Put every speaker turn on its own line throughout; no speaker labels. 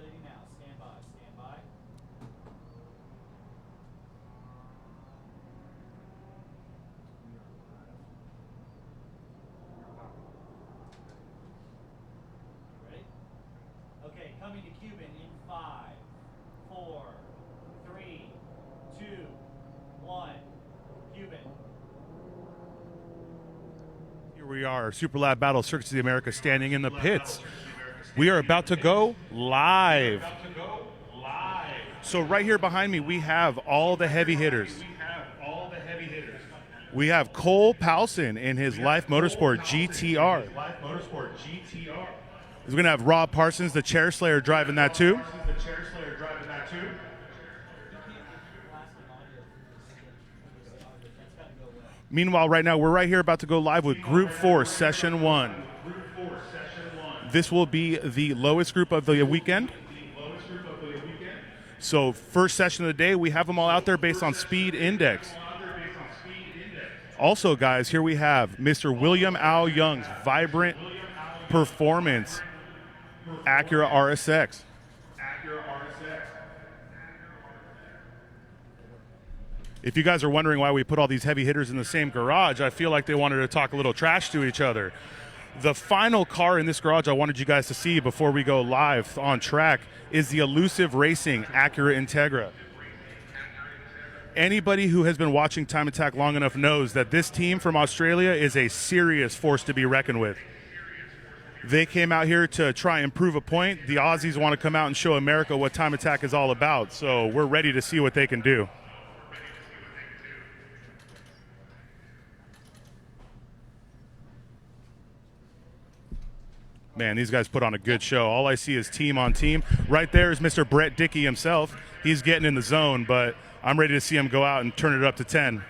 Calculating now. Stand by. Stand by. Ready? Okay, coming to Cuban in 5, 4, 3, 2, 1. Cuban.
Here we are, Super Lab Battle Circuits of the America, standing in the pits. We are about to go live. So right here behind me, we have all the heavy hitters. We have Cole Powson in his Life Motorsport GTR. We're going to have Rob Parsons, the Chair Slayer, driving that too. Meanwhile, right now, we're right here about to go live with Group 4, Session 1. This will be the lowest group of the weekend. So first session of the day, we have them all out there based on speed index. Also, guys, here we have Mr. William Al Young's Vibrant Performance Acura RSX. If you guys are wondering why we put all these heavy hitters in the same garage, I feel like they wanted to talk a little trash to each other. The final car in this garage I wanted you guys to see before we go live on track is the Elusive Racing Acura Integra. Anybody who has been watching Time Attack long enough knows that this team from Australia is a serious force to be reckoned with. They came out here to try and prove a point. The Aussies want to come out and show America what Time Attack is all about, so we're ready to see what they can do. Man, these guys put on a good show. All I see is team on team. Right there is Mr. Brett Dickey himself. He's getting in the zone, but I'm ready to see him go out and turn it up to 10.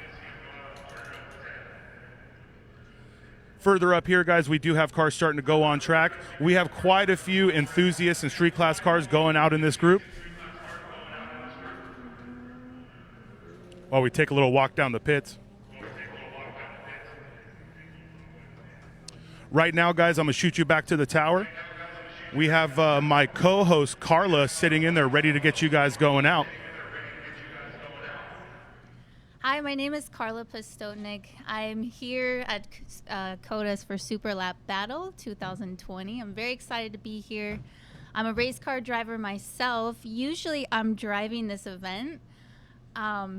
Further up here, guys, we do have cars starting to go on track. We have quite a few enthusiasts and street class cars going out in this group. While we take a little walk down the pits. Right now, guys, I'm going to shoot you back to the tower. We have my co-host, Carla, sitting in there ready to get you guys going out.
Hi, my name is Carla Postotnik. I'm here at COTA's for Super Lap Battle 2020. I'm very excited to be here. I'm a race car driver myself. Usually I'm driving this event.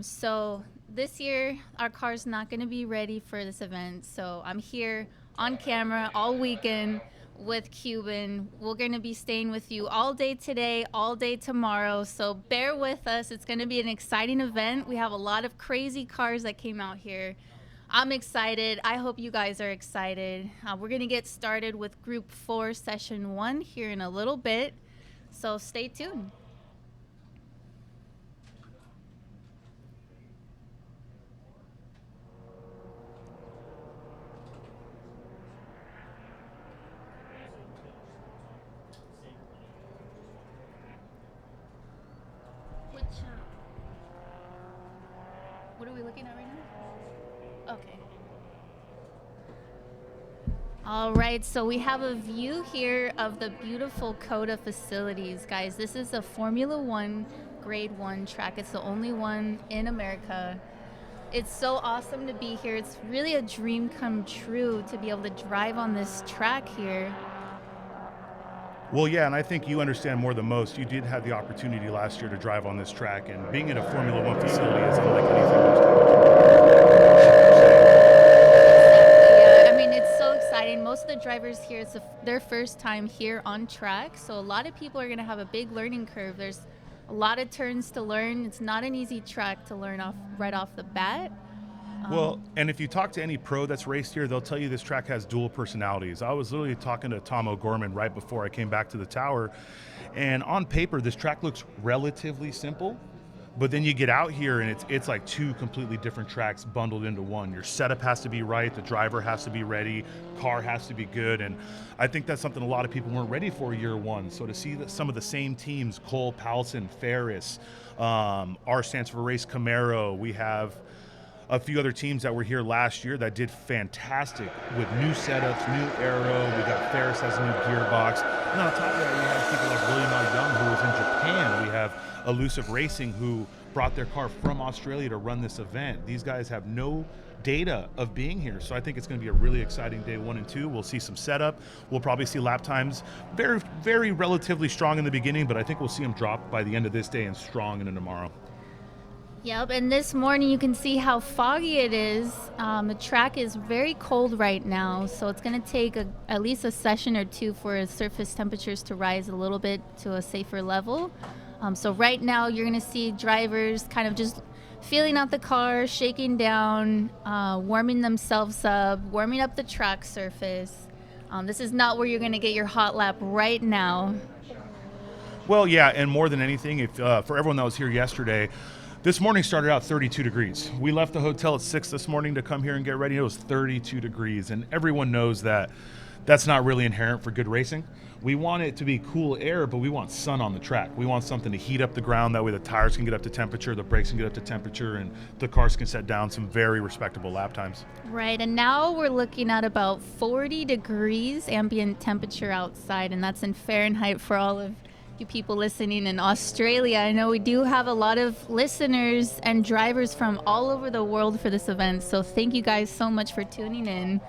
So this year, our car's not going to be ready for this event. So I'm here on camera all weekend with Cuban. We're going to be staying with you all day today, all day tomorrow. So bear with us. It's going to be an exciting event. We have a lot of crazy cars that came out here. I'm excited. I hope you guys are excited. We're going to get started with Group 4, Session 1 here in a little bit. So stay tuned. What are we looking at right now? Okay. All right, so we have a view here of the beautiful COTA facilities. Guys, this is a Formula One Grade 1 track. It's the only one in America. It's so awesome to be here. It's really a dream come true to be able to drive on this track here.
Well, yeah, and I think you understand more than most. You did have the opportunity last year to drive on this track, and being in a Formula One facility is unlike anything most
Yeah, I mean, it's so exciting. Most of the drivers here, it's their first time here on track, so a lot of people are going to have a big learning curve. There's a lot of turns to learn. It's not an easy track to learn right off the bat.
Well, and if you talk to any pro that's raced here, they'll tell you this track has dual personalities. I was literally talking to Tom O'Gorman right before I came back to the tower, and on paper, this track looks relatively simple, but then you get out here and it's like two completely different tracks bundled into one. Your setup has to be right, the driver has to be ready, car has to be good, and I think that's something a lot of people weren't ready for year one. So to see that some of the same teams, Cole, Powelson, Ferris, R stands for Race Camaro, we have a few other teams that were here last year that did fantastic with new setups, new aero. We got Ferris has a new gearbox. And on top of that, we have people like William L. Young, who was in Japan. We have Elusive Racing, who brought their car from Australia to run this event. These guys have no data of being here, so I think it's going to be a really exciting day 1 and 2. We'll see some setup. We'll probably see lap times very, very relatively strong in the beginning, but I think we'll see them drop by the end of this day and strong into tomorrow.
Yep, and this morning you can see how foggy it is. The track is very cold right now, so it's going to take at least a session or two for surface temperatures to rise a little bit to a safer level. So right now you're going to see drivers kind of just feeling out the car, shaking down, warming themselves up, warming up the track surface. This is not where you're going to get your hot lap right now.
Well, yeah, and more than anything, if for everyone that was here yesterday, this morning started out 32 degrees. We left the hotel at 6 this morning to come here and get ready. It was 32 degrees, and everyone knows that that's not really inherent for good racing. We want it to be cool air, but we want sun on the track. We want something to heat up the ground. That way the tires can get up to temperature, the brakes can get up to temperature, and the cars can set down some very respectable lap times.
Right, and now we're looking at about 40 degrees ambient temperature outside, and that's in Fahrenheit for all of you people listening in Australia. I know we do have a lot of listeners and drivers from all over the world for this event, so thank you guys so much for tuning in.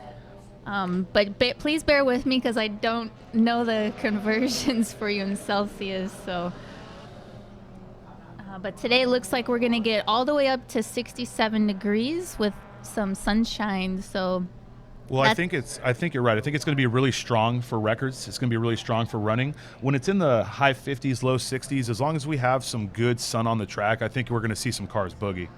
But please bear with me because I don't know the conversions for you in Celsius. So, but today it looks like we're going to get all the way up to 67 degrees with some sunshine. So,
well, I think you're right. I think it's going to be really strong for records. It's going to be really strong for running. When it's in the high 50s, low 60s, as long as we have some good sun on the track, I think we're going to see some cars boogie.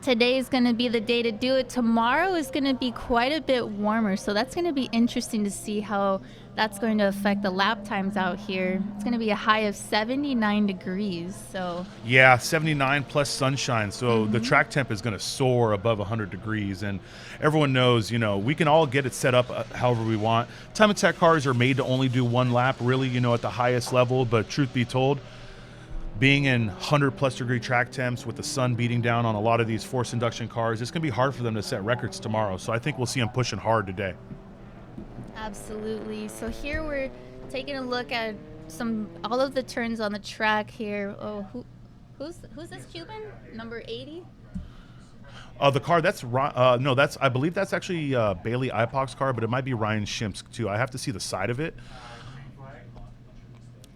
Today is going to be the day to do it. Tomorrow is going to be quite a bit warmer, so that's going to be interesting to see how that's going to affect the lap times out here. It's going to be a high of 79 degrees. So
yeah, 79 plus sunshine. So the track temp is going to soar above 100 degrees, and everyone knows, we can all get it set up however we want. Time attack cars are made to only do one lap, really, at the highest level. But truth be told, being in 100 plus degree track temps with the sun beating down on a lot of these forced induction cars, it's going to be hard for them to set records tomorrow. So I think we'll see them pushing hard today.
Absolutely. So here we're taking a look at all of the turns on the track here. Oh, who's this Cuban? Number 80?
The car, I believe that's actually Bailey Ipok's car, but it might be Ryan Schimp's too. I have to see the side of it.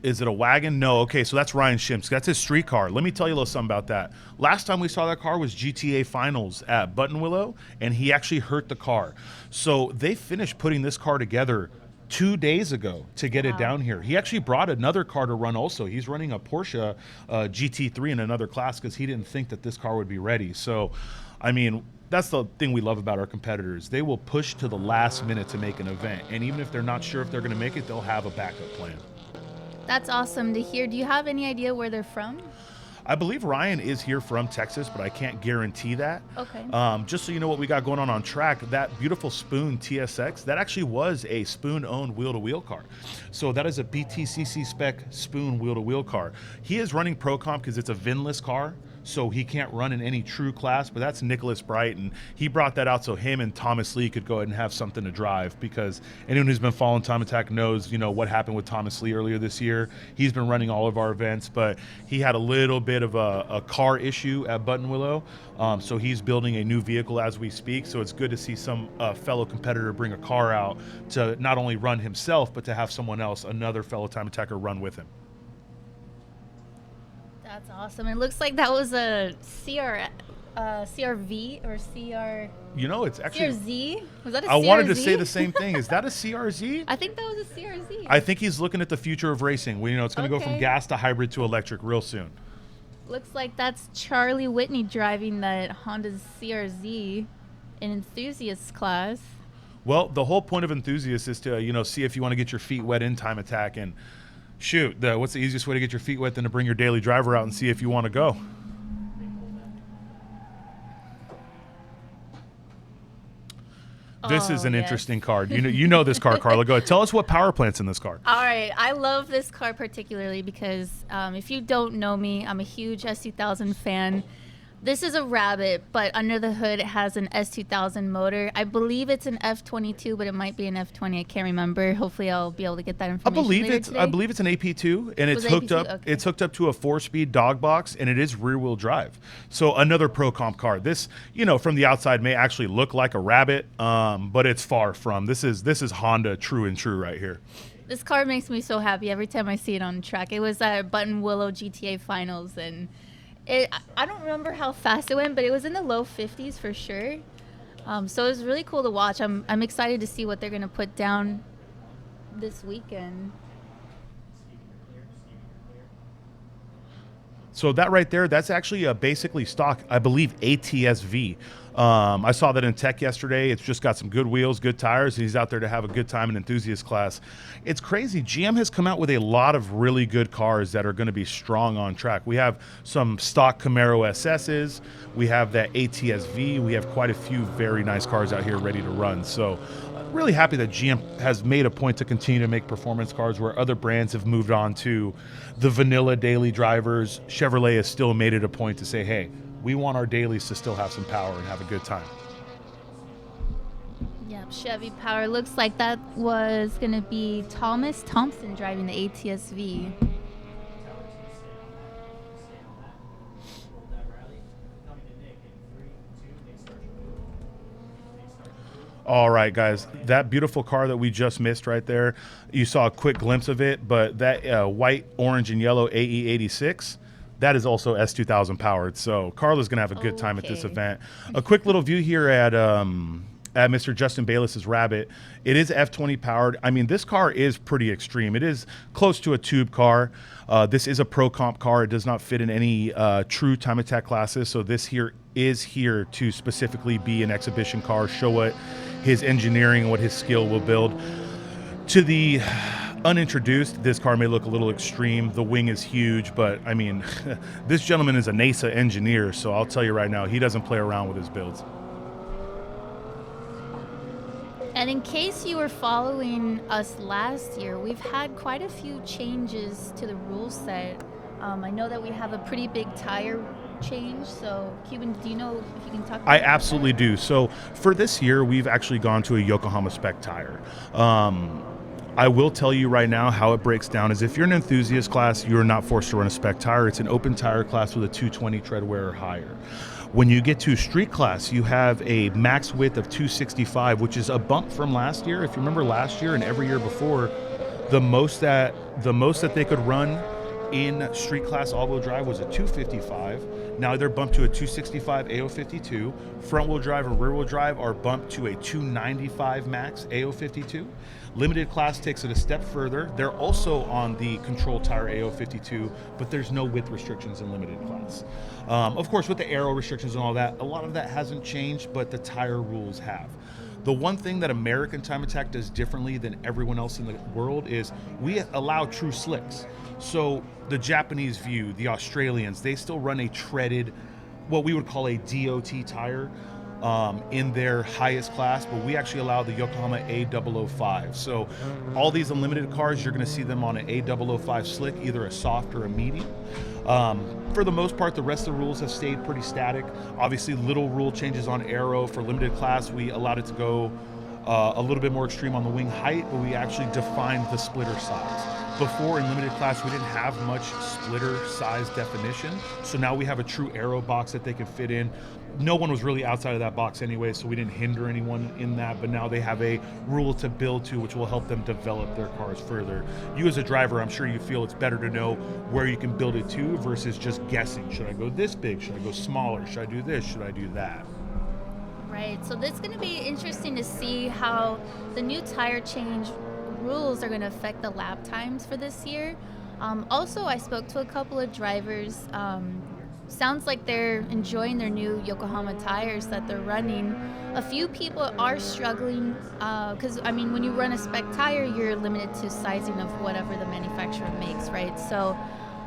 Is it a wagon? No. Okay, so that's Ryan Schimp's. That's his street car. Let me tell you a little something about that. Last time we saw that car was GTA Finals at Buttonwillow, and he actually hurt the car. So they finished putting this car together 2 days ago to get it down here. He actually brought another car to run also. He's running a Porsche GT3 in another class because he didn't think that this car would be ready. So, I mean, that's the thing we love about our competitors. They will push to the last minute to make an event. And even if they're not sure if they're going to make it, they'll have a backup plan.
That's awesome to hear. Do you have any idea where they're from?
I believe Ryan is here from Texas, but I can't guarantee that.
Okay.
Just so you know what we got going on track, that beautiful Spoon TSX, that actually was a Spoon-owned wheel-to-wheel car. So that is a BTCC spec Spoon wheel-to-wheel car. He is running Pro Comp because it's a VIN-less car, so he can't run in any true class, but that's Nicholas Bright, and he brought that out so him and Thomas Lee could go ahead and have something to drive, because anyone who's been following Time Attack knows, what happened with Thomas Lee earlier this year. He's been running all of our events, but he had a little bit of a car issue at Buttonwillow, so he's building a new vehicle as we speak, so it's good to see some fellow competitor bring a car out to not only run himself, but to have someone else, another fellow Time Attacker, run with him.
That's awesome. It looks like that was a CRV or CR.
It's actually
CRZ. Was that a CRZ?
I wanted to say the same thing. Is that a CRZ?
I think that was a CRZ.
I think he's looking at the future of racing. It's going to go from gas to hybrid to electric real soon.
Looks like that's Charlie Whitney driving that Honda CRZ in enthusiast class.
Well, the whole point of enthusiast is to see if you want to get your feet wet in Time Attack, and shoot, what's the easiest way to get your feet wet than to bring your daily driver out and see if you want to go? This is an interesting car. You know this car, Carla. Go ahead. Tell us what power plant's in this car.
All right. I love this car particularly because if you don't know me, I'm a huge S2000 fan. This is a Rabbit, but under the hood it has an S2000 motor. I believe it's an F22, but it might be an F20. I can't remember. Hopefully, I'll be able to get that information later today.
I believe it's an AP2, and it's hooked up. Okay. It's hooked up to a 4-speed dog box, and it is rear-wheel drive. So another pro comp car. This, from the outside may actually look like a Rabbit, but it's far from. This is Honda true and true right here.
This car makes me so happy every time I see it on the track. It was at Button Willow GTA Finals, and I don't remember how fast it went, but it was in the low 50s for sure. So it was really cool to watch. I'm excited to see what they're going to put down this weekend.
So that right there, that's actually a basically stock, I believe, ATS-V. I saw that in tech yesterday. It's just got some good wheels, good tires, and he's out there to have a good time in enthusiast class. It's crazy. GM has come out with a lot of really good cars that are going to be strong on track. We have some stock Camaro SS's. We have that ATS-V. We have quite a few very nice cars out here ready to run. So really happy that GM has made a point to continue to make performance cars where other brands have moved on to the vanilla daily drivers. Chevrolet has still made it a point to say, hey, we want our dailies to still have some power and have a good time.
Yep, Chevy Power. Looks like that was going to be Thomas Thompson driving the ATS-V.
All right, guys, that beautiful car that we just missed right there, you saw a quick glimpse of it, but that white, orange, and yellow AE86, that is also S2000 powered. So Carla's going to have a good time at this event. A quick little view here at Mr. Justin Bayless's Rabbit. It is F20 powered. I mean, this car is pretty extreme. It is close to a tube car. This is a pro comp car. It does not fit in any true time attack classes. So this here is here to specifically be an exhibition car, show what his engineering, what his skill will build. To the unintroduced, this car may look a little extreme. The wing is huge, but I mean, this gentleman is a NASA engineer, so I'll tell you right now, he doesn't play around with his builds.
And in case you were following us last year, we've had quite a few changes to the rule set. I know that we have a pretty big tire change. So, Cuban, do you know if you can talk about
I absolutely do. So, for this year, we've actually gone to a Yokohama spec tire. I will tell you right now how it breaks down is if you're an enthusiast class, you're not forced to run a spec tire. It's an open tire class with a 220 tread wear or higher. When you get to street class, you have a max width of 265, which is a bump from last year. If you remember last year and every year before, the most that they could run in street class all-wheel drive was a 255. Now they're bumped to a 265 AO52. Front-wheel drive and rear-wheel drive are bumped to a 295 max AO52. Limited class takes it a step further. They're also on the control tire AO52, but there's no width restrictions in limited class. Of course, with the aero restrictions and all that, a lot of that hasn't changed, but the tire rules have. The one thing that American Time Attack does differently than everyone else in the world is we allow true slicks. So the Japanese view, the Australians, they still run a treaded, what we would call a DOT tire in their highest class, but we actually allow the Yokohama A005. So all these unlimited cars, you're going to see them on an A005 slick, either a soft or a medium. For the most part, the rest of the rules have stayed pretty static. Obviously, little rule changes on aero. For limited class, we allowed it to go a little bit more extreme on the wing height, but we actually defined the splitter size. Before, in limited class, we didn't have much splitter size definition, so now we have a true aero box that they can fit in. No one was really outside of that box anyway, so we didn't hinder anyone in that, but now they have a rule to build to, which will help them develop their cars further. You as a driver, I'm sure you feel it's better to know where you can build it to versus just guessing. Should I go this big? Should I go smaller? Should I do this? Should I do that?
Right, so this is going to be interesting to see how the new tire change rules are going to affect the lap times for this year. Also, I spoke to a couple of drivers. Sounds like they're enjoying their new Yokohama tires that they're running. A few people are struggling because, I mean, when you run a spec tire, you're limited to sizing of whatever the manufacturer makes, right? So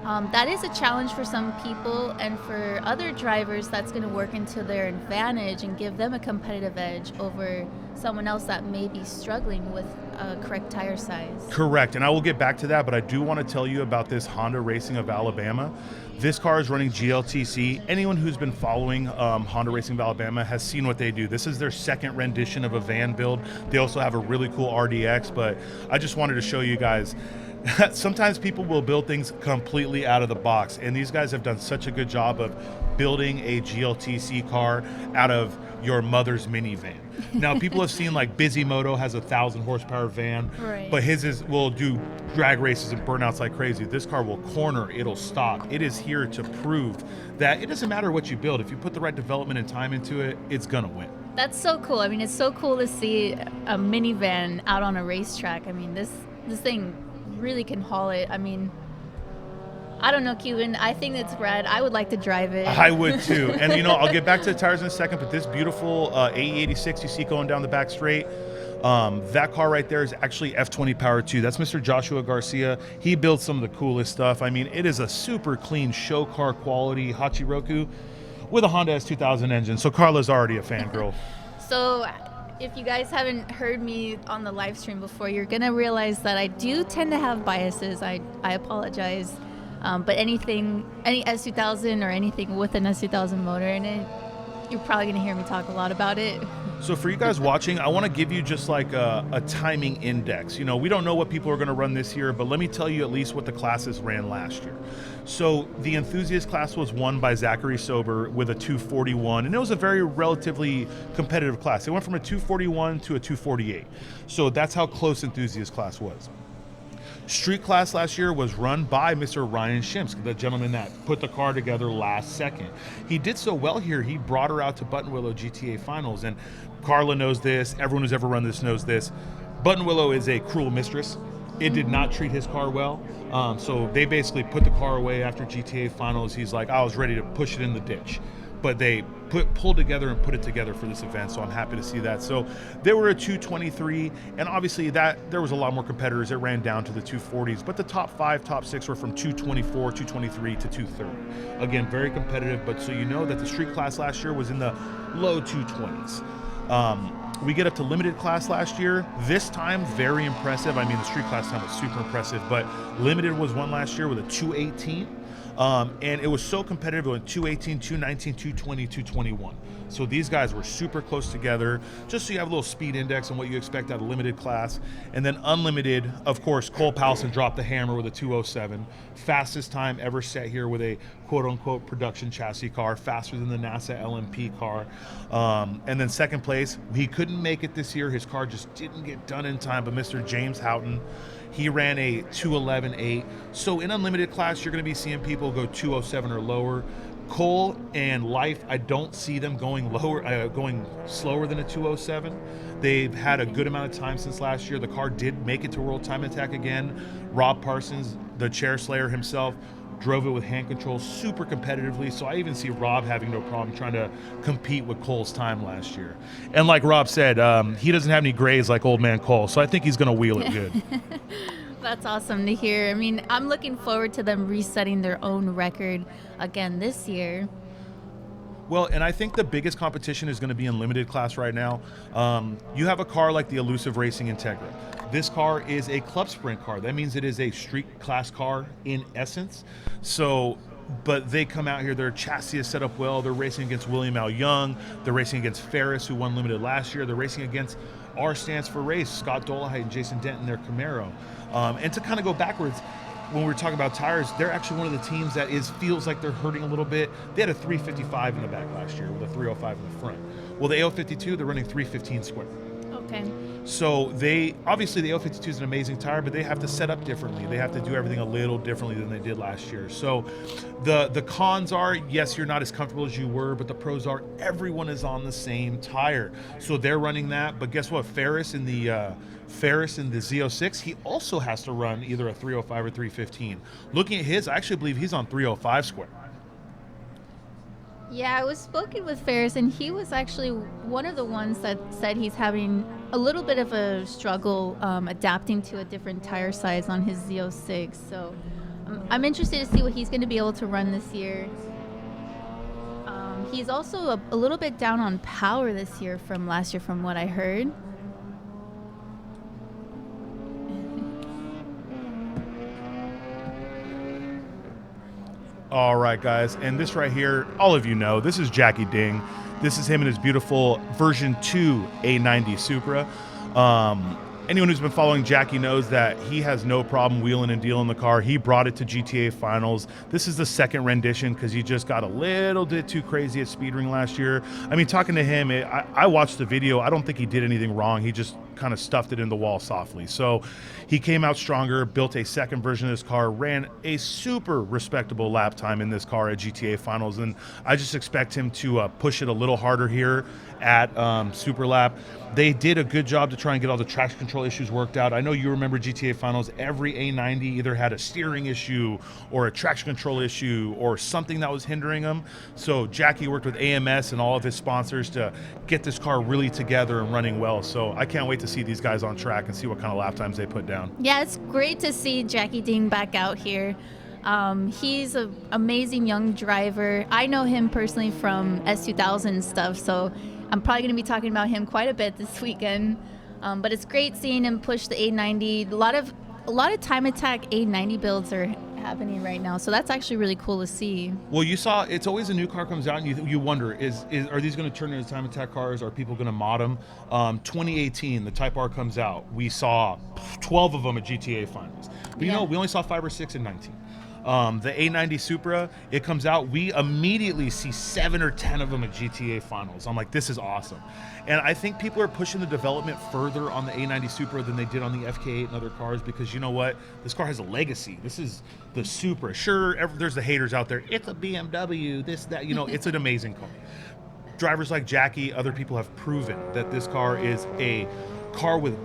That is a challenge for some people, and for other drivers, that's going to work into their advantage and give them a competitive edge over someone else that may be struggling with a correct tire size.
Correct, and I will get back to that, but I do want to tell you about this Honda Racing of Alabama. This car is running GLTC. Anyone who's been following Honda Racing of Alabama has seen what they do. This is their second rendition of a van build. They also have a really cool RDX, but I just wanted to show you guys. Sometimes people will build things completely out of the box, and these guys have done such a good job of building a GLTC car out of your mother's minivan. Now, people have seen like Bisimoto has a 1,000 horsepower van,
Right.
but his will do drag races and burnouts like crazy. This car will corner, it'll stop. It is here to prove that it doesn't matter what you build. If you put the right development and time into it, it's gonna win.
That's so cool. I mean, it's so cool to see a minivan out on a racetrack. I mean, this thing really can haul it. I mean, I don't know, Cuban. I think it's rad. I would like to drive it.
I would too. And I'll get back to the tires in a second, but this beautiful AE86 you see going down the back straight, that car right there is actually F20 Power 2. That's Mr. Joshua Garcia. He builds some of the coolest stuff. I mean, it is a super clean show car quality Hachiroku with a Honda S2000 engine. So Carla's already a fangirl.
So if you guys haven't heard me on the live stream before, you're going to realize that I do tend to have biases. I apologize. But any S2000 or anything with an S2000 motor in it, you're probably going to hear me talk a lot about it.
So for you guys watching, I want to give you just like a timing index. We don't know what people are going to run this year, but let me tell you at least what the classes ran last year. So the enthusiast class was won by Zachary Sober with a 241, and it was a very relatively competitive class. It went from a 241 to a 248. So that's how close enthusiast class was. Street class last year was run by Mr. Ryan Shimsk, the gentleman that put the car together last second. He did so well here, he brought her out to Buttonwillow GTA Finals, and Carla knows this, everyone who's ever run this knows this. Buttonwillow is a cruel mistress. It did not treat his car well, so they basically put the car away after GTA Finals. He's like, I was ready to push it in the ditch. But they pulled together and put it together for this event, so I'm happy to see that. So they were a 223, and obviously that there was a lot more competitors. It ran down to the 240s, but the top 5, top 6 were from 224, 223 to 230. Again, very competitive, but so you know that the street class last year was in the low 220s. We get up to limited class last year. This time, very impressive. I mean, the street class time was super impressive, but limited was one last year with a 218. And it was so competitive. It went 218, 219, 220, 221. So these guys were super close together, just so you have a little speed index on what you expect out of limited class. And then unlimited, of course, Cole Powelson dropped the hammer with a 207. Fastest time ever set here with a quote-unquote production chassis car, faster than the NASA LMP car. And then second place, he couldn't make it this year. His car just didn't get done in time, but Mr. James Houghton, he ran a 211.8. So in unlimited class, you're going to be seeing people go 207 or lower. Cole and Life, I don't see them going slower than a 207. They've had a good amount of time since last year. The car did make it to World Time Attack again. Rob Parsons, the chair slayer himself, drove it with hand control super competitively. So I even see Rob having no problem trying to compete with Cole's time last year. And like Rob said, he doesn't have any grays like old man Cole, so I think he's going to wheel it good.
That's awesome to hear. I mean, I'm looking forward to them resetting their own record again this year.
Well, and I think the biggest competition is going to be in limited class right now. You have a car like the Elusive Racing Integra. This car is a club sprint car. That means it is a street class car in essence. So, but they come out here, their chassis is set up well. They're racing against William L. Young. They're racing against Ferris, who won limited last year. They're racing against R Stands for Race, Scott Dolehite and Jason Denton, their Camaro. And to kind of go backwards, when we were talking about tires, they're actually one of the teams that feels like they're hurting a little bit. They had a 355 in the back last year with a 305 in the front. Well, the AO52, they're running 315 square.
Okay.
So obviously the AO52 is an amazing tire, but they have to set up differently. They have to do everything a little differently than they did last year. So the cons are, yes, you're not as comfortable as you were, but the pros are everyone is on the same tire. So they're running that, but guess what? Ferris in the Z06, he also has to run either a 305 or 315. Looking at his, I actually believe he's on 305 square.
Yeah, I was spoken with Ferris, and he was actually one of the ones that said he's having a little bit of a struggle adapting to a different tire size on his Z06. So I'm interested to see what he's going to be able to run this year. He's also a little bit down on power this year from last year, from what I heard.
All right, guys, and this right here, all of you know, this is Jackie Ding. This is him in his beautiful version 2 A90 Supra. Anyone who's been following Jackie knows that he has no problem wheeling and dealing the car. He brought it to GTA Finals. This is the second rendition because he just got a little bit too crazy at speedring last year. I mean, talking to him, I watched the video. I don't think he did anything wrong. He just kind of stuffed it in the wall softly. So he came out stronger, built a second version of this car, ran a super respectable lap time in this car at GTA Finals. And I just expect him to push it a little harder here at Super Lap. They did a good job to try and get all the traction control issues worked out. I know you remember GTA Finals, every A90 either had a steering issue or a traction control issue or something that was hindering them. So Jackie worked with AMS and all of his sponsors to get this car really together and running well. So I can't wait to see these guys on track and see what kind of lap times they put down.
Yeah, it's great to see Jackie Ding back out here. He's an amazing young driver. I know him personally from S2000 stuff, so I'm probably going to be talking about him quite a bit this weekend. But it's great seeing him push the A90. A lot of time attack A90 builds are happening right now, so that's actually really cool to see.
Well, you saw, it's always a new car comes out and you wonder, are these going to turn into time attack cars? Are people going to mod them? 2018, the Type R comes out. We saw 12 of them at GTA Finals. But you know, we only saw 5 or 6 in 19. The A90 Supra, it comes out, we immediately see 7 or 10 of them at GTA Finals. I'm like, this is awesome. And I think people are pushing the development further on the A90 Supra than they did on the FK8 and other cars, because you know what? This car has a legacy. This is the Supra. Sure, there's the haters out there. It's a BMW, this, that, you know, it's an amazing car. Drivers like Jackie, other people have proven that this car is a car with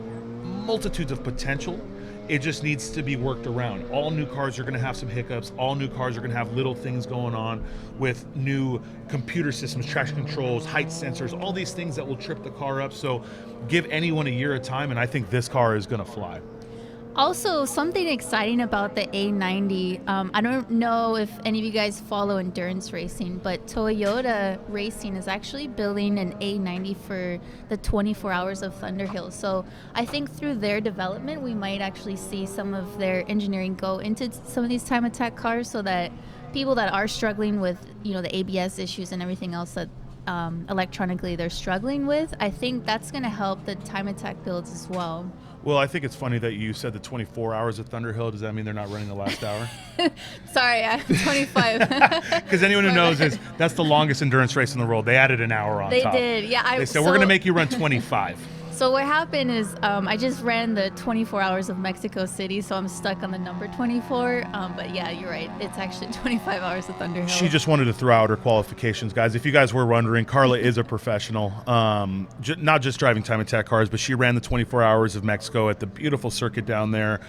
multitudes of potential. It just needs to be worked around. All new cars are going to have some hiccups. All new cars are going to have little things going on with new computer systems, traction controls, height sensors, all these things that will trip the car up. So give anyone a year of time, and I think this car is going to fly.
Also, something exciting about the A90, I don't know if any of you guys follow endurance racing, but Toyota Racing is actually building an A90 for the 24 Hours of Thunderhill. So I think through their development, we might actually see some of their engineering go into some of these time attack cars, so that people that are struggling with, you know, the ABS issues and everything else that electronically they're struggling with, I think that's going to help the time attack builds as well.
Well, I think it's funny that you said the 24 Hours of Thunderhill. Does that mean they're not running the last hour?
Sorry, I'm 25.
Because anyone who knows that's the longest endurance race in the world. They added an hour on top.
They did, yeah.
They said, we're going to make you run 25.
So what happened is I just ran the 24 Hours of Mexico City, so I'm stuck on the number 24. But yeah, you're right. It's actually 25 Hours of Thunderhill.
She just wanted to throw out her qualifications, guys. If you guys were wondering, Carla is a professional, not just driving time attack cars, but she ran the 24 Hours of Mexico at the beautiful circuit down there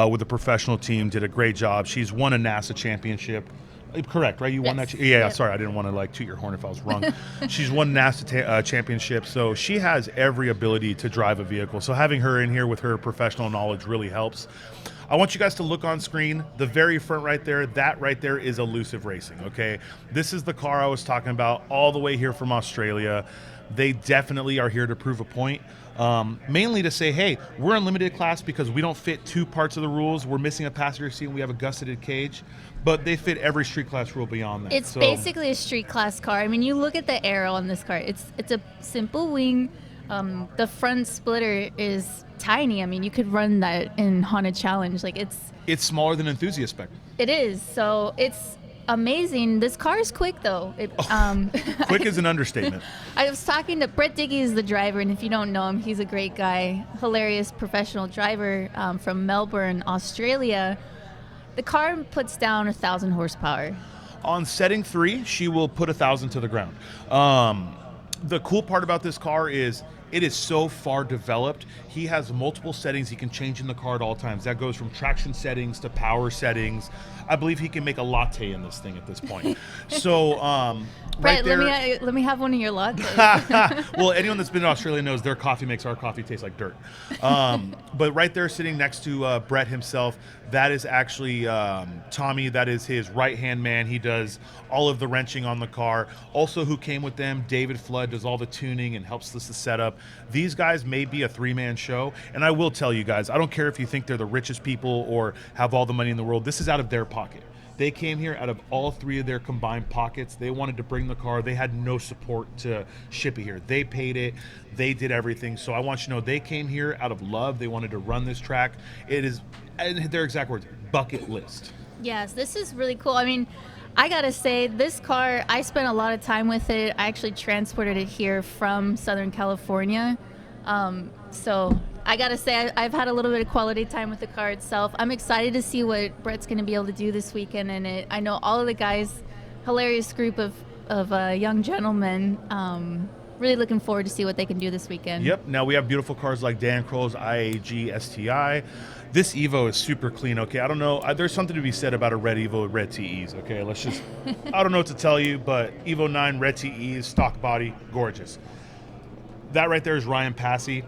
with a professional team, did a great job. She's won a NASA championship. Correct, right? You won that? Yeah,
Yep.
Sorry, I didn't want to like toot your horn if I was wrong. She's won NASA championship, so she has every ability to drive a vehicle. So having her in here with her professional knowledge really helps. I want you guys to look on screen. The very front right there, that right there is Elusive Racing, okay? This is the car I was talking about all the way here from Australia. They definitely are here to prove a point. Mainly to say, hey, we're in limited class because we don't fit 2 parts of the rules. We're missing a passenger seat and we have a gusseted cage, but they fit every street class rule beyond that.
It's basically a street class car. I mean, you look at the aero on this car. It's a simple wing. The front splitter is tiny. I mean, you could run that in Honda Challenge. Like
it's smaller than Enthusiast spec.
It is. So it's amazing. This car is quick though.
Quick is an understatement.
I was talking to Brett Dickey, is the driver, and if you don't know him, he's a great guy, hilarious professional driver from Melbourne, Australia. The car puts down 1,000 horsepower.
On setting 3, she will put 1,000 to the ground. The cool part about this car is it is so far developed. He has multiple settings he can change in the car at all times. That goes from traction settings to power settings. I believe he can make a latte in this thing at this point. So,
Brett,
right there,
let me have one of your lattes.
well, anyone that's been in Australia knows their coffee makes our coffee taste like dirt. But right there, sitting next to Brett himself, That is actually Tommy. That is his right-hand man. He does all of the wrenching on the car. Also, who came with them, David Flood, does all the tuning and helps us to set up. These guys may be a three-man show, and I will tell you guys, I don't care if you think they're the richest people or have all the money in the world. This is out of their pocket. They came here out of all three of their combined pockets. They wanted to bring the car. They had no support to ship it here. They paid it. They did everything. So I want you to know they came here out of love. They wanted to run this track. It is, and their exact words, bucket list.
Yes, this is really cool. I mean, I gotta say, this car, I spent a lot of time with it. I actually transported it here from Southern California. So I gotta say, I've had a little bit of quality time with the car itself. I'm excited to see what Brett's gonna be able to do this weekend in it. I know all of the guys, hilarious group of young gentlemen. Really looking forward to see what they can do this weekend.
Yep. Now we have beautiful cars like Dan Kroll's IAG STI. This Evo is super clean. Okay, I don't know. There's something to be said about a red Evo with red TEs. Okay, let's just. I don't know what to tell you, but Evo 9 red TEs, stock body, gorgeous. That right there is Ryan Passy.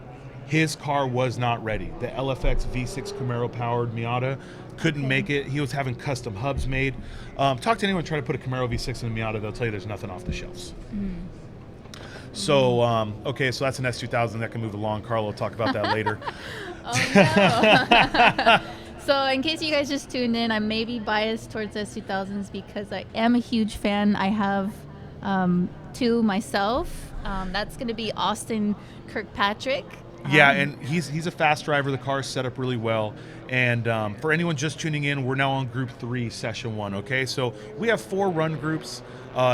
His car was not ready. The LFX V6 Camaro powered Miata couldn't make it. He was having custom hubs made. Talk to anyone trying to put a Camaro V6 in a Miata, they'll tell you there's nothing off the shelves. So, okay, so that's an S2000 that can move along. Carlo will talk about that later.
Oh, no. So in case you guys just tuned in, I may be biased towards S2000s because I am a huge fan. I have two myself. That's going to be Austin Kirkpatrick.
Yeah, and he's a fast driver. The car is set up really well. And for anyone just tuning in, we're now on Group 3, Session 1, okay? So we have 4 run groups.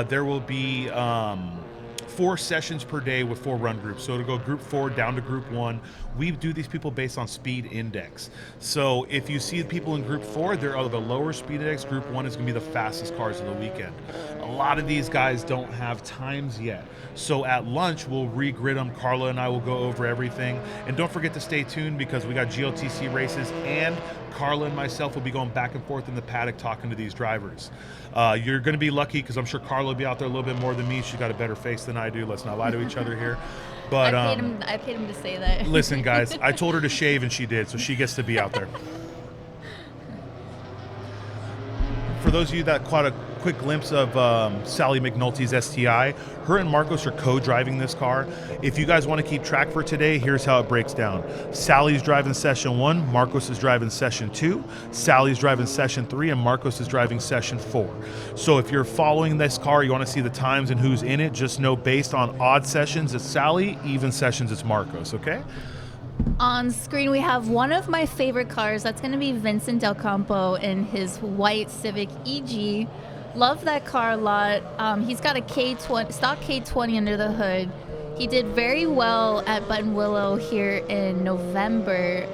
There will be 4 sessions per day with 4 run groups. So to go Group 4 down to Group 1, we do these people based on speed index. So if you see people in Group 4, they're of the lower speed index. Group 1 is going to be the fastest cars of the weekend. A lot of these guys don't have times yet. So at lunch, we'll regrid them. Carla and I will go over everything. And don't forget to stay tuned because we got GLTC races, and Carla and myself will be going back and forth in the paddock talking to these drivers. You're going to be lucky because I'm sure Carla will be out there a little bit more than me. She's got a better face than I do. Let's not lie to each other here. But
I paid him to say that.
Listen, guys, I told her to shave and she did, so she gets to be out there. For those of you that caught a quick glimpse of Sally McNulty's STI, her and Marcos are co-driving this car. If you guys want to keep track for today, here's how it breaks down. Sally's driving Session 1, Marcos is driving Session 2, Sally's driving Session 3, and Marcos is driving Session 4. So if you're following this car, you want to see the times and who's in it, just know based on odd sessions, it's Sally, even sessions, it's Marcos, okay?
On screen, we have one of my favorite cars. That's going to be Vincent Del Campo in his white Civic EG. Love that car a lot. He's got a K20, stock K20 under the hood. He did very well at Buttonwillow here in November.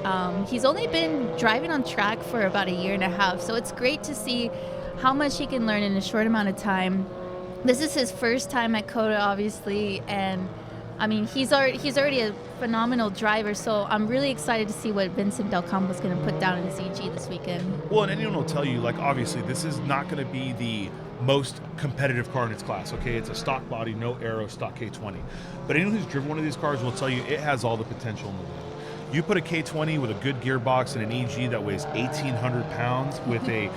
He's only been driving on track for about a year and a half, so it's great to see how much he can learn in a short amount of time. This is his first time at COTA, obviously, and I mean, he's already a phenomenal driver, so I'm really excited to see what Vincent Del Campo is going to put down in his EG this weekend.
Well, and anyone will tell you, like, obviously, this is not going to be the most competitive car in its class, okay? It's a stock body, no aero, stock K20. But anyone who's driven one of these cars will tell you it has all the potential in the world. You put a K20 with a good gearbox and an EG that weighs 1,800 pounds with a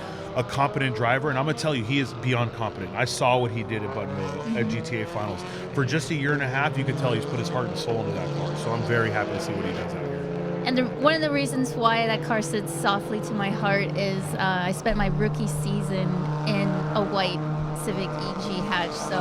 competent driver, and I'm going to tell you, he is beyond competent. I saw what he did at Buttonwillow at GTA Finals. For just a year and a half, you could tell he's put his heart and soul into that car, so I'm very happy to see what he does out here.
And one of the reasons why that car sits softly to my heart is I spent my rookie season in a white Civic EG hatch, so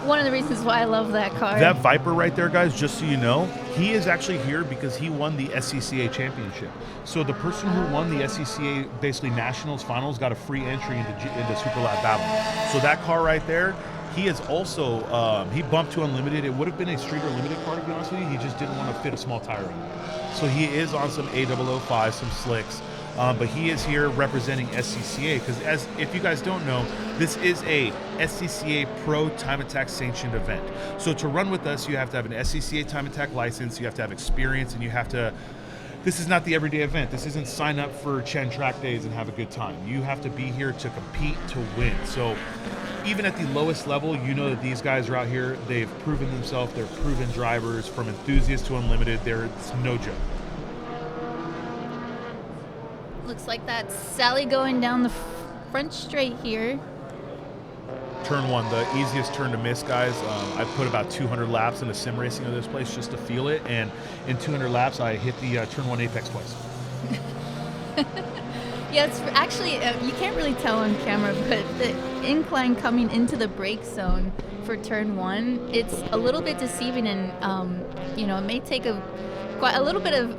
one of the reasons why I love that car.
That Viper right there, guys, just so you know, he is actually here because he won the SCCA championship. So the person who won the SCCA, basically Nationals Finals, got a free entry into Super Lab Battle. So that car right there, he is also, he bumped to Unlimited. It would have been a Streeter Limited car, to be honest with you. He just didn't want to fit a small tire in there. So he is on some A005, some slicks. But he is here representing SCCA because, as if you guys don't know, this is a SCCA Pro Time Attack sanctioned event. So to run with us, you have to have an SCCA Time Attack license, you have to have experience, and you have to. This is not the everyday event. This isn't sign up for Chen track days and have a good time. You have to be here to compete, to win. So even at the lowest level, you know that these guys are out here. They've proven themselves. They're proven drivers from enthusiast to unlimited. It's no joke.
Looks like that's Sally going down the front straight here.
Turn 1, the easiest turn to miss, guys. I put about 200 laps into sim racing of this place just to feel it, and in 200 laps, I hit the turn 1 apex twice.
Yeah, it's actually, you can't really tell on camera, but the incline coming into the brake zone for turn 1, it's a little bit deceiving, and it may take quite a little bit of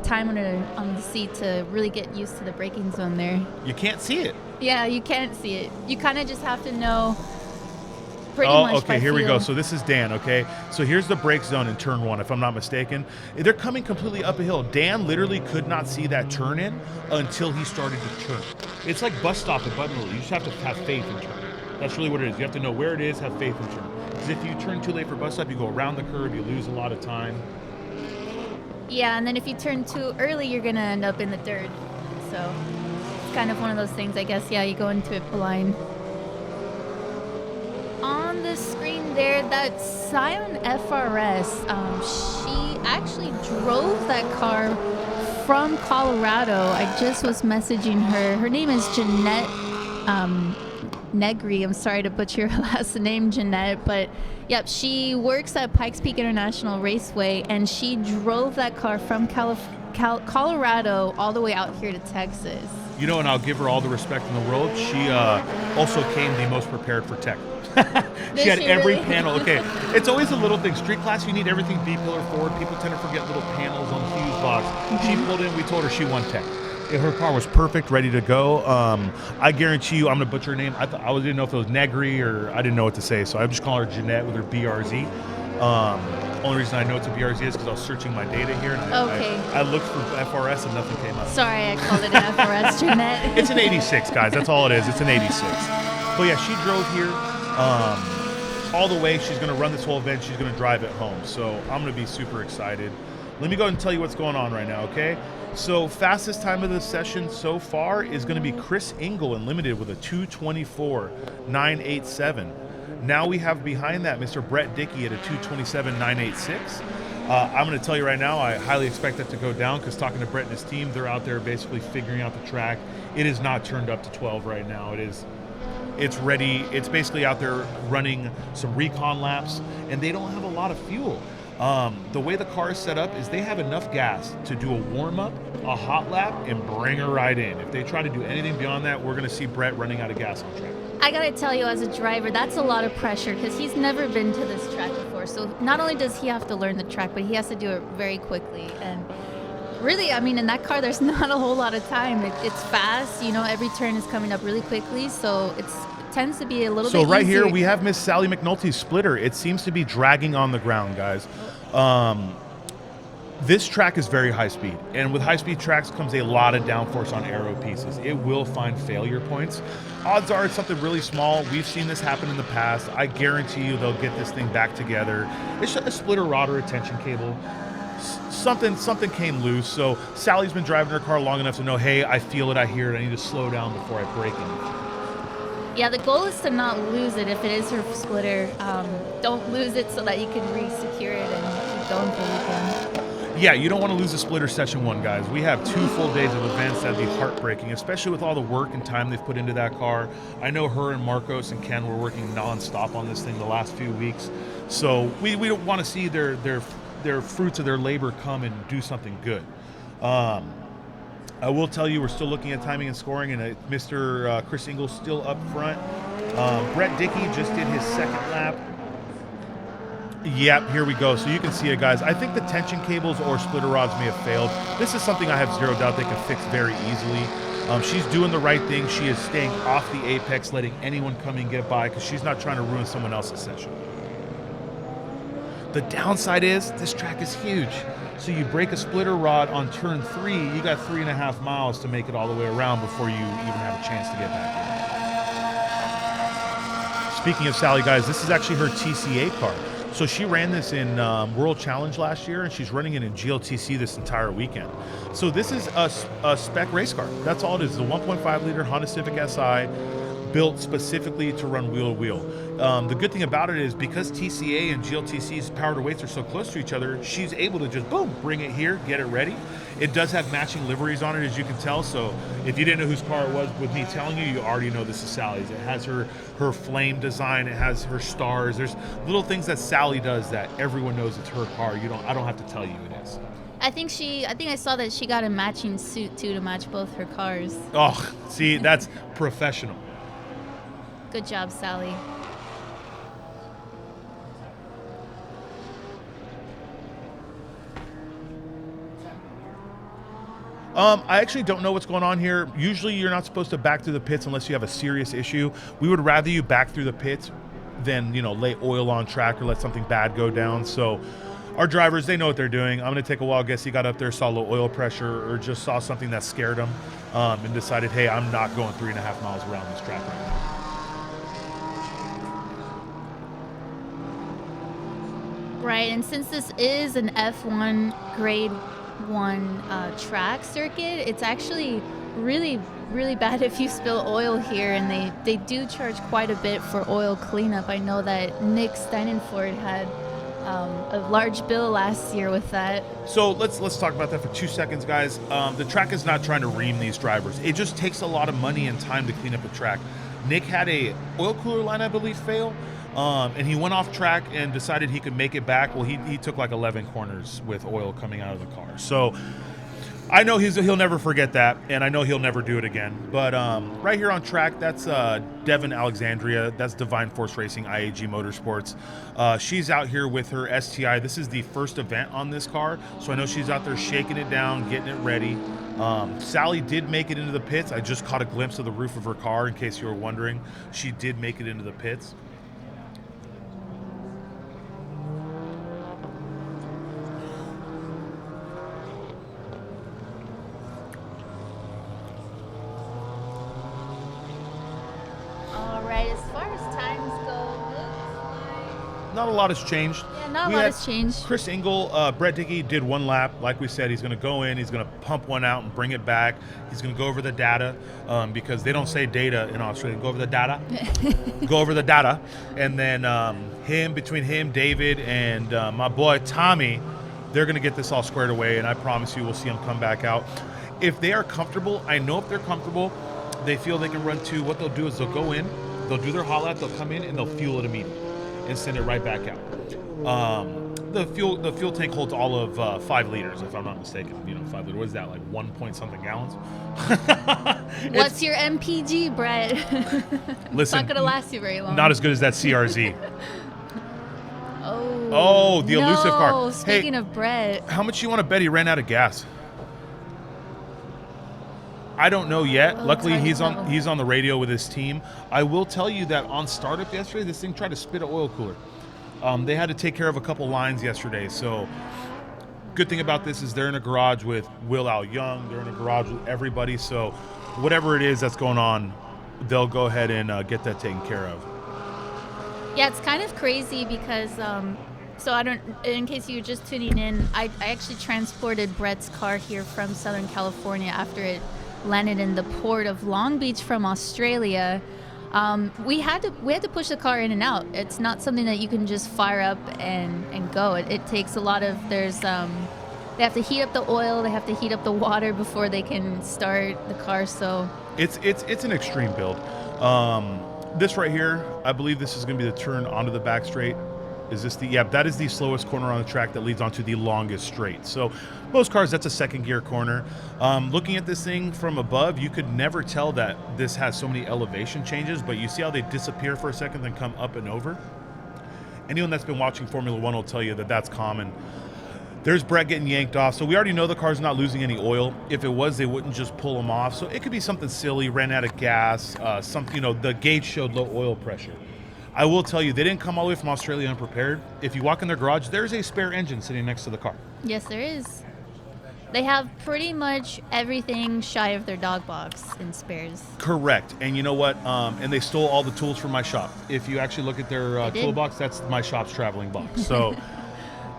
time on the seat to really get used to the braking zone there.
You can't see it.
Yeah, you can't see it. You kind of just have to know pretty much.
Okay, here we go. So this is Dan, okay? So here's the brake zone in turn 1, if I'm not mistaken. They're coming completely up a hill. Dan literally could not see that turn in until he started to turn. It's like bus stop at Buttonville. You just have to have faith in turn. That's really what it is. You have to know where it is, have faith in turn. Because if you turn too late for bus stop, you go around the curve, you lose a lot of time.
Yeah, and then if you turn too early, you're going to end up in the dirt. So it's kind of one of those things, I guess. Yeah, you go into it blind. On the screen there, that's Scion FRS. She actually drove that car from Colorado. I just was messaging her. Her name is Jeanette Negri. I'm sorry to butcher her last name, Jeanette. But, yep, she works at Pikes Peak International Raceway, and she drove that car from Colorado all the way out here to Texas.
You know, and I'll give her all the respect in the world. She also came the most prepared for tech. She had every panel. Okay, it's always a little thing. Street class, you need everything B-pillar forward. People tend to forget little panels on the fuse box. She pulled in, we told her she won tech. Her car was perfect, ready to go. I guarantee you, I'm going to butcher her name. I didn't know if it was Negri or I didn't know what to say, so I'm just calling her Jeanette with her BRZ. Only reason I know it's a BRZ is because I was searching my data here, and I looked for FRS and nothing came up.
Sorry, I called it an FRS, Jeanette.
It's an 86, guys. That's all it is. It's an 86. But yeah, she drove here all the way. She's going to run this whole event. She's going to drive it home. So I'm going to be super excited. Let me go ahead and tell you what's going on right now, okay? So fastest time of the session so far is going to be Chris Engel in Limited with a 2:24.987. Now we have behind that Mr. Brett Dickey at a 2:27.986. I'm going to tell you right now, I highly expect that to go down because talking to Brett and his team, they're out there basically figuring out the track. It is not turned up to 12 right now. It's ready. It's basically out there running some recon laps, and they don't have a lot of fuel. The way the car is set up is they have enough gas to do a warm-up, a hot lap, and bring her right in. If they try to do anything beyond that, we're going to see Brett running out of gas on track.
I got to tell you, as a driver, that's a lot of pressure because he's never been to this track before. So not only does he have to learn the track, but he has to do it very quickly. And really, I mean, in that car, there's not a whole lot of time. It's fast. You know, every turn is coming up really quickly. So it tends to be a little bit
So right
easier.
here, we have Miss Sally McNulty's splitter. It seems to be dragging on the ground, guys. This track is very high speed, and with high speed tracks comes a lot of downforce on aero pieces. It will find failure points. Odds are it's something really small. We've seen this happen in the past. I guarantee you they'll get this thing back together. It's just a splitter rod or a tension cable. Something came loose. So Sally's been driving her car long enough to know, hey, I feel it, I hear it, I need to slow down before I break it.
Yeah, the goal is to not lose it. If it is her splitter, don't lose it so that you can re-secure it and keep going for the weekend.
Yeah, you don't want to lose a splitter session 1, guys. We have 2 full days of events. That'd be heartbreaking, especially with all the work and time they've put into that car. I know her and Marcos and Ken were working nonstop on this thing the last few weeks. So we don't want to see their fruits of their labor come and do something good. I will tell you, we're still looking at timing and scoring, and Mr. Chris Engel's still up front. Brett Dickey just did his second lap. Yep, here we go. So you can see it, guys. I think the tension cables or splitter rods may have failed. This is something I have zero doubt they can fix very easily. She's doing the right thing. She is staying off the apex, letting anyone come and get by because she's not trying to ruin someone else's session. The downside is this track is huge. So you break a splitter rod on turn 3, you got 3.5 miles to make it all the way around before you even have a chance to get back in. Speaking of Sally, guys, this is actually her TCA car. So she ran this in World Challenge last year, and she's running it in GLTC this entire weekend. So this is a spec race car. That's all it is. It's a 1.5 liter Honda Civic SI. built specifically to run wheel-to-wheel. The good thing about it is because TCA and GLTC's power to weights are so close to each other, she's able to just, boom, bring it here, get it ready. It does have matching liveries on it, as you can tell, so if you didn't know whose car it was with me telling you, you already know this is Sally's. It has her flame design, it has her stars. There's little things that Sally does that everyone knows it's her car. I don't have to tell you it is.
I think I saw that she got a matching suit too to match both her cars.
Oh, see, that's professional.
Good job, Sally.
I actually don't know what's going on here. Usually you're not supposed to back through the pits unless you have a serious issue. We would rather you back through the pits than, lay oil on track or let something bad go down. So our drivers, they know what they're doing. I'm going to take a wild guess. He got up there, saw low oil pressure, or just saw something that scared him and decided, hey, I'm not going 3.5 miles around this track right now.
Right, and since this is an F1 grade 1 track circuit, it's actually really, really bad if you spill oil here, and they do charge quite a bit for oil cleanup. I know that Nick Steinenford had a large bill last year with that.
So let's talk about that for 2 seconds, guys. The track is not trying to ream these drivers. It just takes a lot of money and time to clean up a track. Nick had a oil cooler line, I believe, fail. And he went off track and decided he could make it back. Well, he took like 11 corners with oil coming out of the car. So I know he'll never forget that, and I know he'll never do it again. But right here on track, that's Devin Alexandria. That's Divine Force Racing, IAG Motorsports. She's out here with her STI. This is the first event on this car, so I know she's out there shaking it down, getting it ready. Sally did make it into the pits. I just caught a glimpse of the roof of her car, in case you were wondering. She did make it into the pits. Not a lot has changed.
Yeah, not a lot has changed.
Chris Engel, Brett Dickey did one lap. Like we said, he's going to go in, he's going to pump one out and bring it back. He's going to go over the data because they don't say data in Australia. Go over the data. Go over the data. And then between him, David, and my boy Tommy, they're going to get this all squared away, and I promise you we'll see them come back out. If they are comfortable, I know if they're comfortable, they feel they can run 2. What they'll do is they'll go in, they'll do their hot lap, they'll come in, and they'll fuel it immediately and send it right back out. The fuel tank holds all of 5 liters, if I'm not mistaken. 5 liters. What is that, like 1 point something gallons?
What's your MPG, Brett?
Listen,
it's not gonna last you very long.
Not as good as that CRZ.
Oh,
the elusive car.
Speaking of Brett,
how much you want to bet he ran out of gas? I don't know yet. Luckily, he's on the radio with his team. I will tell you that on startup yesterday, this thing tried to spit an oil cooler. They had to take care of a couple lines yesterday. So good thing about this is they're in a garage with Will Al Young. They're in a garage with everybody. So whatever it is that's going on, they'll go ahead and get that taken care of.
Yeah, it's kind of crazy because in case you're just tuning in, I actually transported Brett's car here from Southern California after it landed in the port of Long Beach from Australia. We had to push the car in and out. It's not something that you can just fire up and go. It takes a lot of, they have to heat up the oil, they have to heat up the water before they can start the car. So
it's an extreme build. This right here, I believe this is going to be the turn onto the back straight. That is the slowest corner on the track that leads onto the longest straight. So most cars, that's a second gear corner. Looking at this thing from above, you could never tell that this has so many elevation changes, but you see how they disappear for a second, then come up and over? Anyone that's been watching Formula One will tell you that that's common. There's Brett getting yanked off. So we already know the car's not losing any oil. If it was, they wouldn't just pull him off. So it could be something silly, ran out of gas, the gauge showed low oil pressure. I will tell you, they didn't come all the way from Australia unprepared. If you walk in their garage, there's a spare engine sitting next to the car.
Yes, there is. They have pretty much everything shy of their dog box in spares.
Correct. And you know what? And they stole all the tools from my shop. If you actually look at their toolbox, that's my shop's traveling box. So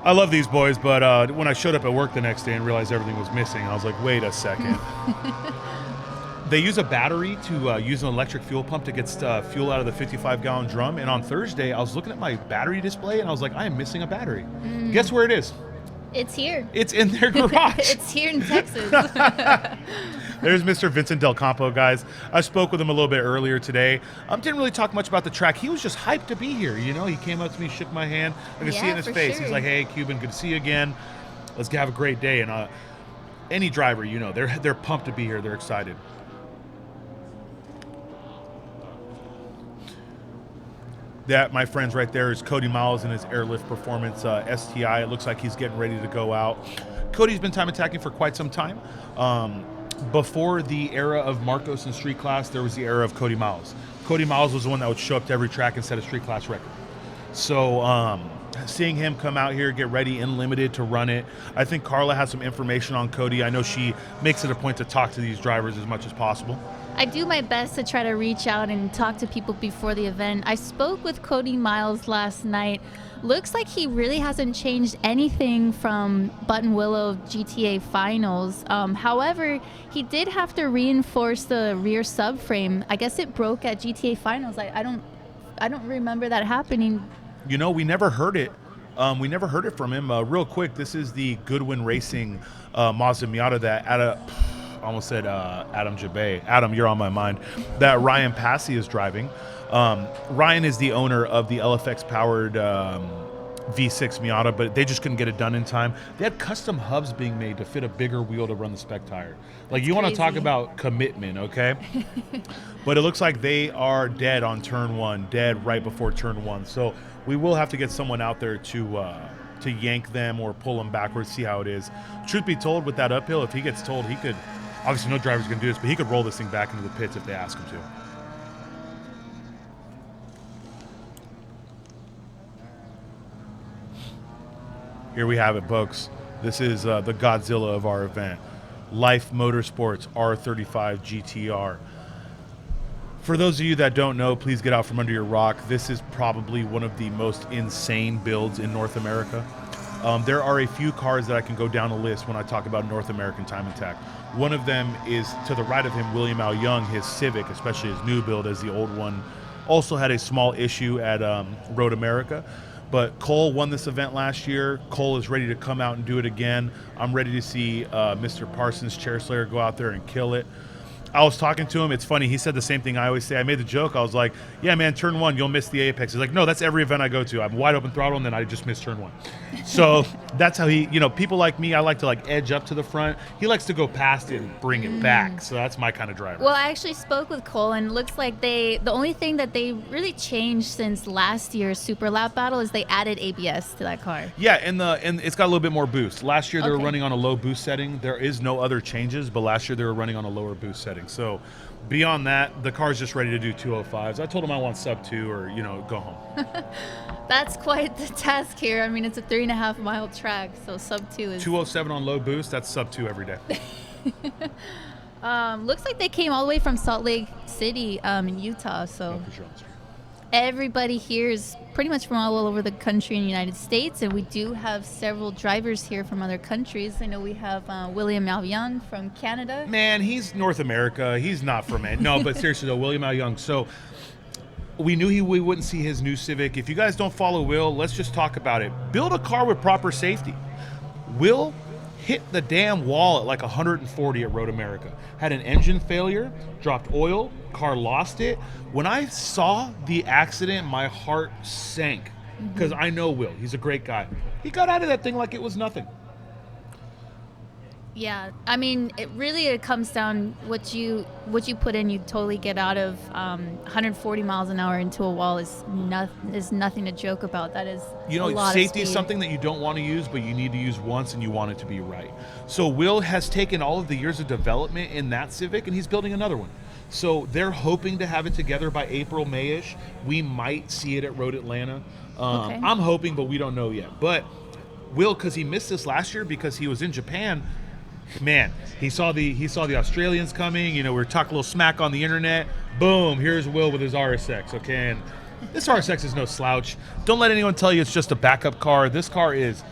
I love these boys, but when I showed up at work the next day and realized everything was missing, I was like, wait a second. They use a battery to use an electric fuel pump to get fuel out of the 55-gallon drum. And on Thursday, I was looking at my battery display, and I was like, I am missing a battery. Guess where it is?
It's here.
It's in their garage.
It's here in Texas.
There's Mr. Vincent Del Campo, guys. I spoke with him a little bit earlier today. Didn't really talk much about the track. He was just hyped to be here. You know, he came up to me, shook my hand. I could see it in his face.
Sure.
He's like, hey, Cuban, good to see you again. Let's have a great day. And any driver, you know, they're pumped to be here. They're excited. That, my friends, right there is Cody Miles and his Airlift Performance STI. It looks like he's getting ready to go out. Cody's been time attacking for quite some time. Before the era of Marcos in street class, there was the era of Cody Miles. Cody Miles was the one that would show up to every track and set a street class record. So seeing him come out here, get ready in limited to run it. I think Carla has some information on Cody. I know she makes it a point to talk to these drivers as much as possible.
I do my best to try to reach out and talk to people before the event. I spoke with Cody Miles last night. Looks like he really hasn't changed anything from Buttonwillow GTA Finals. However, he did have to reinforce the rear subframe. I guess it broke at GTA Finals. I don't remember that happening.
You know, we never heard it. We never heard it from him. Real quick, this is the Goodwin Racing Mazda Miata that almost said Adam Jabay. Adam, you're on my mind. That Ryan Passy is driving. Ryan is the owner of the LFX-powered V6 Miata, but they just couldn't get it done in time. They had custom hubs being made to fit a bigger wheel to run the spec tire. Like, you want to talk about commitment, okay? But it looks like they are dead on turn one, dead right before turn one. So we will have to get someone out there to yank them or pull them backwards, see how it is. Truth be told, with that uphill, if he gets told, he could, obviously no driver's going to do this, but he could roll this thing back into the pits if they ask him to. Here we have it, folks. This is the Godzilla of our event. Life Motorsports R35 GTR. For those of you that don't know, please get out from under your rock. This is probably one of the most insane builds in North America. There are a few cars that I can go down a list when I talk about North American time attack. One of them is to the right of him, William Al Young. His Civic, especially his new build, as the old one, also had a small issue at Road America. But Cole won this event last year. Cole is ready to come out and do it again. I'm ready to see Mr. Parsons, Chair Slayer, go out there and kill it. I was talking to him. It's funny. He said the same thing I always say. I made the joke. I was like, yeah, man, turn one, you'll miss the apex. He's like, no, that's every event I go to. I'm wide open throttle, and then I just miss turn one. So that's how he, people like me, I like to edge up to the front. He likes to go past it and bring it back. So that's my kind of driver.
Well, I actually spoke with Cole, and it looks like the only thing that they really changed since last year's Super Lap Battle is they added ABS to that car.
Yeah, and it's got a little bit more boost. Last year they were running on a low boost setting. There is no other changes, but last year they were running on a lower boost setting. So beyond that, the car's just ready to do 205s. I told him I want sub 2 or, go home.
That's quite the task here. I mean, it's a 3.5 mile track, so sub 2 is
207 on low boost. That's sub 2 every day.
Looks like they came all the way from Salt Lake City in Utah, so everybody here is pretty much from all over the country in the United States, and we do have several drivers here from other countries. I know we have William Al Young from Canada.
Man, he's North America. He's not from it. No, but seriously though, William Al Young. So we knew we wouldn't see his new Civic. If you guys don't follow Will, let's just talk about it. Build a car with proper safety. Will hit the damn wall at like 140 at Road America. Had an engine failure, dropped oil, car lost it. When I saw the accident, my heart sank because I know Will. He's a great guy. He got out of that thing like it was nothing.
Yeah, I mean, it comes down what you put in, you totally get out of. 140 miles an hour into a wall is nothing to joke about. That is a lot
safety
of
is something that you don't want to use, but you need to use once, and you want it to be right. So Will has taken all of the years of development in that Civic, and he's building another one. So they're hoping to have it together by April, May-ish. We might see it at Road Atlanta. I'm hoping, but we don't know yet. But Will, because he missed this last year because he was in Japan. Man, he saw the Australians coming. We were talking a little smack on the internet. Boom, here's Will with his RSX. Okay, and this RSX is no slouch. Don't let anyone tell you it's just a backup car. This car is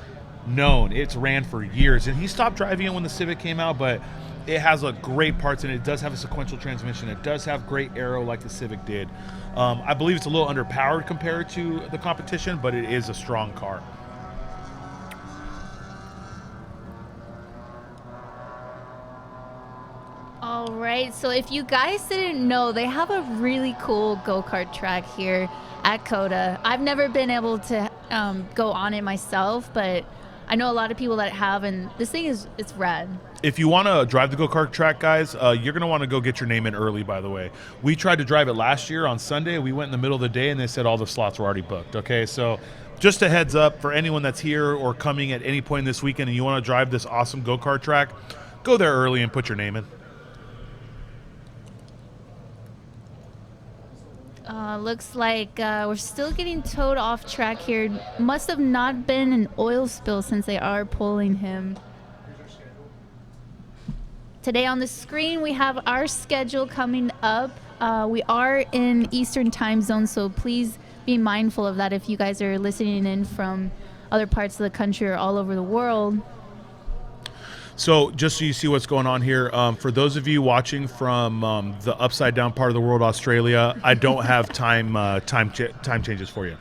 known. It's ran for years, and he stopped driving it when the Civic came out, but It has a great parts in it. It does have a sequential transmission. It does have great aero like the Civic did. I believe it's a little underpowered compared to the competition, but it is a strong car.
All right, so if you guys didn't know, they have a really cool go-kart track here at COTA. I've never been able to go on it myself, but I know a lot of people that have, and this thing it's rad.
If you want to drive the go-kart track, guys, you're going to want to go get your name in early, by the way. We tried to drive it last year on Sunday. We went in the middle of the day, and they said all the slots were already booked, okay? So just a heads up for anyone that's here or coming at any point this weekend and you want to drive this awesome go-kart track, go there early and put your name in.
Looks like we're still getting towed off track here. Must have not been an oil spill since they are pulling him. Today on the screen, we have our schedule coming up. We are in Eastern time zone, so please be mindful of that if you guys are listening in from other parts of the country or all over the world.
So just so you see what's going on here, for those of you watching from the upside down part of the world, Australia, I don't have time changes for you.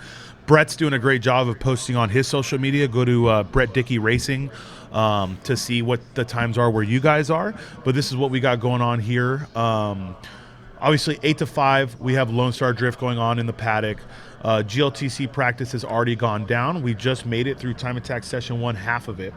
Brett's doing a great job of posting on his social media. Go to Brett Dickey Racing to see what the times are where you guys are. But this is what we got going on here. Obviously, 8 to 5, we have Lone Star Drift going on in the paddock. GLTC practice has already gone down. We just made it through Time Attack Session 1, half of it.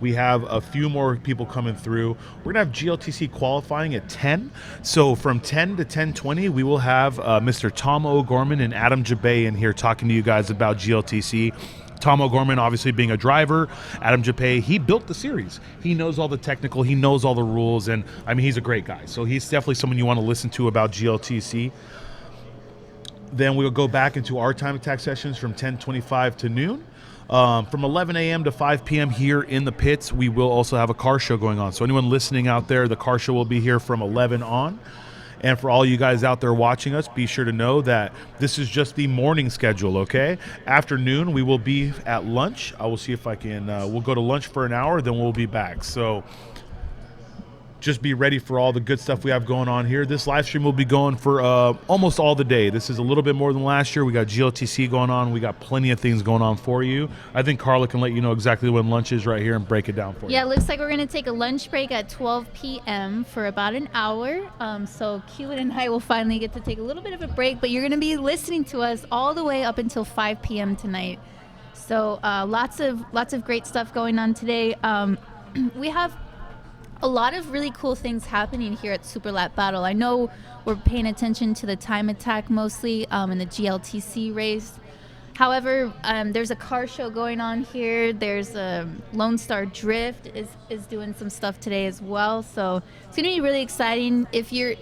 We have a few more people coming through. We're going to have GLTC qualifying at 10. So from 10 to 10:20, we will have Mr. Tom O'Gorman and Adam Jabay in here talking to you guys about GLTC. Tom O'Gorman obviously being a driver. Adam Jabay, he built the series. He knows all the technical. He knows all the rules. And, I mean, he's a great guy. So he's definitely someone you want to listen to about GLTC. Then we'll go back into our Time Attack sessions from 10:25 to noon. From 11 a.m. to 5 p.m. here in the pits, we will also have a car show going on. So anyone listening out there, the car show will be here from 11 on. And for all you guys out there watching us, be sure to know that this is just the morning schedule, okay? Afternoon, we will be at lunch. I will see if I can, we'll go to lunch for an hour, then we'll be back. So just be ready for all the good stuff we have going on here. This live stream will be going for almost all the day. This is a little bit more than last year. We got GLTC going on. We got plenty of things going on for you. I think Carla can let you know exactly when lunch is right here and break it down for you.
Yeah, it looks like we're going to take a lunch break at 12 p.m. for about an hour. So Q and I will finally get to take a little bit of a break, but you're going to be listening to us all the way up until 5 p.m. tonight. So lots of great stuff going on today. We have a lot of really cool things happening here at Super Lap Battle. I know we're paying attention to the Time Attack mostly in the GLTC race. However, there's a car show going on here. There's Lone Star Drift is doing some stuff today as well. So it's going to be really exciting. If you're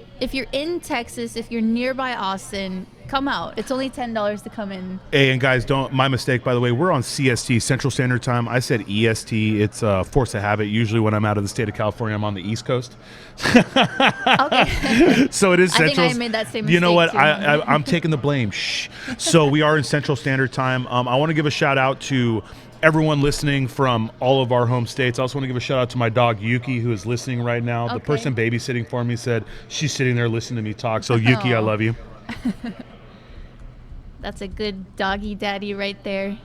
in Texas, if you're nearby Austin, come out. It's only $10 to come in.
Hey, and guys, my mistake, by the way, we're on CST, Central Standard Time. I said EST. It's a force of habit. Usually when I'm out of the state of California, I'm on the East Coast.
Okay.
So it is Central.
I think I made that same mistake.
You know what?
Too.
I'm taking the blame. Shh. So we are in Central Standard Time. I want to give a shout out to everyone listening from all of our home states. I also want to give a shout out to my dog Yuki, who is listening right now.
Okay.
The person babysitting for me said she's sitting there listening to me talk. So Yuki, I love you.
That's a good doggy daddy right there.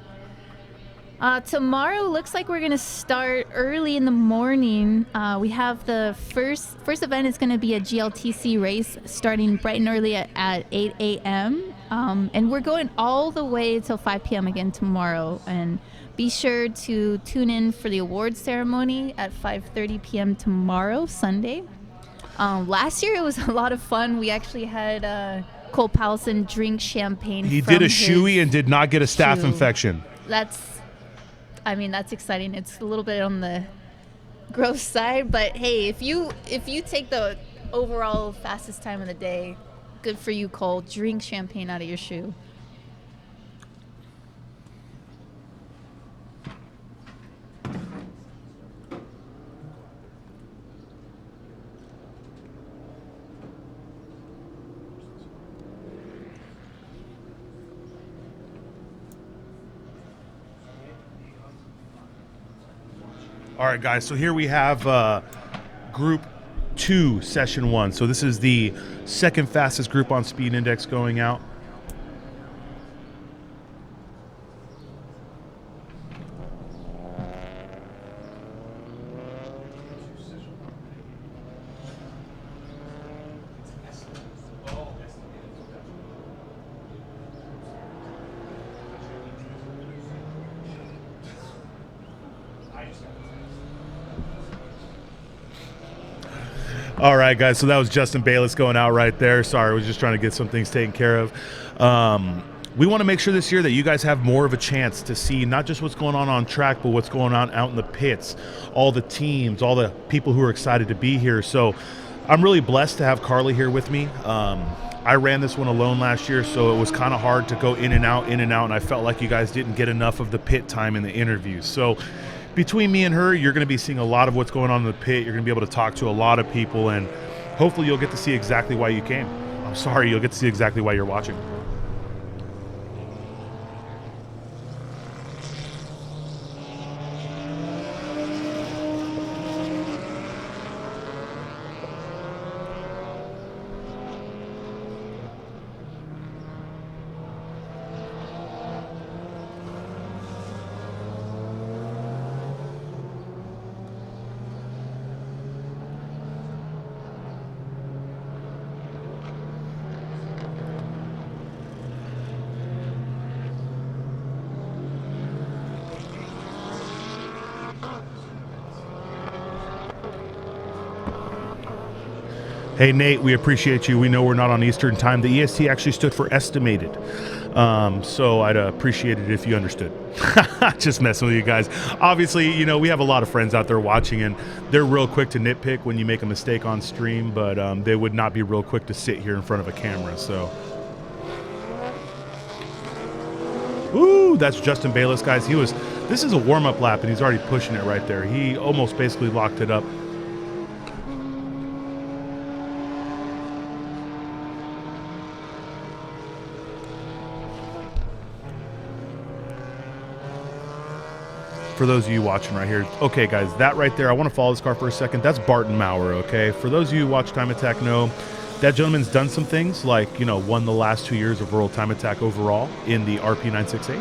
Tomorrow looks like we're going to start early in the morning. We have the first event is going to be a GLTC race starting bright and early at 8 a.m. And we're going all the way till 5 p.m. again tomorrow. And be sure to tune in for the awards ceremony at 5:30 p.m. tomorrow, Sunday. Last year it was a lot of fun. We actually had Cole Powelson drink champagne.
He did a shoey and did not get a staph infection.
That's exciting. It's a little bit on the gross side, but hey, if you take the overall fastest time of the day, good for you, Cole. Drink champagne out of your shoe.
All right, guys, so here we have group 2, session 1. So this is the second fastest group on Speed Index going out. All right, guys, so that was Justin Bayless going out right there. Sorry, I was just trying to get some things taken care of. We want to make sure this year that you guys have more of a chance to see not just what's going on track, but what's going on out in the pits, all the teams, all the people who are excited to be here. So I'm really blessed to have Carly here with me. I ran this one alone last year, so it was kind of hard to go in and out, and I felt like you guys didn't get enough of the pit time in the interviews. So between me and her, you're going to be seeing a lot of what's going on in the pit. You're going to be able to talk to a lot of people, and hopefully you'll get to see exactly why you came. I'm sorry, you'll get to see exactly why you're watching. Hey, Nate, we appreciate you. We know we're not on Eastern time. The EST actually stood for estimated. So I'd appreciate it if you understood. Just messing with you guys. Obviously, you know, we have a lot of friends out there watching, and they're real quick to nitpick when you make a mistake on stream, but they would not be real quick to sit here in front of a camera. So, ooh, that's Justin Bayless, guys. This is a warm-up lap, and he's already pushing it right there. He almost basically locked it up. For those of you watching right here, okay, guys, that right there, I want to follow this car for a second. That's Barton Maurer, okay? For those of you who watch Time Attack know, that gentleman's done some things, like, you know, won the last 2 years of World Time Attack overall in the RP968.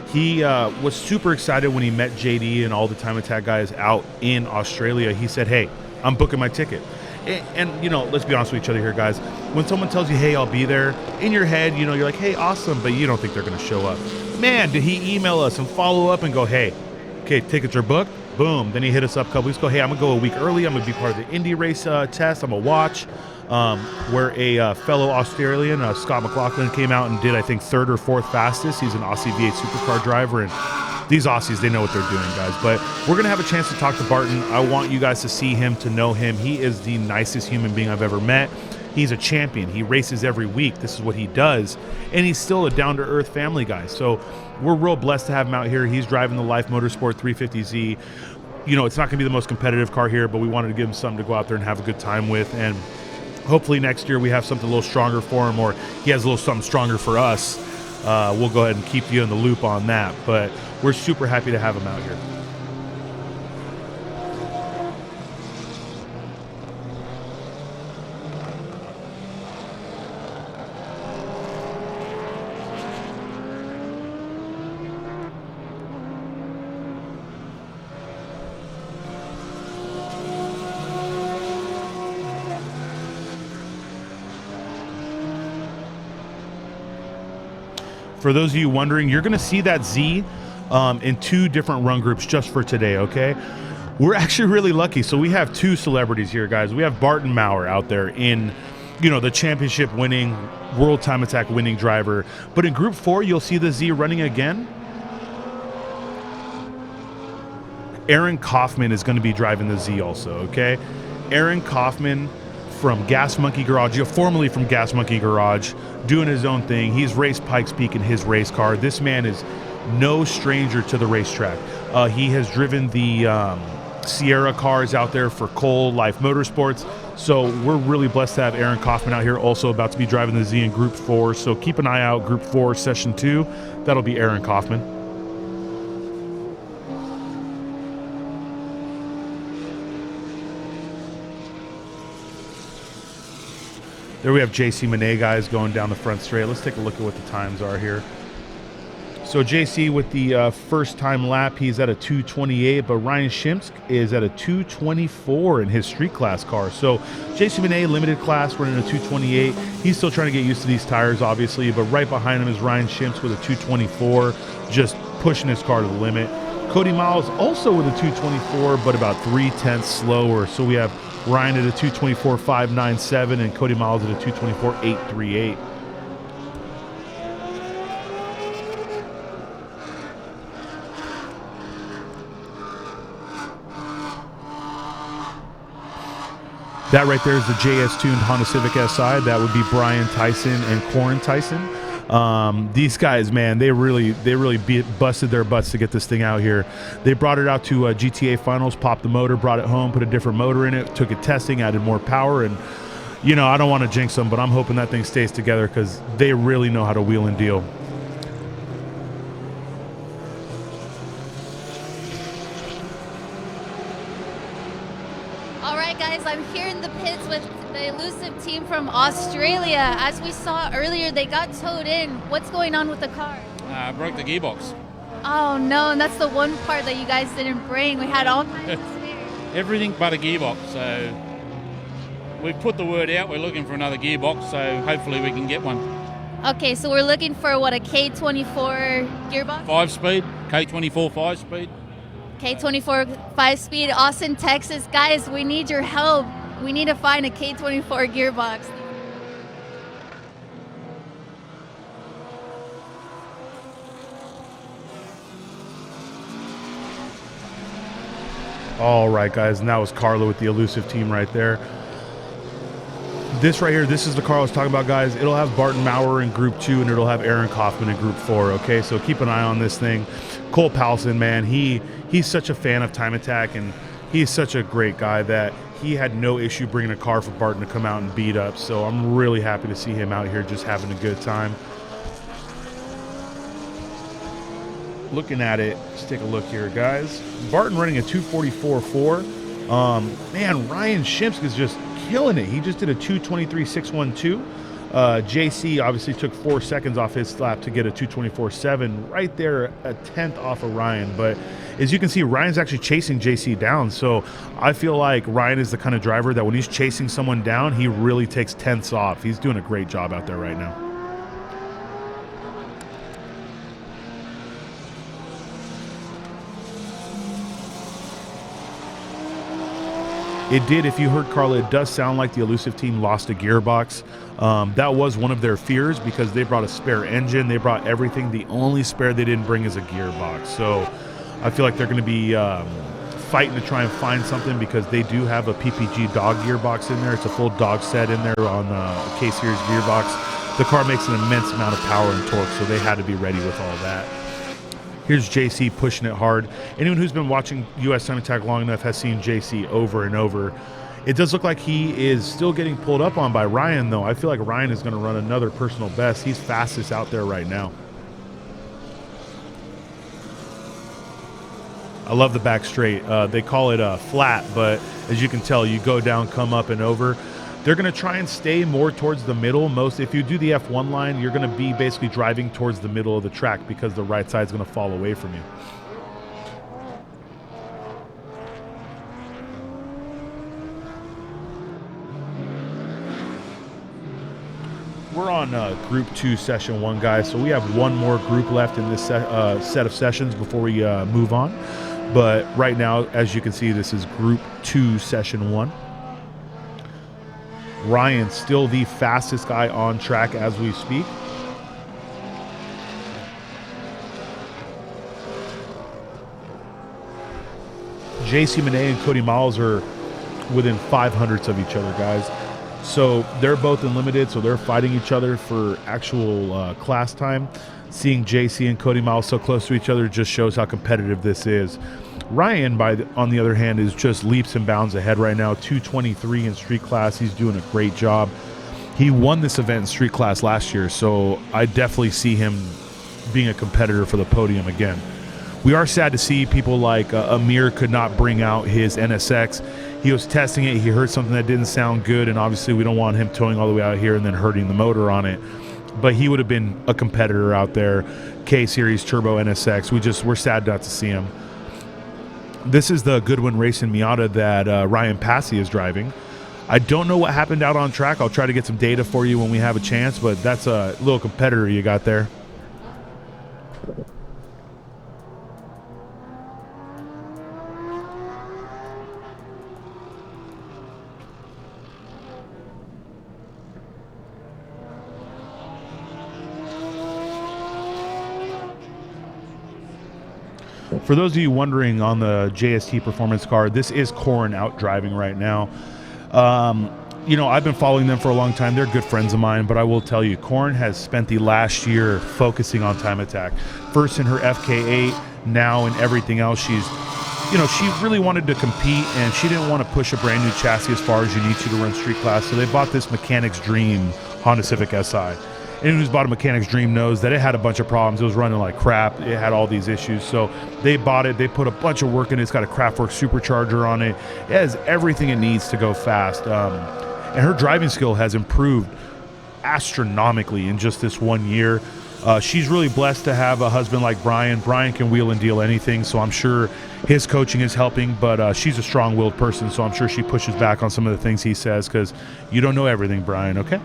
He was super excited when he met JD and all the Time Attack guys out in Australia. He said, hey, I'm booking my ticket. And, you know, let's be honest with each other here, guys. When someone tells you, hey, I'll be there, in your head, you know, you're like, hey, awesome, but you don't think they're going to show up. Man, did he email us and follow up and go, hey, okay, tickets are booked. Boom. Then he hit us up a couple weeks ago. Hey, I'm going to go a week early. I'm going to be part of the Indy race test. I'm going to watch. Where a fellow Australian, Scott McLaughlin, came out and did, I think, 3rd or 4th fastest. He's an Aussie V8 supercar driver, and these Aussies, they know what they're doing, guys. But we're going to have a chance to talk to Barton. I want you guys to see him, to know him. He is the nicest human being I've ever met. He's a champion. He races every week. This is what he does. And he's still a down-to-earth family guy. So we're real blessed to have him out here. He's driving the Life Motorsport 350Z. You know, it's not going to be the most competitive car here, but we wanted to give him something to go out there and have a good time with. And hopefully next year we have something a little stronger for him, or he has a little something stronger for us. We'll go ahead and keep you in the loop on that. But we're super happy to have him out here. For those of you wondering, you're going to see that Z in 2 different run groups just for today, okay? We're actually really lucky. So we have 2 celebrities here, guys. We have Barton Maurer out there in, you know, the championship winning, World Time Attack winning driver. But in Group 4, you'll see the Z running again. Aaron Kaufman is going to be driving the Z also, okay? Aaron Kaufman from Gas Monkey Garage, formerly from Gas Monkey Garage, doing his own thing. He's raced Pikes Peak in his race car. This man is no stranger to the racetrack. He has driven the Sierra cars out there for Cole Life Motorsports. So we're really blessed to have Aaron Kaufman out here, also about to be driving the Z in Group 4. So keep an eye out, Group 4, Session 2. That'll be Aaron Kaufman. There we have JC Monet guys going down the front straight. Let's take a look at what the times are here. So JC with the first time lap, he's at a 2:28, but Ryan Shimsk is at a 2:24 in his street class car. So JC Monet, limited class, running a 2:28. He's still trying to get used to these tires, obviously, but right behind him is Ryan Shimsk with a 2:24, just pushing his car to the limit. Cody Miles also with a 2:24, but about 0.3 slower. So we have Ryan at a 2:24.597 and Cody Miles at a 2:24.838. That right there is the JS tuned Honda Civic SI. That would be Brian Tyson and Corin Tyson. These guys, man, they really busted their butts to get this thing out here. They brought it out to GTA Finals, popped the motor, brought it home, put a different motor in it, took it testing, added more power, and you know, I don't want to jinx them, but I'm hoping that thing stays together because they really know how to wheel and deal.
All right, guys, I'm here in the pits with the Elusive team from Australia. As we saw earlier, they got towed in. What's going on with the car?
Broke the gearbox.
Oh, no, and that's the one part that you guys didn't bring. We had all kinds of spares.
Everything but a gearbox. So we've put the word out. We're looking for another gearbox, so hopefully we can get one.
Okay, so we're looking for, what, a K24 gearbox?
5-speed, K24 5-speed.
K24 5-speed, Austin, Texas. Guys, we need your help. We need to find a K24 gearbox.
All right, guys, and that was Carla with the Elusive team right there. This right here, this is the car I was talking about, guys. It'll have Barton Maurer in Group 2, and it'll have Aaron Kaufman in Group 4, okay? So keep an eye on this thing. Cole Powelson, man, he's such a fan of Time Attack, and he's such a great guy that he had no issue bringing a car for Barton to come out and beat up. So I'm really happy to see him out here just having a good time. Looking at it, let's take a look here, guys. Barton running a 2:44.4. Man, Ryan Shimsk is just killing it. He just did a 2:23.612. JC obviously took 4 seconds off his lap to get a 2:24.7, right there, a 10th off of Ryan. But as you can see, Ryan's actually chasing JC down. So I feel like Ryan is the kind of driver that when he's chasing someone down, he really takes tenths off. He's doing a great job out there right now. It did, if you heard Carla, it does sound like the Elusive team lost a gearbox. That was one of their fears because they brought a spare engine. They brought everything. The only spare they didn't bring is a gearbox. So I feel like they're going to be fighting to try and find something because they do have a PPG dog gearbox in there. It's a full dog set in there on a K-Series gearbox. The car makes an immense amount of power and torque, so they had to be ready with all that. Here's JC pushing it hard. Anyone who's been watching US Time Attack long enough has seen JC over and over. It does look like he is still getting pulled up on by Ryan, though. I feel like Ryan is going to run another personal best. He's fastest out there right now. I love the back straight. They call it a flat, but as you can tell, you go down, come up, and over. They're going to try and stay more towards the middle. If you do the F1 line, you're going to be basically driving towards the middle of the track because the right side is going to fall away from you. We're on Group 2, Session 1, guys. So we have one more group left in this set of sessions before we move on. But right now, as you can see, this is Group 2, Session 1. Ryan still the fastest guy on track as we speak. JC Monet and Cody Miles are within 500ths of each other, guys. So they're both in limited, so they're fighting each other for actual class time. Seeing JC and Cody Miles so close to each other just shows how competitive this is. Ryan, on the other hand, is just leaps and bounds ahead right now. 2:23 in street class. He's doing a great job. He won this event in street class last year, so I definitely see him being a competitor for the podium again. We are sad to see people like Amir could not bring out his NSX. He was testing it. He heard something that didn't sound good, and obviously we don't want him towing all the way out here and then hurting the motor on it. But he would have been a competitor out there, K-Series Turbo NSX. We're sad not to see him. This is the Goodwin Racing Miata that Ryan Passy is driving. I don't know what happened out on track. I'll try to get some data for you when we have a chance, but that's a little competitor you got there. For those of you wondering on the JST performance car, this is Corn out driving right now. You know, I've been following them for a long time. They're good friends of mine, but I will tell you, Corn has spent the last year focusing on time attack. First in her FK8, now in everything else. She really wanted to compete, and she didn't want to push a brand new chassis as far as you need to run street class. So they bought this Mechanic's Dream Honda Civic Si. Anyone who's bought a Mechanic's Dream knows that it had a bunch of problems. It was running like crap. It had all these issues. So they bought it. They put a bunch of work in it. It's got a Kraftwerk supercharger on it. It has everything it needs to go fast. And her driving skill has improved astronomically in just this 1 year. She's really blessed to have a husband like Brian. Brian can wheel and deal anything, so I'm sure his coaching is helping, but she's a strong-willed person, so I'm sure she pushes back on some of the things he says, because you don't know everything, Brian, okay?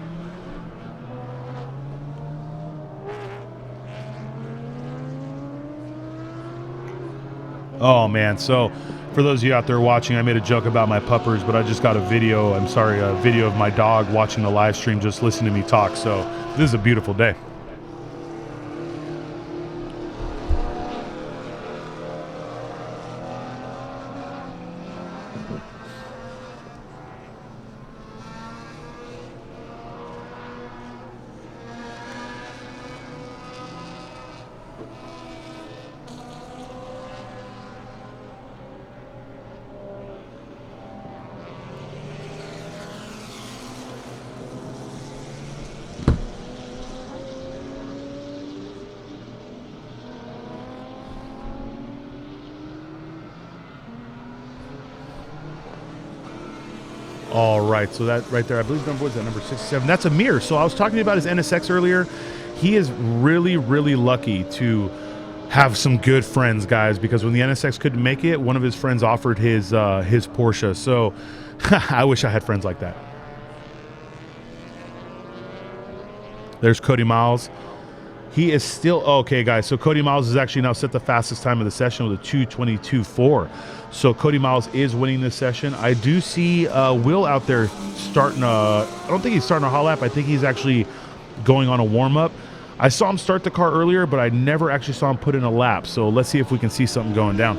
Oh, man, so for those of you out there watching, I made a joke about my puppers, but I just got a video of my dog watching the live stream, just listening to me talk, so this is a beautiful day. All right, so that right there, I believe number was that number 67. That's Amir. So I was talking about his NSX earlier. He is really, really lucky to have some good friends, guys, because when the NSX couldn't make it, one of his friends offered his Porsche. So I wish I had friends like that. There's Cody Miles. He is still okay, guys. So Cody Miles is actually now set the fastest time of the session with a 2:22.4. So Cody Miles is winning this session. I do see Will out there starting I don't think he's starting a hot lap. I think he's actually going on a warm-up. I saw him start the car earlier, but I never actually saw him put in a lap. So let's see if we can see something going down.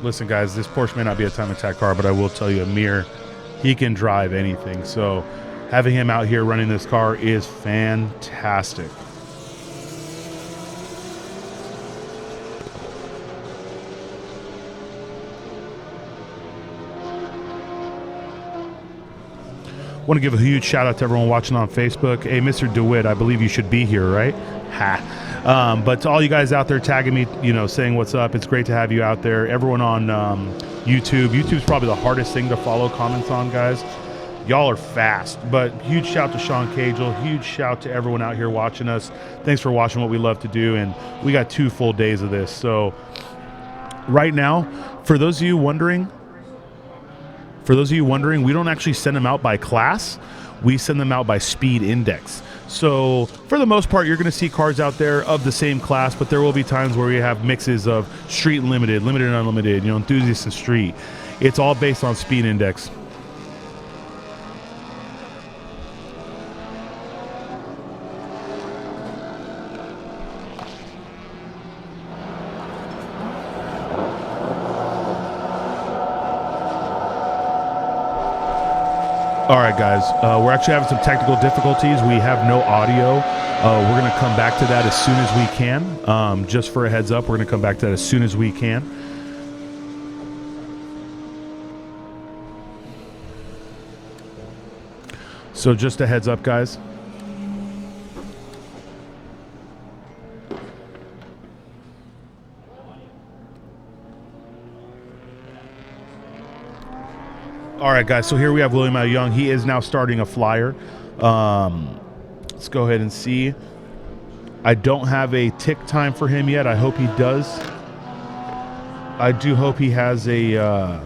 Listen, guys, this Porsche may not be a time attack car, but I will tell you, Amir, he can drive anything. So having him out here running this car is fantastic. Want to give a huge shout out to everyone watching on Facebook. Hey, Mr. DeWitt, I believe you should be here, right? Ha. But to all you guys out there tagging me, saying what's up, it's great to have you out there. Everyone on YouTube. YouTube's probably the hardest thing to follow comments on, guys. Y'all are fast. But huge shout to Sean Cagel. Huge shout to everyone out here watching us. Thanks for watching what we love to do. And we got 2 full days of this. So right now, for those of you wondering, we don't actually send them out by class. We send them out by speed index. So for the most part, you're going to see cars out there of the same class, but there will be times where we have mixes of street and limited, limited and unlimited, enthusiast and street. It's all based on speed index. All right, guys. We're actually having some technical difficulties. We have no audio. We're going to come back to that as soon as we can. Just for a heads up, we're going to come back to that as soon as we can. So just a heads up, guys. All right, guys, so here we have William L. Young. He is now starting a flyer. Let's go ahead and see. I don't have a tick time for him yet. I hope he does. I do hope he has a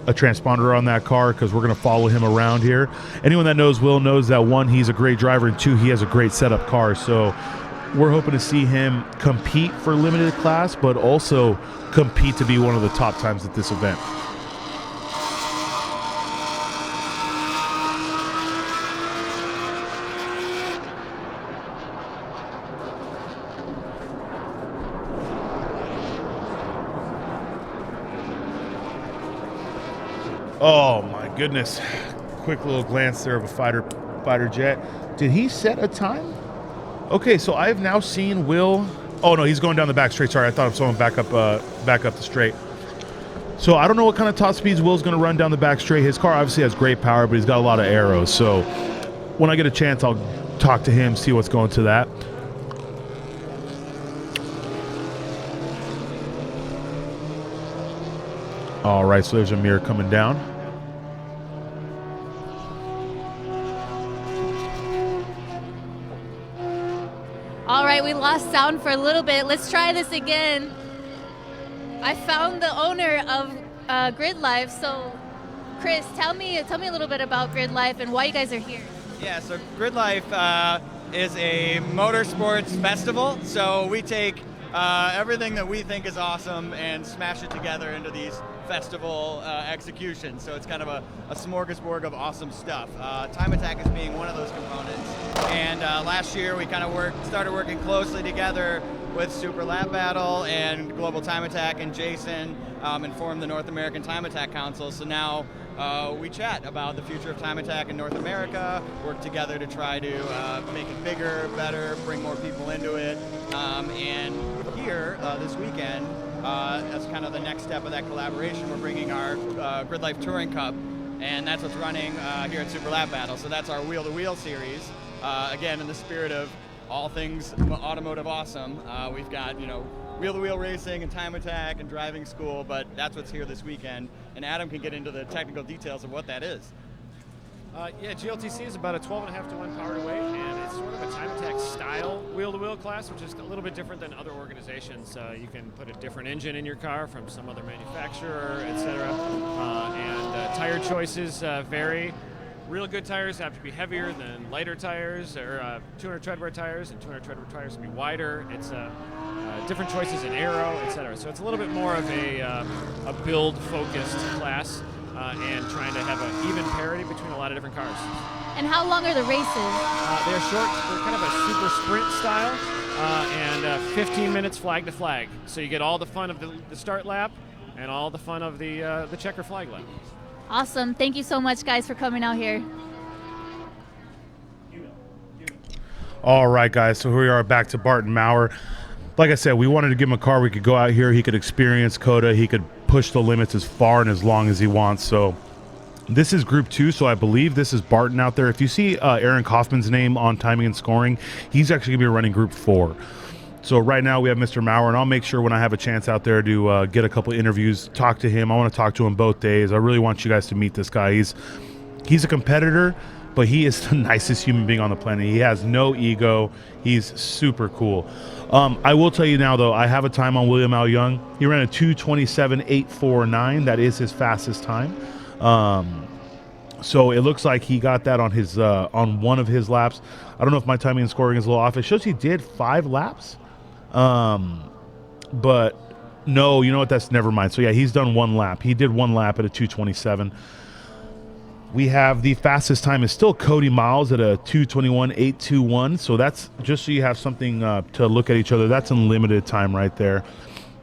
transponder on that car, because we're going to follow him around here. Anyone that knows Will knows that, one, he's a great driver, and two, he has a great setup car. So we're hoping to see him compete for limited class, but also compete to be one of the top times at this event. Oh my goodness. Quick little glance there of a fighter jet. Did he set a time? Okay, so I've now seen Will. Oh no, he's going down the back straight. Sorry, I thought I saw him back up the straight. So I don't know what kind of top speeds Will's going to run down the back straight. His car obviously has great power, but he's got a lot of arrows. So when I get a chance, I'll talk to him, see what's going to that. All right, so there's a mirror coming down.
All right, we lost sound for a little bit. Let's try this again. I found the owner of Grid Life. So, Chris, tell me a little bit about Grid Life and why you guys are here.
Yeah, so Grid Life is a motorsports festival. So we take everything that we think is awesome and smash it together into these festival executions. So it's kind of a smorgasbord of awesome stuff. Time Attack is being one of those components. And last year we kind of started working closely together with Super Lap Battle and Global Time Attack, and Jason and formed the North American Time Attack Council. So now we chat about the future of Time Attack in North America, work together to try to make it bigger, better, bring more people into it. And here this weekend, as kind of the next step of that collaboration, we're bringing our Grid Life Touring Cup, and that's what's running here at Super Lap Battle. So that's our wheel-to-wheel series. Again, in the spirit of all things automotive awesome, we've got, wheel-to-wheel racing and time attack and driving school, but that's what's here this weekend. And Adam can get into the technical details of what that is.
Yeah, GLTC is about a 12.5 to 1 power to weight, and it's sort of a time attack style wheel-to-wheel class, which is a little bit different than other organizations. You can put a different engine in your car from some other manufacturer, etc. And tire choices vary. Real good tires have to be heavier than lighter tires, or 200 treadwear tires, and 200 treadwear tires can be wider. It's different choices in aero, etc. So it's a little bit more of a build-focused class. And trying to have an even parity between a lot of different cars.
And how long are the races?
They're short. They're kind of a super sprint style, and 15 minutes flag to flag. So you get all the fun of the start lap and all the fun of the checker flag lap.
Awesome. Thank you so much, guys, for coming out here.
All right, guys, so here we are back to Barton Maurer. Like I said, we wanted to give him a car we could go out here, he could experience COTA, he could push the limits as far and as long as he wants. So this is Group 2, so I believe this is Barton out there. If you see Aaron Kaufman's name on timing and scoring, he's actually going to be running Group 4. So right now we have Mr. Maurer, and I'll make sure when I have a chance out there to get a couple interviews, talk to him. I want to talk to him both days. I really want you guys to meet this guy. He's a competitor, but he is the nicest human being on the planet. He has no ego. He's super cool. I will tell you now, though, I have a time on William L. Young. He ran a 2:27.849. That is his fastest time. So it looks like he got that on his on one of his laps. I don't know if my timing and scoring is a little off. It shows he did 5 laps. But no, you know what? That's never mind. So yeah, he's done 1 lap. He did 1 lap at a 2:27. We have the fastest time is still Cody Miles at a 2:21.821. So that's just so you have something to look at each other. That's unlimited time right there.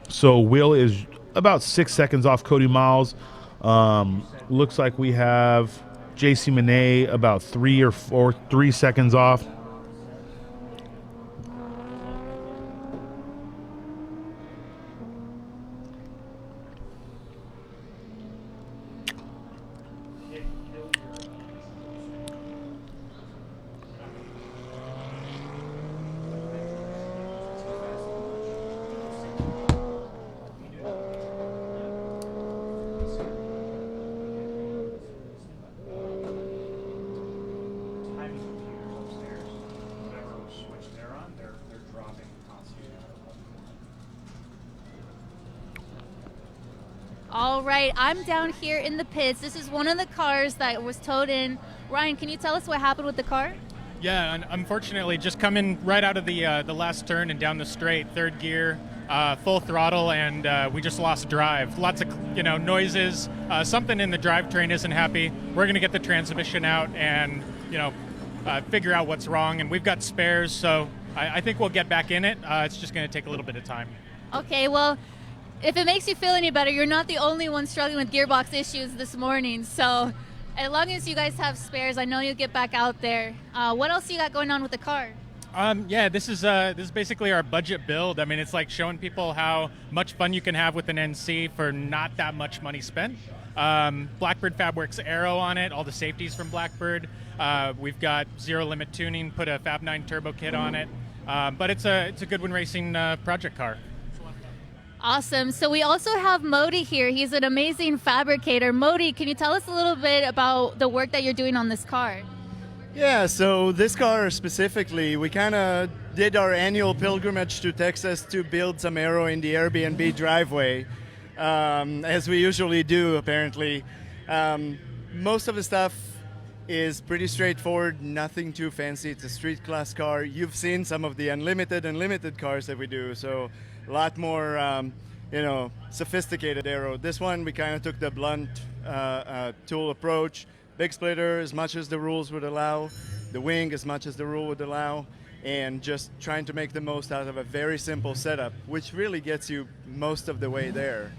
So Will is about 6 seconds off Cody Miles. Looks like we have JC Monet about 3 seconds off.
All right, I'm down here in the pits. This is one of the cars that was towed in. Ryan, can you tell us what happened with the car?
Yeah, and unfortunately, just coming right out of the last turn and down the straight, third gear, full throttle, and we just lost drive. Lots of noises. Something in the drivetrain isn't happy. We're going to get the transmission out and figure out what's wrong. And we've got spares, so I think we'll get back in it. It's just going to take a little bit of time.
Okay, well, if it makes you feel any better, you're not the only one struggling with gearbox issues this morning. So as long as you guys have spares, I know you'll get back out there. What else you got going on with the car?
Yeah, this is basically our budget build. I mean, it's like showing people how much fun you can have with an NC for not that much money spent. Blackbird Fabworks Aero on it, all the safeties from Blackbird. We've got zero limit tuning, put a Fab 9 turbo kit on it. But it's a Goodwin Racing project car.
Awesome. So we also have Modi here. He's an amazing fabricator. Modi, can you tell us a little bit about the work that you're doing on this car?
Yeah, so this car specifically, we kind of did our annual pilgrimage to Texas to build some aero in the Airbnb driveway, as we usually do, apparently. Most of the stuff is pretty straightforward, nothing too fancy. It's a street class car. You've seen some of the unlimited cars that we do, so a lot more, sophisticated aero. This one, we kind of took the blunt tool approach. Big splitter as much as the rules would allow, the wing as much as the rule would allow, and just trying to make the most out of a very simple setup, which really gets you most of the way there.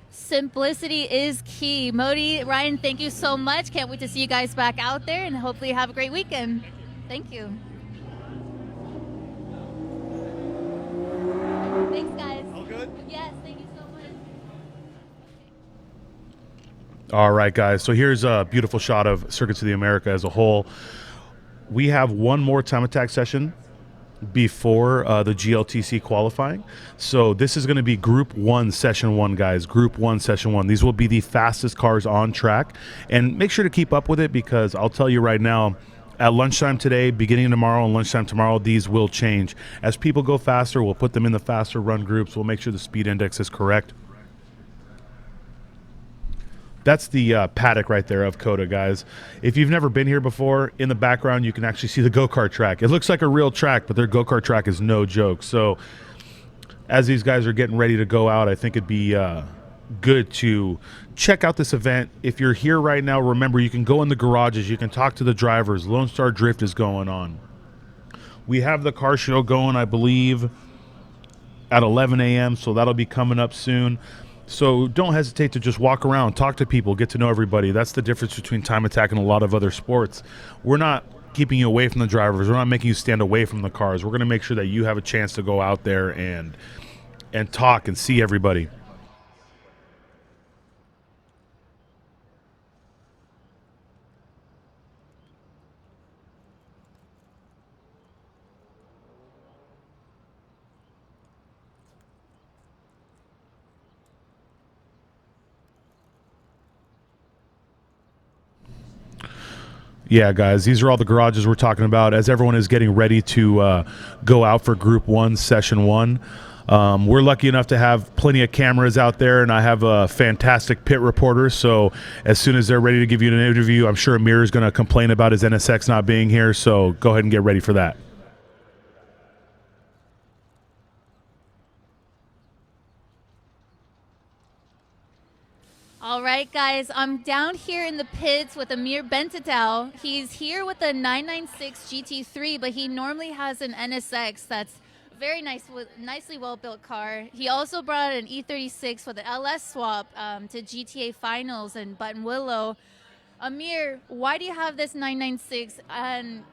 Simplicity is key. Modi, Ryan, thank you so much. Can't wait to see you guys back out there, and hopefully have a great weekend. Thank you. Thanks, guys.
All good?
Yes, thank you so much.
All right, guys. So here's a beautiful shot of Circuits of the America as a whole. We have one more time attack session before the GLTC qualifying. So this is going to be Group 1, Session 1, guys. Group 1, Session 1. These will be the fastest cars on track. And make sure to keep up with it, because I'll tell you right now, at lunchtime today, beginning of tomorrow, and lunchtime tomorrow, these will change. As people go faster, we'll put them in the faster run groups. We'll make sure the speed index is correct. That's the paddock right there of COTA, guys. If you've never been here before, in the background you can actually see the go-kart track. It looks like a real track, but their go-kart track is no joke. So as these guys are getting ready to go out, I think it'd be good to check out this event. If you're here right now, remember, you can go in the garages, you can talk to the drivers. Lone Star Drift is going on. We have the car show going, I believe, at 11 a.m., so that'll be coming up soon. So don't hesitate to just walk around, talk to people, get to know everybody. That's the difference between time attack and a lot of other sports. We're not keeping you away from the drivers. We're not making you stand away from the cars. We're going to make sure that you have a chance to go out there and talk and see everybody. Yeah, guys, these are all the garages we're talking about as everyone is getting ready to go out for Group 1, Session 1. We're lucky enough to have plenty of cameras out there, and I have a fantastic pit reporter, so as soon as they're ready to give you an interview, I'm sure Amir is going to complain about his NSX not being here, so go ahead and get ready for that.
All right, guys, I'm down here in the pits with Amir Bentadel. He's here with a 996 GT3, but he normally has an NSX that's very nice, nicely well-built car. He also brought an E36 with an LS swap to GTA Finals and Buttonwillow. Amir, why do you have this 996? And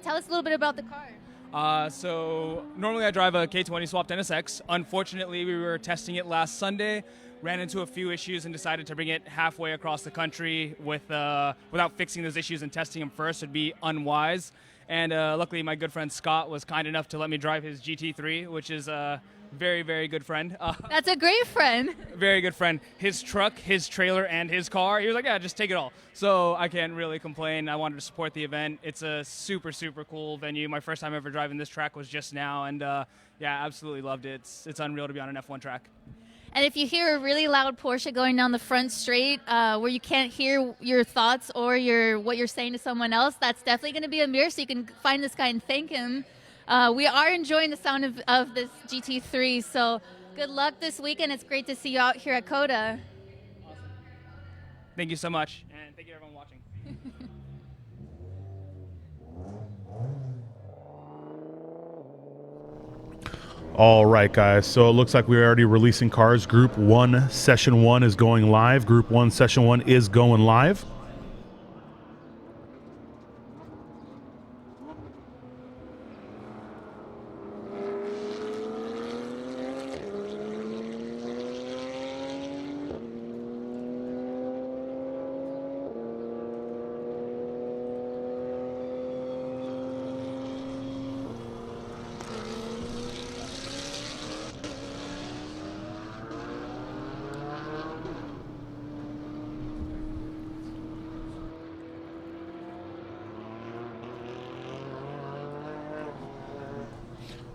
tell us a little bit about the car.
So normally I drive a K20 swapped NSX. Unfortunately, we were testing it last Sunday, ran into a few issues and decided to bring it halfway across the country without fixing those issues and testing them first would be unwise. And luckily my good friend Scott was kind enough to let me drive his GT3, which is a very, very good friend.
That's a great friend.
Very good friend. His truck, his trailer, and his car. He was like, yeah, just take it all. So I can't really complain. I wanted to support the event. It's a super, super cool venue. My first time ever driving this track was just now, and yeah, absolutely loved it. It's unreal to be on an F1 track.
And if you hear a really loud Porsche going down the front straight where you can't hear your thoughts or what you're saying to someone else, that's definitely going to be Amir, so you can find this guy and thank him. We are enjoying the sound of this GT3, so good luck this weekend. It's great to see you out here at COTA.
Awesome. Thank you so much, and thank you everyone watching.
All right, guys. So it looks like we're already releasing cars. Group 1, Session 1 is going live. Group 1, Session 1 is going live.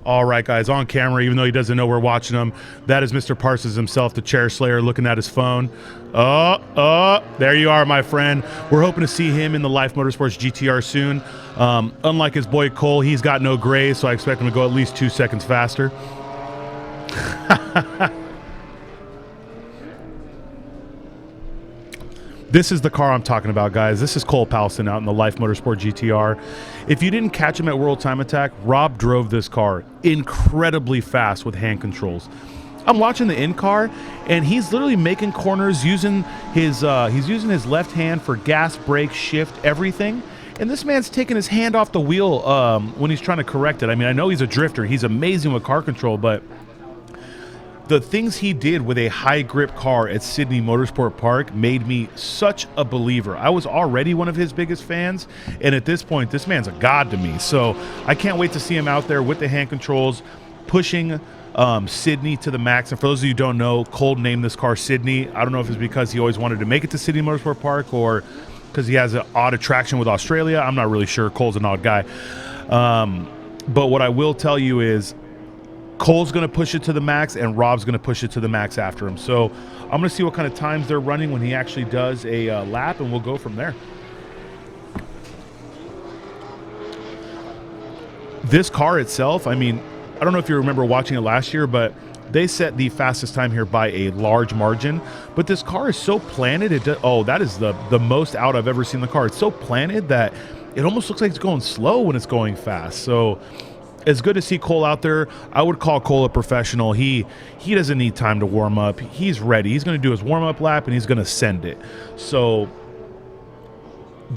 All right, guys, on camera, even though he doesn't know we're watching him, that is Mr. Parsons himself, the chair slayer, looking at his phone. There you are, my friend. We're hoping to see him in the Life Motorsports GTR soon. Unlike his boy Cole, he's got no gray, so I expect him to go at least 2 seconds faster. This is the car I'm talking about, guys. This is Cole Palston out in the Life Motorsport GTR. If you didn't catch him at World Time Attack, Rob drove this car incredibly fast with hand controls. I'm watching the in-car, and he's literally making corners using his left hand for gas, brake, shift, everything. And this man's taking his hand off the wheel when he's trying to correct it. I mean, I know he's a drifter. He's amazing with car control, but the things he did with a high grip car at Sydney Motorsport Park made me such a believer. I was already one of his biggest fans, and at this point, this man's a god to me. So I can't wait to see him out there with the hand controls, pushing Sydney to the max. And for those of you who don't know, Cole named this car Sydney. I don't know if it's because he always wanted to make it to Sydney Motorsport Park or because he has an odd attraction with Australia. I'm not really sure. Cole's an odd guy. But what I will tell you is Cole's going to push it to the max, and Rob's going to push it to the max after him. So I'm going to see what kind of times they're running when he actually does a lap, and we'll go from there. This car itself, I mean, I don't know if you remember watching it last year, but they set the fastest time here by a large margin. But this car is so planted. That is the most out I've ever seen the car. It's so planted that it almost looks like it's going slow when it's going fast. So it's good to see Cole out there. I would call Cole a professional. He doesn't need time to warm up. He's ready. He's going to do his warm-up lap, and he's going to send it. So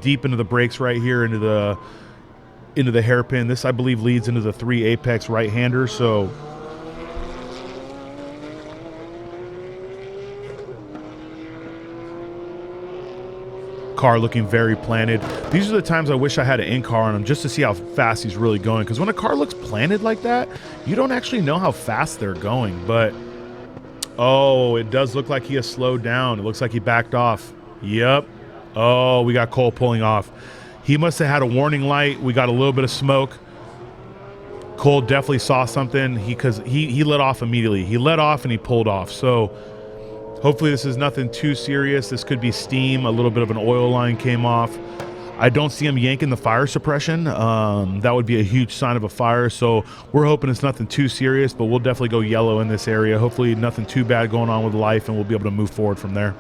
deep into the brakes right here, into the hairpin. This, I believe, leads into the 3 apex right-hander. So car looking very planted. These are the times I wish I had an in-car on him just to see how fast he's really going, because when a car looks planted like that, you don't actually know how fast they're going. But oh, it does look like he has slowed down. It looks like he backed off. Yep. Oh, we got Cole pulling off. He must have had a warning light. We got a little bit of smoke. Cole definitely saw something because he let off immediately. He let off and he pulled off. So hopefully this is nothing too serious. This could be steam. A little bit of an oil line came off. I don't see him yanking the fire suppression. That would be a huge sign of a fire. So we're hoping it's nothing too serious, but we'll definitely go yellow in this area. Hopefully nothing too bad going on with life, and we'll be able to move forward from there.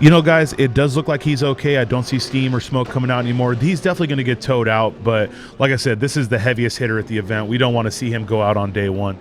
You know, guys, it does look like he's okay. I don't see steam or smoke coming out anymore. He's definitely going to get towed out, but like I said, this is the heaviest hitter at the event. We don't want to see him go out on day one.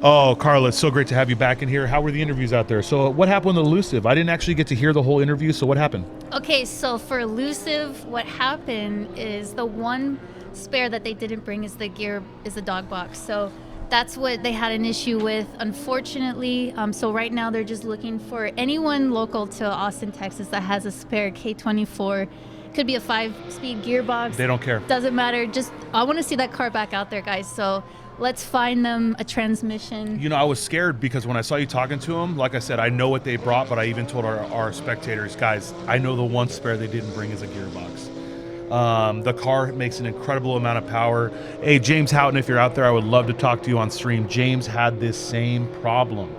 Oh, Carla, it's so great to have you back in here. How were the interviews out there? So what happened with Elusive? I didn't actually get to hear the whole interview, so what happened?
Okay, so for Elusive, what happened is the one spare that they didn't bring is the dog box. So that's what they had an issue with, unfortunately. So right now they're just looking for anyone local to Austin, Texas that has a spare K24. Could be a 5-speed gearbox.
They don't care.
Doesn't matter. Just I want to see that car back out there, guys. So let's find them a transmission.
You know, I was scared because when I saw you talking to them, like I said, I know what they brought, but I even told our spectators, guys, I know the one spare they didn't bring is a gearbox. The car makes an incredible amount of power. Hey, James Houghton, if you're out there, I would love to talk to you on stream. James had this same problem.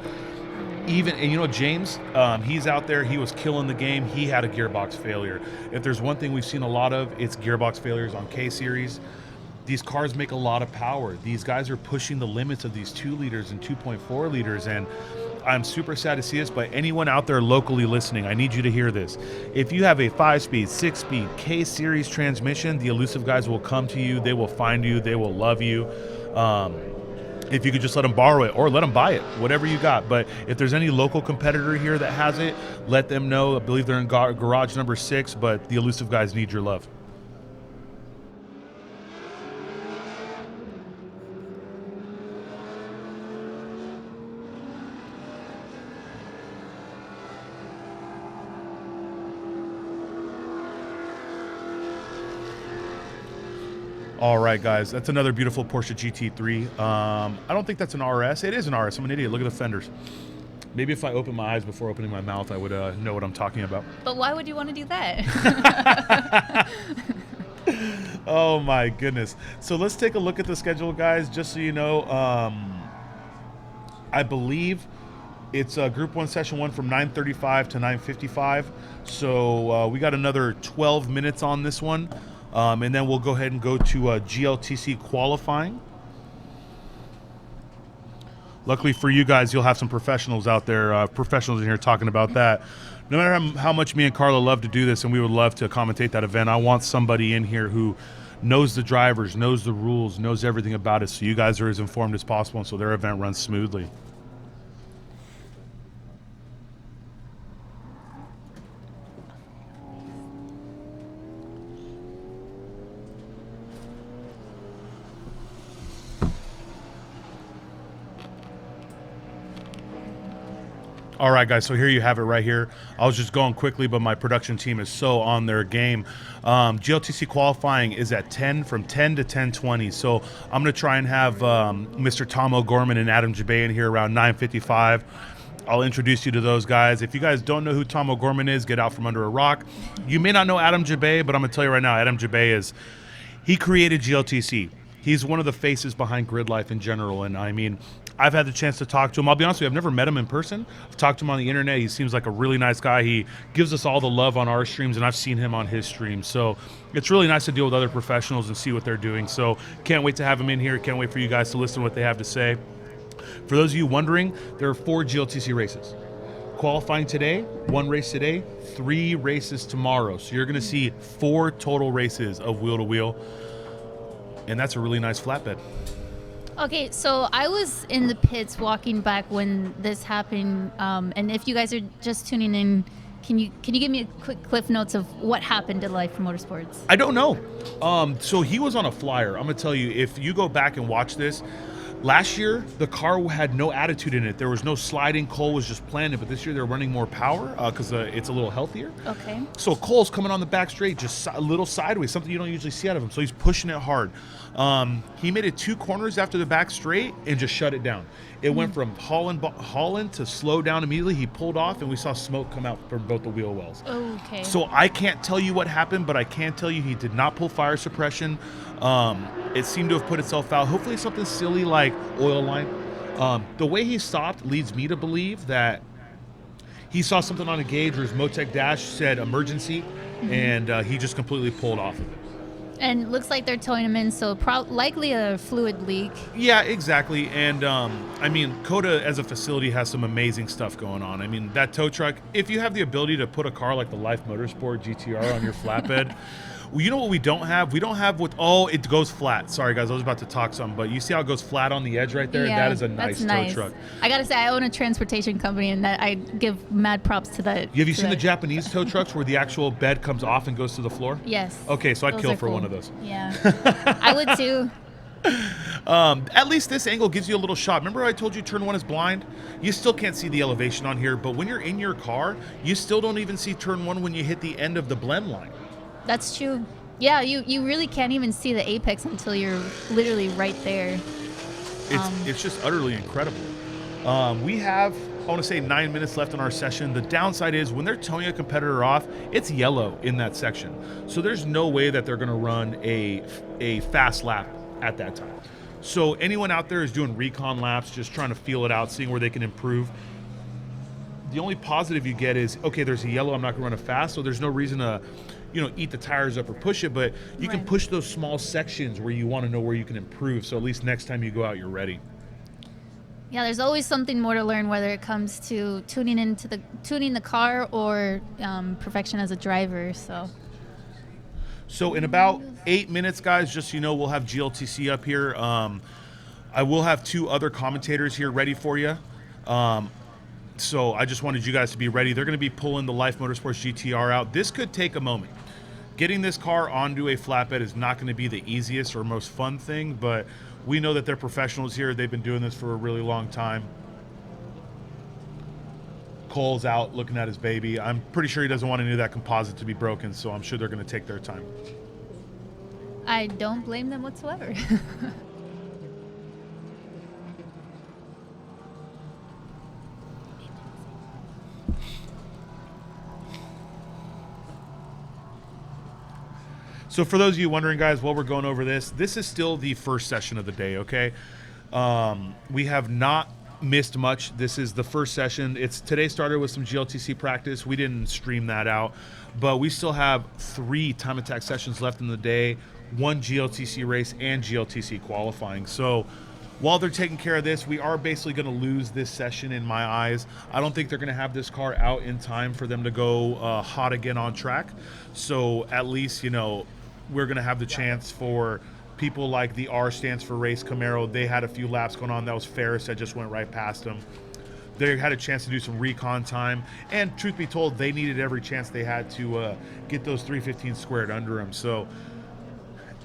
And you know, James, he's out there. He was killing the game. He had a gearbox failure. If there's one thing we've seen a lot of, it's gearbox failures on K-Series. These cars make a lot of power. These guys are pushing the limits of these 2 liters and 2.4 liters. And I'm super sad to see this, but anyone out there locally listening, I need you to hear this. If you have a 5-speed, 6-speed K-Series transmission, the Elusive guys will come to you. They will find you. They will love you. If you could just let them borrow it or let them buy it, whatever you got. But if there's any local competitor here that has it, let them know. I believe they're in garage number 6, but the Elusive guys need your love. All right, guys, that's another beautiful Porsche GT3. I don't think that's an RS. It is an RS. I'm an idiot. Look at the fenders. Maybe if I open my eyes before opening my mouth, I would know what I'm talking about.
But why would you want to do that?
Oh, my goodness. So let's take a look at the schedule, guys, just so you know. I believe it's Group 1, Session 1 from 9:35 to 9:55. So we got another 12 minutes on this one. And then we'll go ahead and go to GLTC qualifying. Luckily for you guys, you'll have some professionals out there, professionals in here talking about that. No matter how much me and Carla love to do this, and we would love to commentate that event, I want somebody in here who knows the drivers, knows the rules, knows everything about it, so you guys are as informed as possible and so their event runs smoothly. All right, guys, so here you have it right here. I was just going quickly, but my production team is so on their game. GLTC qualifying is at 10, from 10 to 10:20. So I'm going to try and have Mr. Tom O'Gorman and Adam Jabay in here around 9:55. I'll introduce you to those guys. If you guys don't know who Tom O'Gorman is, get out from under a rock. You may not know Adam Jabay, but I'm going to tell you right now, Adam Jabay he created GLTC. He's one of the faces behind Grid Life in general, and I mean, I've had the chance to talk to him. I'll be honest with you, I've never met him in person. I've talked to him on the internet. He seems like a really nice guy. He gives us all the love on our streams, and I've seen him on his streams. So it's really nice to deal with other professionals and see what they're doing. So can't wait to have him in here. Can't wait for you guys to listen to what they have to say. For those of you wondering, there are 4 GLTC races. Qualifying today, 1 race today, 3 races tomorrow. So you're going to see 4 total races of wheel-to-wheel, and that's a really nice flatbed.
Okay, so I was in the pits walking back when this happened, and if you guys are just tuning in, can you give me a quick cliff notes of what happened to Life Motorsports?
I don't know. So he was on a flyer. I'm gonna tell you, if you go back and watch this, Last year, the car had no attitude in it. There was no sliding. Cole was just planted, but this year they're running more power because it's a little healthier.
Okay.
So Cole's coming on the back straight, just a little sideways, something you don't usually see out of him. So he's pushing it hard. He made it 2 corners after the back straight and just shut it down. It went from hauling to slow down immediately. He pulled off, and we saw smoke come out from both the wheel wells.
Okay.
So I can't tell you what happened, but I can tell you he did not pull fire suppression. It seemed to have put itself out. Hopefully something silly like oil line. The way he stopped leads me to believe that he saw something on a gauge where his Motec dash said emergency, and he just completely pulled off of it.
And looks like they're towing him in, so likely a fluid leak.
Yeah, exactly. And I mean, COTA as a facility has some amazing stuff going on. I mean, that tow truck, if you have the ability to put a car like the Life Motorsport GTR on your flatbed, well, you know what we don't have? We don't have it goes flat. Sorry, guys, I was about to talk something, but you see how it goes flat on the edge right there?
Yeah,
that is a nice tow truck.
I gotta say, I own a transportation company, and that I give mad props to that.
Have you seen the Japanese tow trucks where the actual bed comes off and goes to the floor?
Yes.
Okay, so I'd
Those
kill
are
for
cool.
one of those.
Yeah, I would too.
At least this angle gives you a little shot. Remember I told you turn 1 is blind? You still can't see the elevation on here, but when you're in your car, you still don't even see turn 1 when you hit the end of the blend line.
That's true. Yeah, you really can't even see the apex until you're literally right there.
It's just utterly incredible. We have, I want to say, 9 minutes left in our session. The downside is when they're towing a competitor off, it's yellow in that section. So there's no way that they're going to run a fast lap at that time. So anyone out there is doing recon laps, just trying to feel it out, seeing where they can improve. The only positive you get is, okay, there's a yellow, I'm not going to run it fast, so there's no reason to eat the tires up or push it, but you can push those small sections where you want to know where you can improve, so at least next time you go out, you're ready.
Yeah, there's always something more to learn, whether it comes to tuning the car or perfection as a driver. So
in about 8 minutes, guys, just so you know, we'll have GLTC up here. I will have 2 other commentators here ready for you. So I just wanted you guys to be ready. They're going to be pulling the Life Motorsports GTR out. This could take a moment. Getting this car onto a flatbed is not going to be the easiest or most fun thing, but we know that they're professionals here. They've been doing this for a really long time. Cole's out looking at his baby. I'm pretty sure he doesn't want any of that composite to be broken, so I'm sure they're going to take their time.
I don't blame them whatsoever.
So for those of you wondering, guys, while we're going over this is still the first session of the day, okay? We have not missed much. This is the first session. Today started with some GLTC practice. We didn't stream that out, but we still have 3 time attack sessions left in the day, 1 GLTC race and GLTC qualifying. So while they're taking care of this, we are basically going to lose this session in my eyes. I don't think they're going to have this car out in time for them to go hot again on track. So at least, we're going to have the chance for people like the R stands for Race Camaro. They had a few laps going on. That was Ferris that just went right past them. They had a chance to do some recon time. And truth be told, they needed every chance they had to get those 315 squared under them. So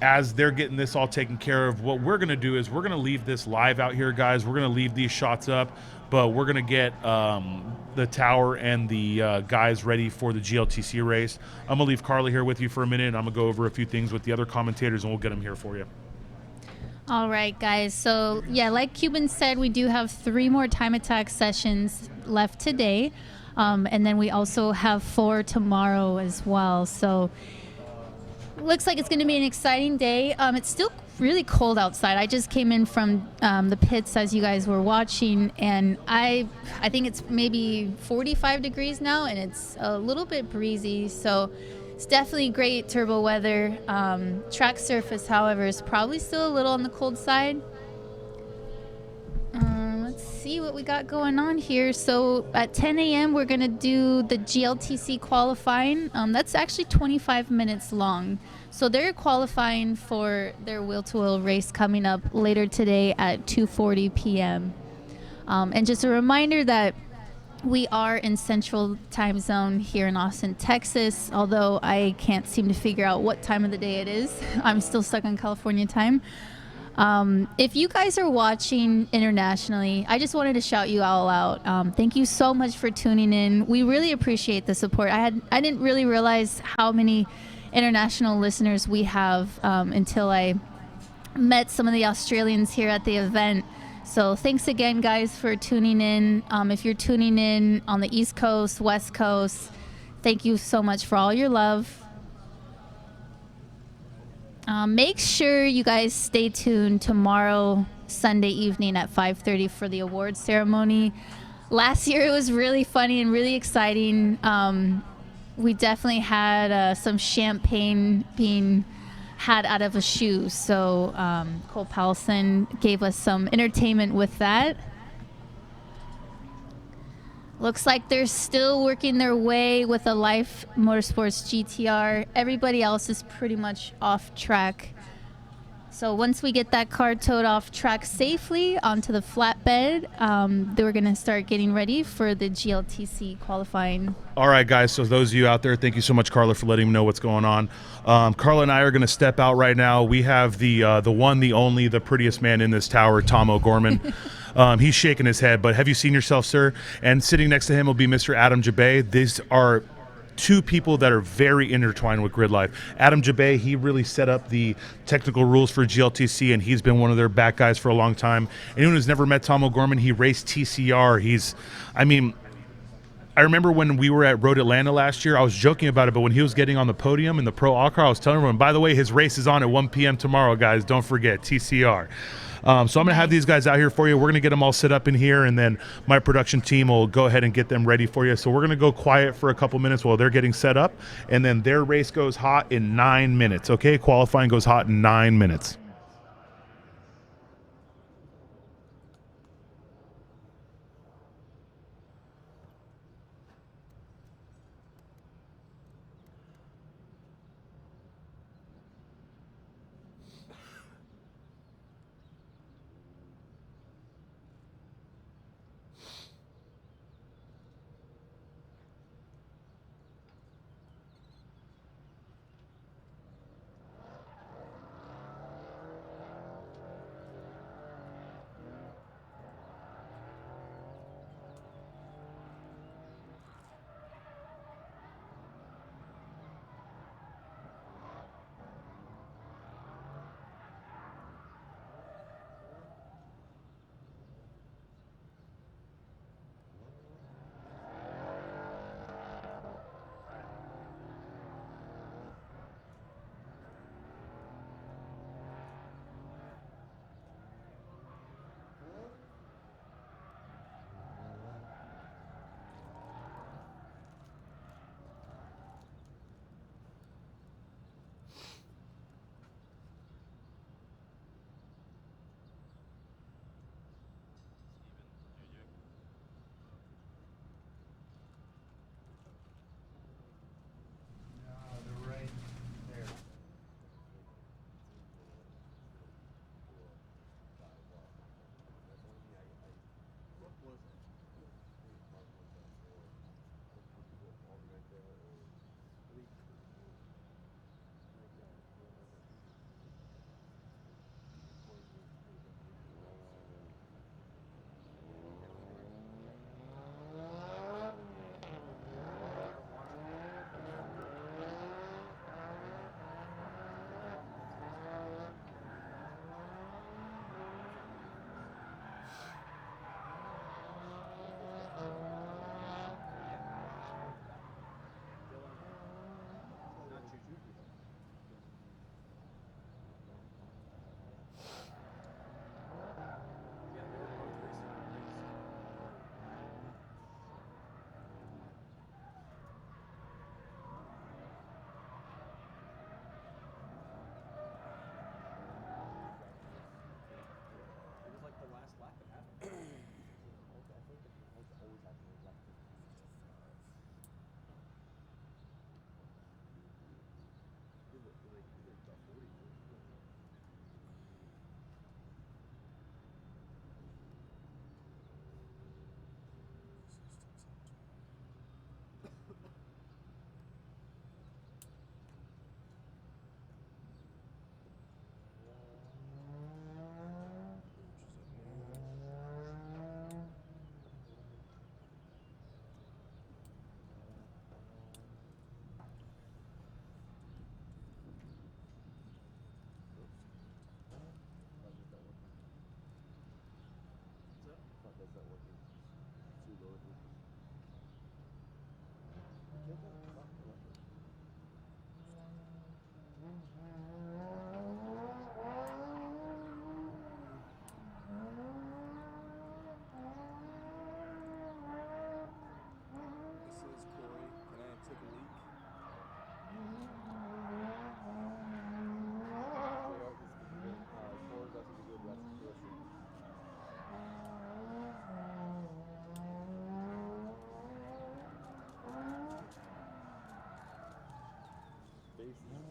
as they're getting this all taken care of, what we're going to do is we're going to leave this live out here, guys. We're going to leave these shots up, but we're going to get the tower and the guys ready for the GLTC race. I'm going to leave Carly here with you for a minute, and I'm going to go over a few things with the other commentators, and we'll get them here for you.
All right, guys. So, yeah, like Cuban said, we do have 3 more time attack sessions left today, and then we also have 4 tomorrow as well. So looks like it's going to be an exciting day. It's still really cold outside. I just came in from the pits as you guys were watching, and I think it's maybe 45 degrees now, and it's a little bit breezy. So it's definitely great turbo weather. Track surface, however, is probably still a little on the cold side. Let's see what we got going on here. So at 10 a.m. we're going to do the GLTC qualifying. That's actually 25 minutes long. So they're qualifying for their wheel-to-wheel race coming up later today at 2:40 p.m. And just a reminder that we are in Central Time Zone here in Austin, Texas, although I can't seem to figure out what time of the day it is. I'm still stuck on California time. If you guys are watching internationally, I just wanted to shout you all out. Thank you so much for tuning in. We really appreciate the support. I didn't really realize how many international listeners we have until I met some of the Australians here at the event. So thanks again, guys, for tuning in. If you're tuning in on the East Coast, West Coast, thank you so much for all your love. Make sure you guys stay tuned tomorrow, Sunday evening at 5:30 for the awards ceremony. Last year it was really funny and really exciting. We definitely had some champagne being had out of a shoe. So Cole Powelson gave us some entertainment with that. Looks like they're still working their way with the Life Motorsports GTR. Everybody else is pretty much off track. So once we get that car towed off track safely onto the flatbed, then we're going to start getting ready for the GLTC qualifying.
All right, guys, so those of you out there, thank you so much, Carla, for letting me know what's going on. Carla and I are going to step out right now. We have the one, the only, the prettiest man in this tower, Tom O'Gorman. He's shaking his head, but have you seen yourself, sir? And sitting next to him will be Mr. Adam Jabay. These are two people that are very intertwined with Grid Life. Adam Jabay, he really set up the technical rules for GLTC, and he's been one of their back guys for a long time. Anyone who's never met Tom O'Gorman, he raced TCR. I remember when we were at Road Atlanta last year, I was joking about it, but when he was getting on the podium in the Pro All-Car, I was telling everyone, by the way, his race is on at 1 p.m. tomorrow, guys. Don't forget, TCR. So I'm going to have these guys out here for you. We're going to get them all set up in here, and then my production team will go ahead and get them ready for you. So we're going to go quiet for a couple minutes while they're getting set up, and then their race goes hot in 9 minutes, okay? Qualifying goes hot in 9 minutes.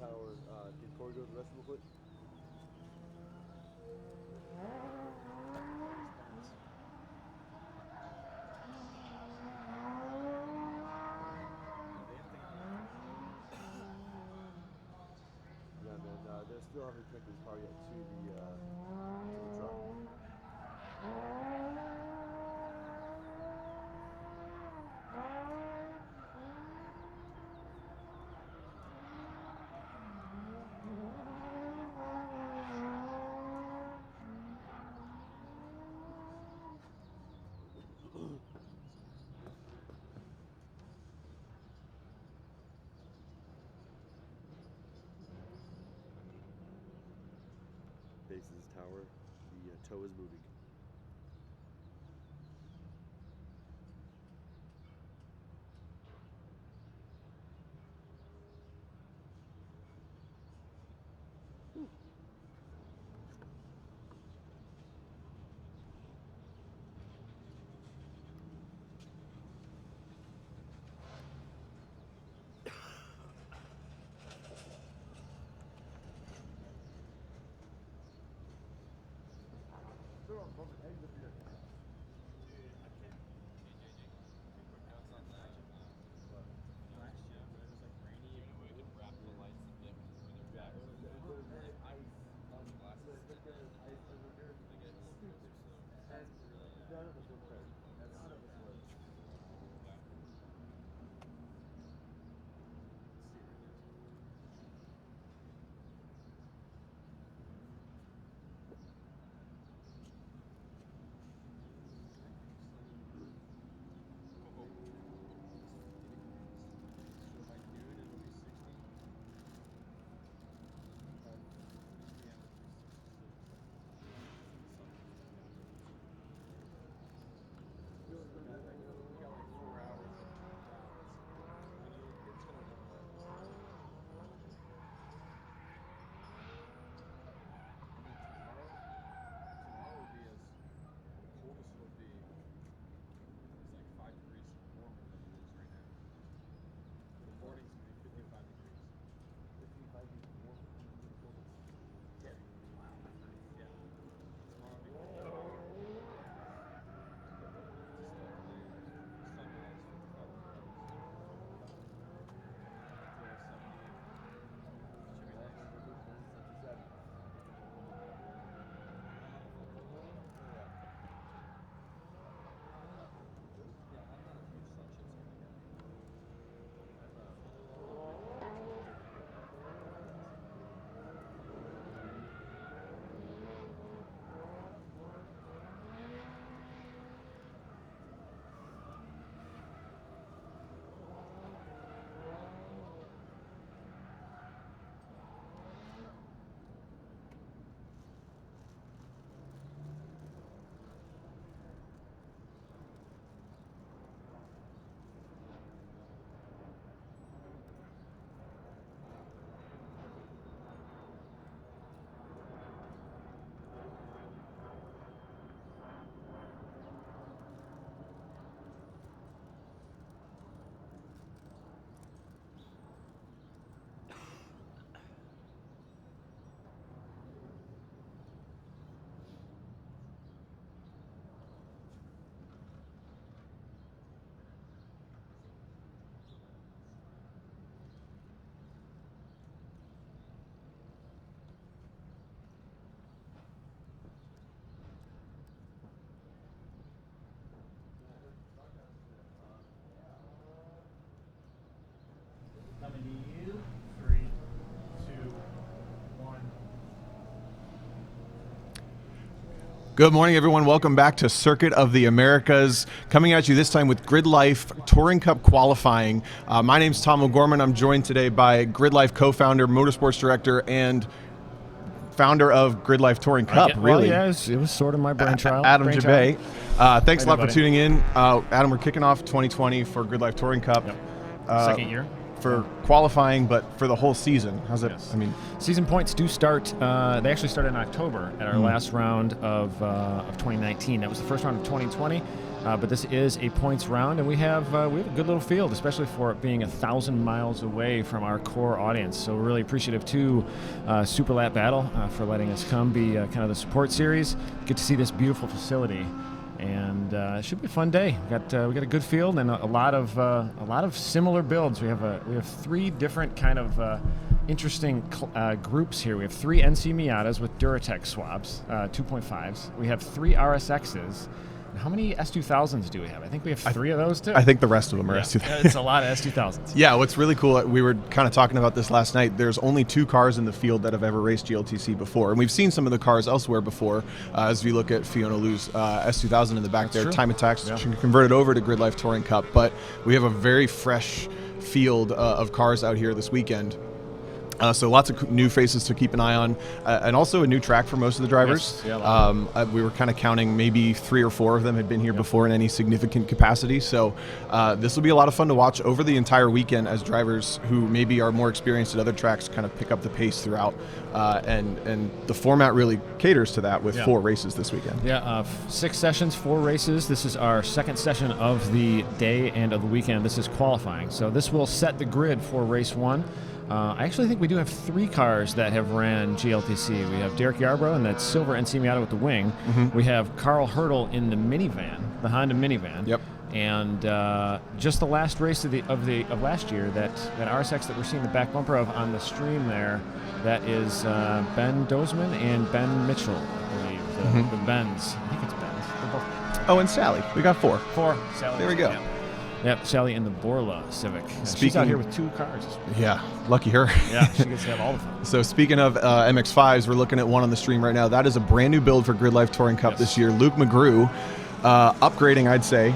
tower. Can Corey go the rest real quick? Yeah, man. They still haven't connected his power yet to the truck. Base of this tower, the toe is moving.
Coming to you. 3, 2, 1.
Good morning, everyone. Welcome back to Circuit of the Americas. Coming at you this time with Grid Life Touring Cup qualifying. My name's Tom O'Gorman. I'm joined today by Grid Life co-founder, motorsports director, and founder of Grid Life Touring Cup.
Well, yeah, it was sort of my brainchild.
Adam Jabay. Thanks a lot for
buddy.
tuning in. Adam, we're kicking off 2020 for Grid Life Touring Cup.
Yep. Second year.
For qualifying, but for the whole season. How's it?
Yes.
I mean,
season points do start. They actually started in October at our last round of 2019. That was the first round of 2020. but this is a points round, and we have a good little field, especially for it being 1,000 miles away from our core audience. So we're really appreciative to Super Lap Battle for letting us come be kind of the support series. Get to see this beautiful facility, and it should be a fun day. We got a good field and a lot of similar builds. We have 3 different kind of interesting groups here. We have 3 NC Miatas with Duratec swabs, 2.5s. We have 3 RSXs. How many S2000s do we have? I think we have 3 of those too.
I think the rest of them are S2000s.
It's a lot of S2000s.
Yeah, what's really cool, we were kind of talking about this last night, there's only 2 cars in the field that have ever raced GLTC before. And we've seen some of the cars elsewhere before, as we look at Fiona Liu's S2000 in the back. That's there, Time Attacks, converted over to Grid Life Touring Cup. But we have a very fresh field of cars out here this weekend. So lots of new faces to keep an eye on, and also a new track for most of the drivers.
Yes. Yeah,
we were kind of counting maybe 3 or 4 of them had been here before in any significant capacity. So this will be a lot of fun to watch over the entire weekend as drivers who maybe are more experienced at other tracks kind of pick up the pace throughout. And the format really caters to that with 4 races this weekend.
Yeah, 6 sessions, 4 races. This is our second session of the day and of the weekend. This is qualifying. So this will set the grid for race 1. I actually think we do have 3 cars that have ran GLTC. We have Derek Yarbrough in that silver NC Miata with the wing.
Mm-hmm.
We have Carl Hurdle in the minivan, the Honda minivan.
Yep.
And just the last race of last year, that RSX that we're seeing the back bumper of on the stream there, that is Ben Dozman and Ben Mitchell, I believe. The Bens. I think it's Ben's. They're both.
Oh, and Sally. We got 4.
4. Sally.
There we go.
Yeah. Yep, Sally in the Borla Civic. She's out here with 2 cars.
Yeah, lucky her.
Yeah, she gets to have all the fun.
So speaking of MX-5s, we're looking at one on the stream right now. That is a brand new build for Grid Life Touring Cup this year. Luke McGrew, upgrading, I'd say,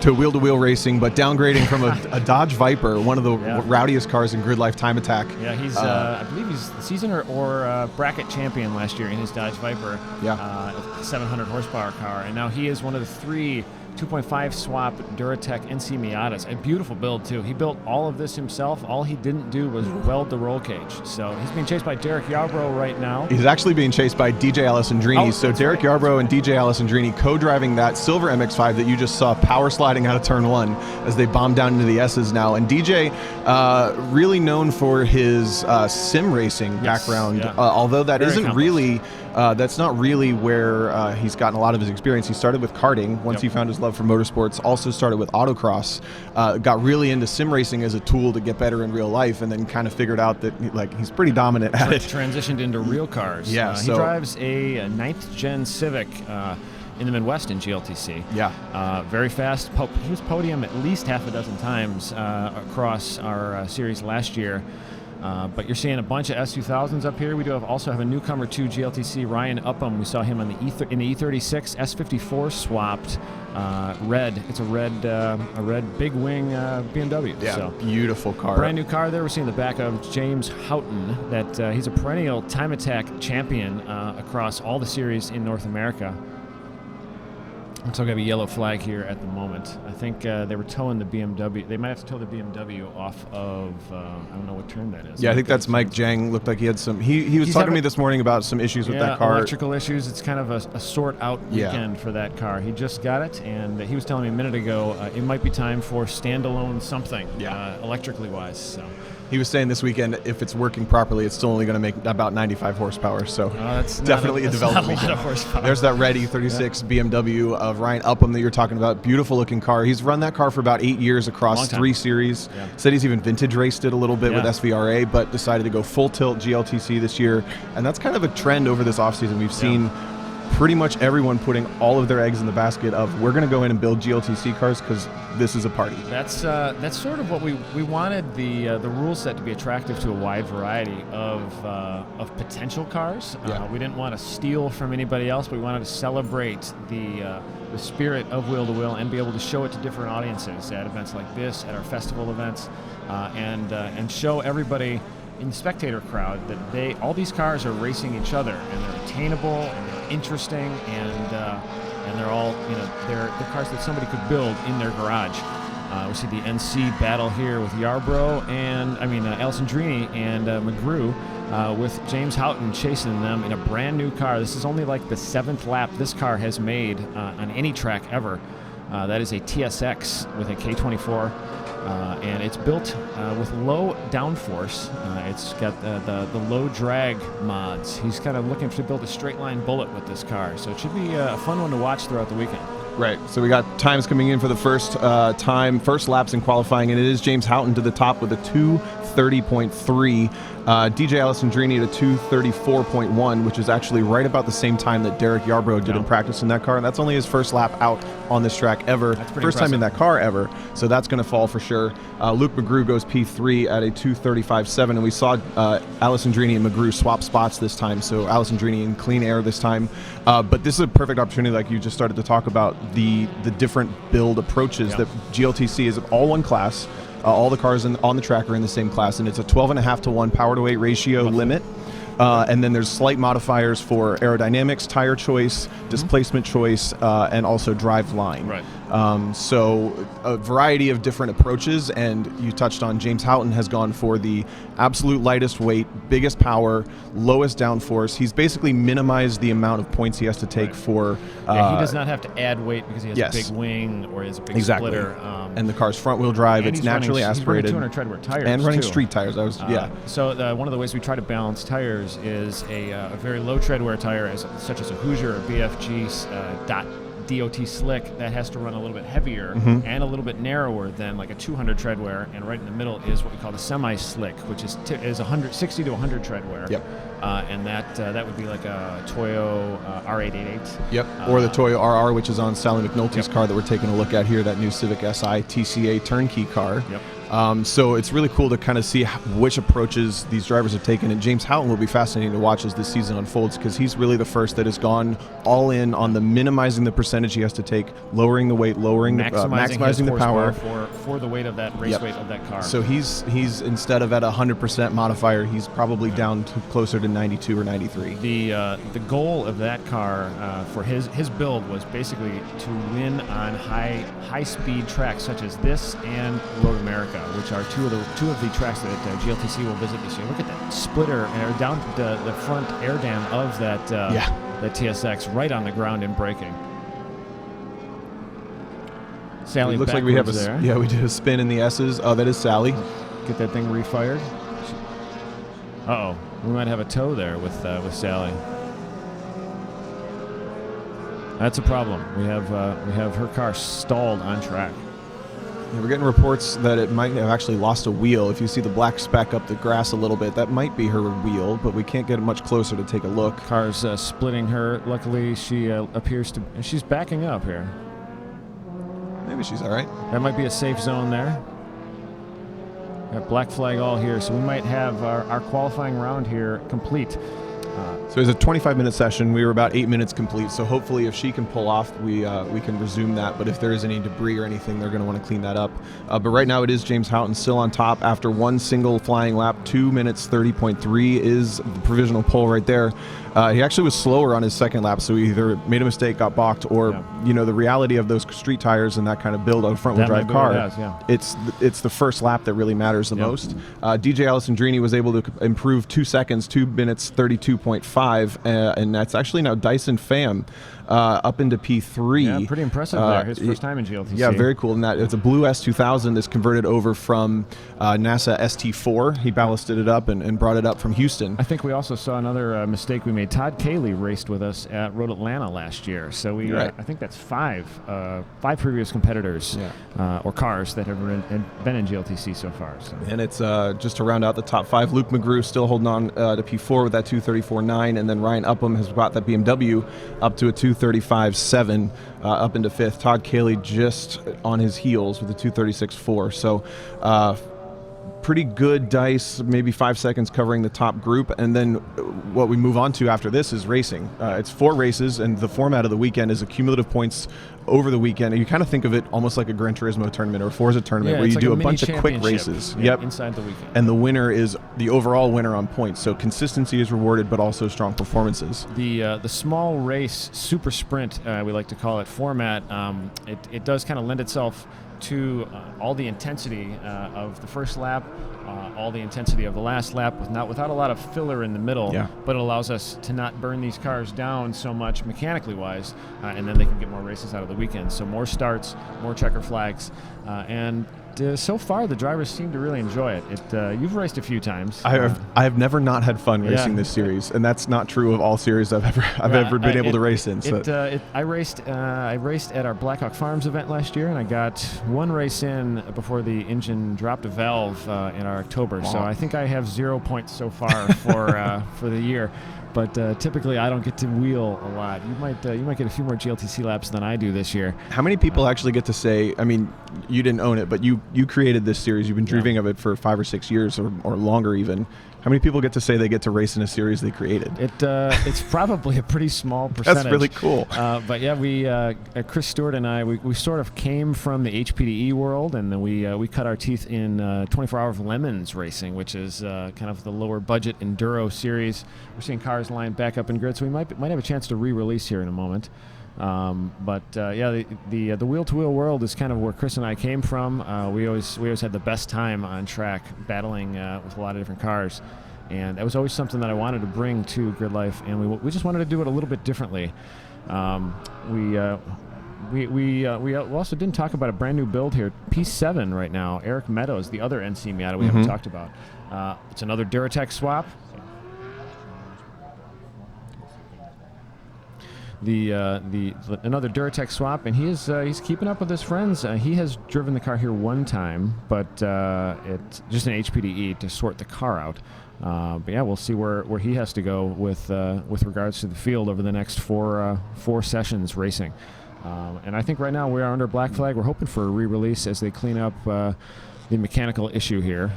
to wheel-to-wheel racing, but downgrading from a Dodge Viper, one of the rowdiest cars in Grid Life Time Attack.
Yeah, he's I believe he's the season or bracket champion last year in his Dodge Viper.
Yeah.
700 horsepower car, and now he is one of the 3 2.5 swap Duratec NC Miatas. A beautiful build too. He built all of this himself. All he didn't do was weld the roll cage. So he's being chased by Derek Yarbrough right now.
He's actually being chased by DJ Alessandrini. So Derek Yarbrough and DJ Alessandrini co-driving that silver MX-5 that you just saw power sliding out of turn 1 as they bomb down into the S's now. And DJ, really known for his sim racing background, although that isn't really that's not really where he's gotten a lot of his experience. He started with karting once he found his love for motorsports, also started with autocross, got really into sim racing as a tool to get better in real life, and then kind of figured out that he's pretty dominant at it.
Transitioned into real cars.
Yeah,
he drives a 9th gen Civic in the Midwest in GLTC.
Yeah.
Very fast. He was podium at least half a dozen times across our series last year. But you're seeing a bunch of S2000s up here. We do also have a newcomer to GLTC, Ryan Upham. We saw him on in the E36 S54 swapped red. It's a red big wing BMW.
Yeah,
so,
beautiful car.
Brand new car there. We're seeing the back of James Houghton. That he's a perennial Time Attack champion across all the series in North America. Looks like we have a yellow flag here at the moment. I think they were towing the BMW. They might have to tow the BMW off of, I don't know what turn that is.
Yeah, I think that's Mike Jang. Looked like he had some, he was talking to me this morning about some issues with that car.
Electrical issues. It's kind of a sort out weekend for that car. He just got it, and he was telling me a minute ago it might be time for standalone something, electrically wise. So.
He was saying this weekend, if it's working properly, it's still only going to make about 95 horsepower. So
that's
definitely a development weekend. There's that red E36 BMW of Ryan Upham that you're talking about. Beautiful looking car. He's run that car for about 8 years across 3 series. Yeah. Said he's even vintage raced it a little bit with SVRA, but decided to go full tilt GLTC this year. And that's kind of a trend over this offseason. We've seen pretty much everyone putting all of their eggs in the basket of we're going to go in and build GLTC cars because this is a party.
That's sort of what we wanted the rule set to be attractive to a wide variety of potential cars. We didn't want to steal from anybody else, but we wanted to celebrate the spirit of wheel to wheel and be able to show it to different audiences at events like this, at our festival events, and show everybody in the spectator crowd that all these cars are racing each other, and they're attainable and they're interesting, and they're all they're cars that somebody could build in their garage. We see the NC battle here with Yarbrough and Alessandrini and McGrew with James Houghton chasing them in a brand new car. This is only like the 7th lap this car has made on any track ever. That is a TSX with a K24. And it's built with low downforce. It's got the low drag mods. He's kind of looking to build a straight line bullet with this car, so it should be a fun one to watch throughout the weekend.
Right. So we got times coming in for the first laps in qualifying, and it is James Houghton to the top with a 2:30.3. DJ Alessandrini at a 2:34.1, which is actually right about the same time that Derek Yarbrough did in practice in that car. And that's only his first lap out on this track ever. First time in that car ever. So that's going to fall for sure. Luke McGrew goes P3 at a 2:35.7, and we saw Alessandrini and McGrew swap spots this time. So Alessandrini in clean air this time. But this is a perfect opportunity, like you just started to talk about, the different build approaches that GLTC is all one class. All the cars on the track are in the same class, and it's a 12.5 to 1 power to weight ratio limit. And then there's slight modifiers for aerodynamics, tire choice, displacement choice, and also drive line.
Right.
So a variety of different approaches, and you touched on James Houghton has gone for the absolute lightest weight, biggest power, lowest downforce. He's basically minimized the amount of points he has to take for...
he does not have to add weight because he has a big wing or he has a big splitter.
And the car's front-wheel drive, it's naturally aspirated.
He's running 200 treadwear tires,
and running
too.
street tires.
So one of the ways we try to balance tires is a very low treadwear tire, such as a Hoosier or BFG DOT slick, that has to run a little bit heavier and a little bit narrower than like a 200 treadwear, and right in the middle is what we call the semi-slick, which is 60 to 100 treadwear.
Yep.
And that would be like a Toyo R888.
Yep. Or the Toyo RR, which is on Sally McNulty's car that we're taking a look at here, that new Civic Si TCA turnkey car.
Yep.
So it's really cool to kind of see which approaches these drivers have taken, and James Houghton will be fascinating to watch as this season unfolds, because he's really the first that has gone all in on the minimizing the percentage he has to take, lowering the weight, maximizing the power
for the weight of that race weight of that car.
So he's instead of at 100% modifier, he's probably down to closer to 92 or 93.
The goal of that car for his build was basically to win on high speed tracks such as this and Road America, which are two of the tracks that GLTC will visit this year. Look at that splitter down the front air dam of that the TSX right on the ground in braking. Sally,
it looks like we have we did a spin in the S's. Oh, that is Sally.
Get that thing refired. We might have a tow there with Sally. That's a problem. We have her car stalled on track.
Yeah, we're getting reports that it might have actually lost a wheel. If you see the black speck up the grass a little bit, that might be her wheel, but we can't get much closer to take a look.
Car's splitting her. Luckily, she appears to... She's backing up here.
Maybe she's all right.
That might be a safe zone there. Got black flag all here, so we might have our qualifying round here complete.
So it's a 25-minute session. We were about 8 minutes complete, so hopefully if she can pull off, we can resume that. But if there is any debris or anything, they're going to want to clean that up. But right now it is James Houghton still on top after one single flying lap. 2 minutes 30.3 is the provisional pole right there. He actually was slower on his second lap, so he either made a mistake, got balked, or the reality of those street tires and that kind of build on a front-wheel drive car. It's the first lap that really matters the most. DJ Alessandrini was able to improve 2 seconds, 2 minutes 32.5, and that's actually now Dyson Pham up into P3.
Yeah, pretty impressive there. His first time in GLTC.
Yeah, very cool. And that it's a blue S2000 that's converted over from NASA ST4. He ballasted it up and brought it up from Houston.
I think we also saw another mistake we made. Todd Cayley raced with us at Road Atlanta last year. So I think that's five previous competitors or cars that have been in GLTC so far. So.
And it's just to round out the top 5, Luke McGrew still holding on to P4 with that 234.9, and then Ryan Upham has brought that BMW up to a 235.7 up into 5th. Todd Cayley just on his heels with a 236.4. So pretty good dice, maybe 5 seconds covering the top group. And then what we move on to after this is racing. It's 4 races, and the format of the weekend is accumulative points over the weekend. And you kind of think of it almost like a Gran Turismo tournament or a Forza tournament, where you do a bunch of quick races.
Inside the weekend.
And the winner is the overall winner on points. So consistency is rewarded, but also strong performances.
The small race super sprint, we like to call it, format, it does kind of lend itself to all the intensity of the first lap, all the intensity of the last lap, without a lot of filler in the middle.
Yeah.
But it allows us to not burn these cars down so much mechanically wise, and then they can get more races out of the weekend. So more starts, more checker flags, and so far the drivers seem to really enjoy it. You've raced a few times.
I have never not had fun racing this series, and that's not true of all series I've ever been able to race in. So.
I raced at our Blackhawk Farms event last year, and I got one race in before the engine dropped a valve in our October. Wow. So I think I have 0 points so far for the year. But typically, I don't get to wheel a lot. You might get a few more GLTC laps than I do this year.
How many people actually get to say? I mean, you didn't own it, but you created this series. You've been dreaming of it for 5 or 6 years, or longer even. How many people get to say they get to race in a series they created?
It's probably a pretty small percentage.
That's really cool.
But yeah, we Chris Stewart and I we sort of came from the HPDE world, and then we cut our teeth in 24 Hour of Lemons racing, which is kind of the lower budget enduro series. We're seeing cars lined back up in grid, so we might have a chance to re-release here in a moment. Yeah, the wheel-to-wheel world is kind of where Chris and I came from. We always had the best time on track, battling with a lot of different cars, and that was always something that I wanted to bring to Grid Life, and we just wanted to do it a little bit differently. We also didn't talk about a brand new build here, P7 right now. Eric Meadows, the other NC Miata we haven't talked about. It's another Duratec swap. Another Duratec swap, and he's keeping up with his friends. He has driven the car here one time, but it's just an HPDE to sort the car out. But yeah, we'll see where he has to go with regards to the field over the next four sessions racing. And I think right now we are under black flag. We're hoping for a re-release as they clean up the mechanical issue here.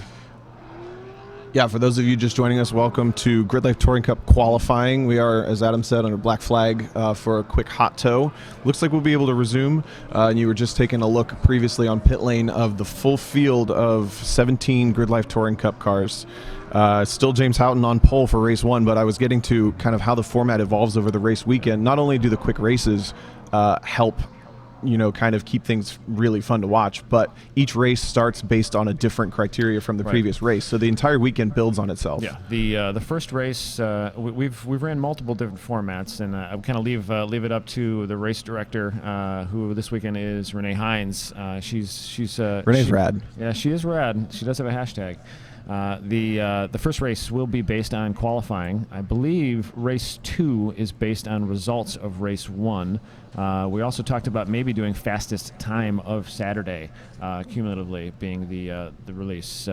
Yeah, for those of you just joining us, welcome to Grid Life Touring Cup qualifying. We are, as Adam said, under black flag for a quick hot tow. Looks like we'll be able to resume. And you were just taking a look previously on pit lane of the full field of 17 Grid Life Touring Cup cars. Still James Houghton on pole for race 1, but I was getting to kind of how the format evolves over the race weekend. Not only do the quick races help kind of keep things really fun to watch, but each race starts based on a different criteria from the previous race, so the entire weekend builds on itself.
Yeah, the first race we've ran multiple different formats, and I kind of leave it up to the race director, who this weekend is Renee Hines. She's
Renee's rad.
Yeah, she is rad. She does have a hashtag. The first race will be based on qualifying. I believe race 2 is based on results of race 1. We also talked about maybe doing fastest time of Saturday, cumulatively being the release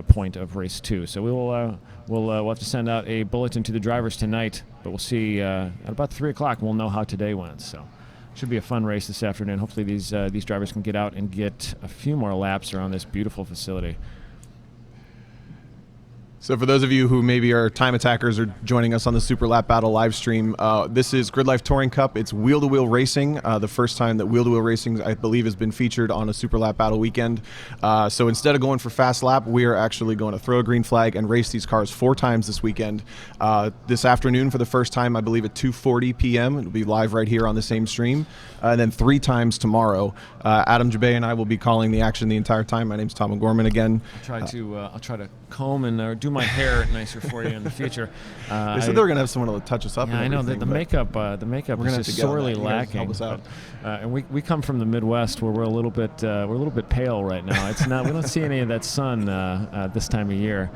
point of race 2. So we'll have to send out a bulletin to the drivers tonight, but we'll see at about 3 o'clock. We'll know how today went. So should be a fun race this afternoon. Hopefully these drivers can get out and get a few more laps around this beautiful facility.
So for those of you who maybe are time attackers or joining us on the Super Lap Battle live stream, this is Grid Life Touring Cup. It's wheel-to-wheel racing. The first time that wheel-to-wheel racing, I believe, has been featured on a Super Lap Battle weekend. So instead of going for fast lap, we are actually going to throw a green flag and race these cars 4 times this weekend. This afternoon for the first time, I believe at 2:40 p.m. It'll be live right here on the same stream. And then 3 times tomorrow. Adam Jabay and I will be calling the action the entire time. My name's Tom O'Gorman again.
I'll try to comb and do my hair nicer for you in the future.
They said they were going to have someone to touch us up.
Yeah, I know that the makeup is just sorely lacking.
Help us out.
And we come from the Midwest where we're a little bit pale right now. It's not, we don't see any of that sun this time of year.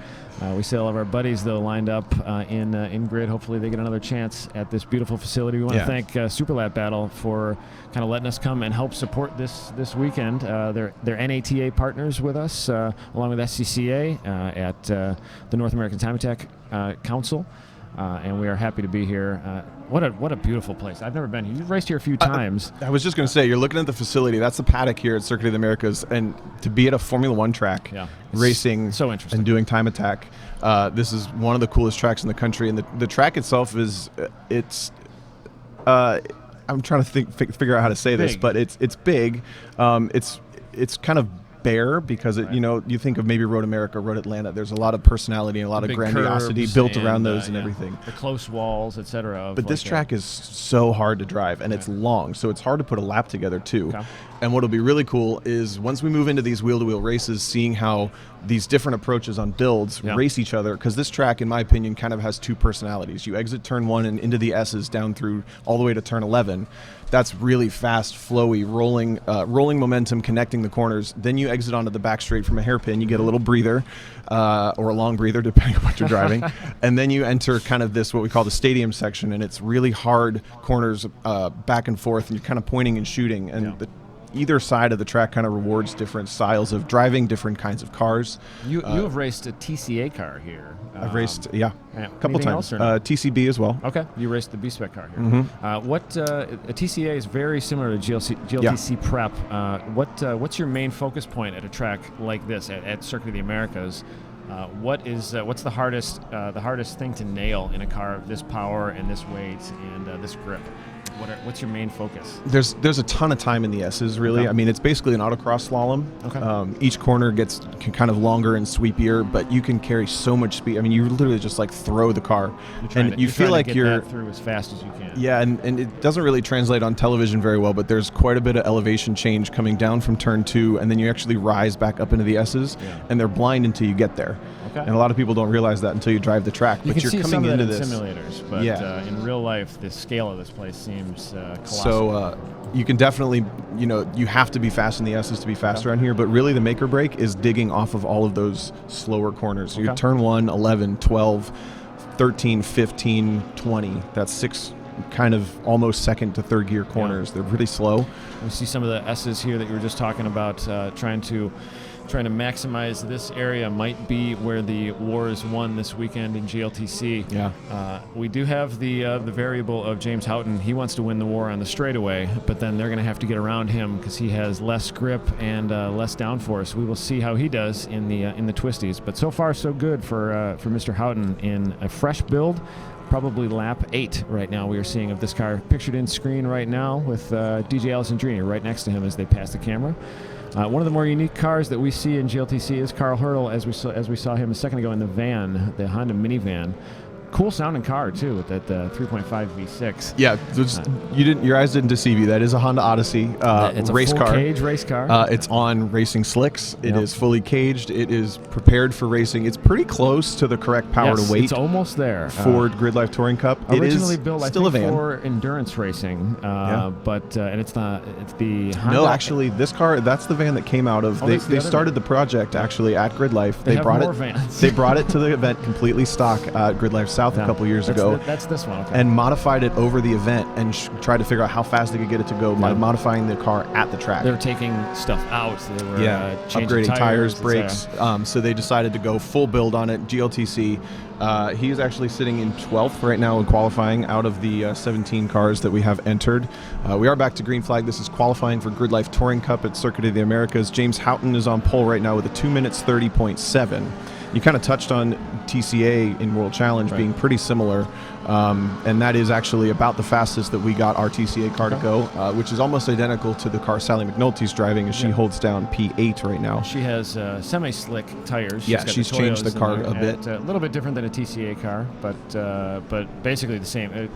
We see all of our buddies though lined up in grid. Hopefully they get another chance at this beautiful facility. We want to thank Super Lap Battle for kind of letting us come and help support this weekend. They're NATA partners with us, along with SCCA at the North American Time Attack Council, and we are happy to be here. What a beautiful place. I've never been here. You've raced here a few times.
I was just going to say, you're looking at the facility. That's the paddock here at Circuit of the Americas, and to be at a Formula One track, racing
so interesting,
and doing time attack, this is one of the coolest tracks in the country. And the track itself is, I'm trying to figure out how to say this, but it's big. It's kind of bare because you think of maybe Road America, Road Atlanta. There's a lot of personality and a lot of grandiosity built around those and everything.
The close walls, etc.
But this track is so hard to drive, and it's long, so it's hard to put a lap together too. And what'll be really cool is once we move into these wheel-to-wheel races, seeing how these different approaches on builds race each other, because this track, in my opinion, kind of has two personalities. You exit turn 1 and into the S's down through all the way to turn 11. That's really fast, flowy, rolling momentum, connecting the corners. Then you exit onto the back straight from a hairpin. You get a little breather, or a long breather, depending on what you're driving. And then you enter kind of this, what we call the stadium section, and it's really hard corners back and forth, and you're kind of pointing and shooting. And either side of the track kind of rewards different styles of driving, different kinds of cars.
You have raced a TCA car here.
I've raced, a couple times. TCB as well.
Okay, you raced the B-Spec car here.
Mm-hmm.
A TCA is very similar to GLTC Prep. What's your main focus point at a track like this at Circuit of the Americas? What's the hardest thing to nail in a car of this power and this weight and this grip? What's your main focus?
There's a ton of time in the S's, really.
Okay.
I mean, it's basically an autocross slalom.
Okay.
Each corner gets kind of longer and sweepier, but you can carry so much speed. I mean, you literally just like throw the car, you feel like you're
through as fast as you can.
Yeah, and it doesn't really translate on television very well, but there's quite a bit of elevation change coming down from turn 2, and then you actually rise back up into the S's, and they're blind until you get there.
Okay.
And a lot of people don't realize that until you drive the track.
You
but
can
you're
see
coming
some of
into
that in
this
simulators, but in real life, the scale of this place seems colossal.
So you can definitely, you have to be fast in the S's to be fast around here, but really the make or break is digging off of all of those slower corners. You turn 1, 11, 12, 13, 15, 20. That's 6 kind of almost second to third gear corners. They're really slow.
We see some of the S's here that you were just talking about, trying to maximize this area might be where the war is won this weekend in GLTC.
Yeah.
We do have the variable of James Houghton. He wants to win the war on the straightaway, but then they're going to have to get around him because he has less grip and less downforce. We will see how he does in the twisties. But so far, so good for Mr. Houghton in a fresh build. Probably lap 8 right now we are seeing of this car, pictured in screen right now with DJ Alexandria right next to him as they pass the camera. One of the more unique cars that we see in GLTC is Carl Hurdle, as we saw him a second ago in the van, the Honda minivan. Cool sounding car too, with that 3.5 V6.
Yeah, your eyes didn't deceive you. That is a Honda Odyssey
it's
race
a full
car.
Cage race car.
It's on racing slicks. It is fully caged. It is prepared for racing. It's pretty close to the correct power to weight.
It's almost there.
Ford Grid Life Touring Cup.
Originally
it is
built,
still
I think,
a van
for endurance racing, but and it's the Honda.
No, actually, this car, that's the van that came out of. They started the project actually at Grid Life. They brought
more
it.
Vans.
They brought it to the event completely stock at Grid Life South a couple years ago.
That's this one. Okay.
And modified it over the event and tried to figure out how fast they could get it to go by modifying the car at the track.
They were taking stuff out. They were
upgrading tires, brakes. So they decided to go full build on it. GLTC. He's actually sitting in 12th right now in qualifying out of the 17 cars that we have entered. We are back to green flag. This is qualifying for Grid Life Touring Cup at Circuit of the Americas. James Houghton is on pole right now with a 2 minutes 30.7. You kind of touched on TCA in World Challenge being pretty similar, and that is actually about the fastest that we got our TCA car to go, which is almost identical to the car Sally McNulty's driving as she holds down P8 right now.
She has semi-slick tires.
She's changed the car a bit.
A little bit different than a TCA car, but basically the same.